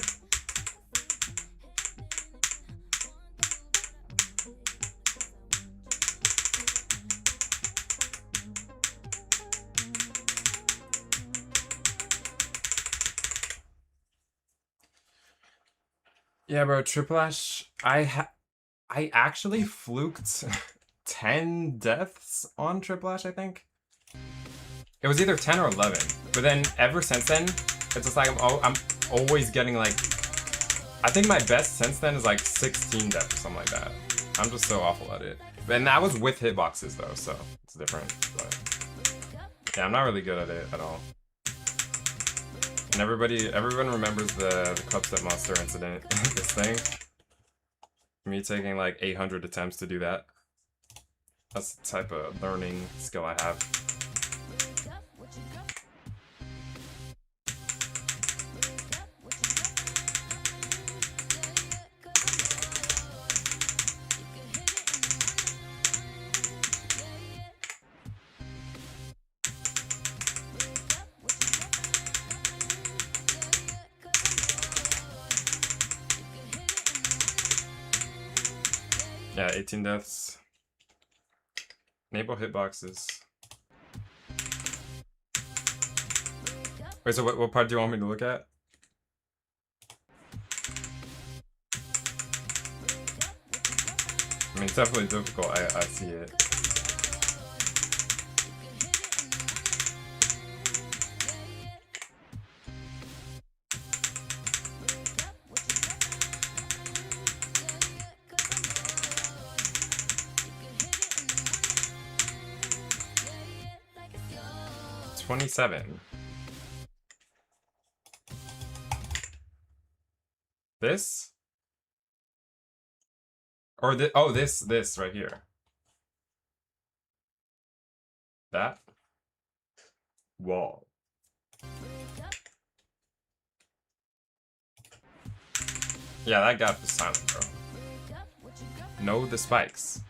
Yeah, bro, Triple Ash, I actually fluked 10 deaths on Triple Ash, I think. It was either 10 or 11, but then ever since then, it's just like I'm always getting like, I think my best since then is like 16 deaths or something like that. I'm just so awful at it. And that was with hitboxes though, so it's different. But yeah, I'm not really good at it at all. And everyone remembers the Clubstep Monster incident, this thing. Me taking like 800 attempts to do that. That's the type of learning skill I have. Yeah, 18 deaths. Enable hitboxes. Wait, so what part do you want me to look at? I mean, it's definitely difficult. I see it. $27. This? Or this? Oh, this right here. That? Wall. Yeah, that gap is silent, bro. Know the spikes.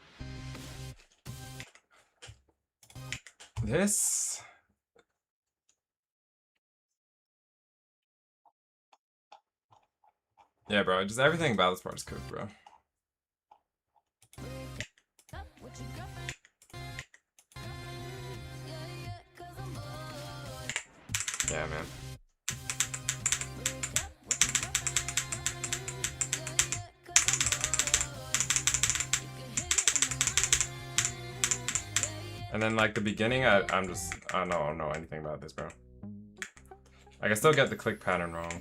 This? Yeah, bro, just everything about this part is cooked, bro. Yeah, man. And then like the beginning, I don't know anything about this, bro. I can still get the click pattern wrong.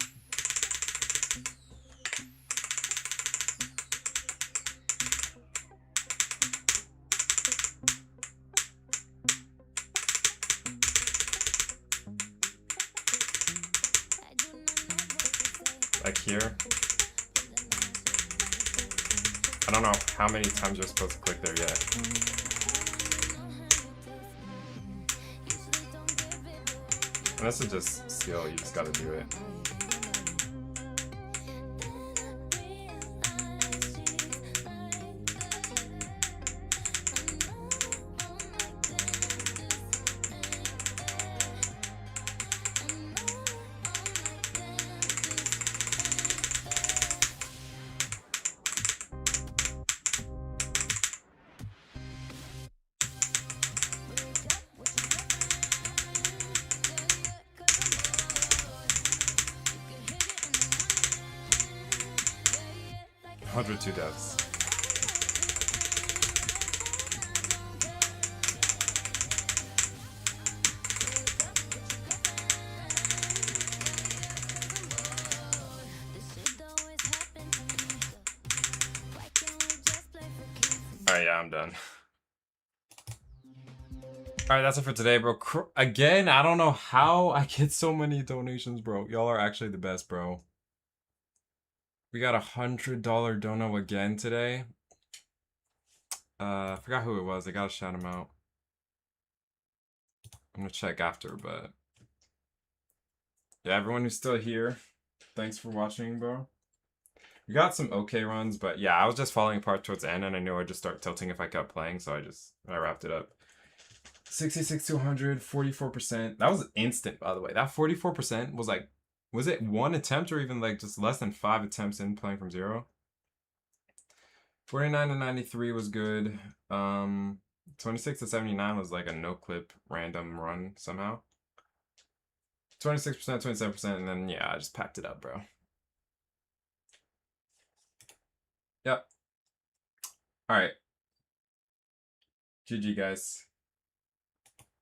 Like here. I don't know how many times you're supposed to click there yet. And this is just skill, you just gotta do it. $102 deaths. Alright, yeah, I'm done. Alright, that's it for today, bro. Again, I don't know how I get so many donations, bro. Y'all are actually the best, bro. We got $100 dono again today. I forgot who it was. I gotta shout him out. I'm gonna check after, but yeah, everyone who's still here, thanks for watching, bro. We got some okay runs, but yeah, I was just falling apart towards the end, and I knew I'd just start tilting if I kept playing, so I wrapped it up. 66 to 100, 44%. That was instant, by the way. That 44% was like, was it one attempt or even like just less than 5 attempts in playing from zero? 49 to 93 was good. 26 to 79 was like a no clip random run somehow. 26%, 27%, and then yeah, I just packed it up, bro. Yep. All right. GG, guys.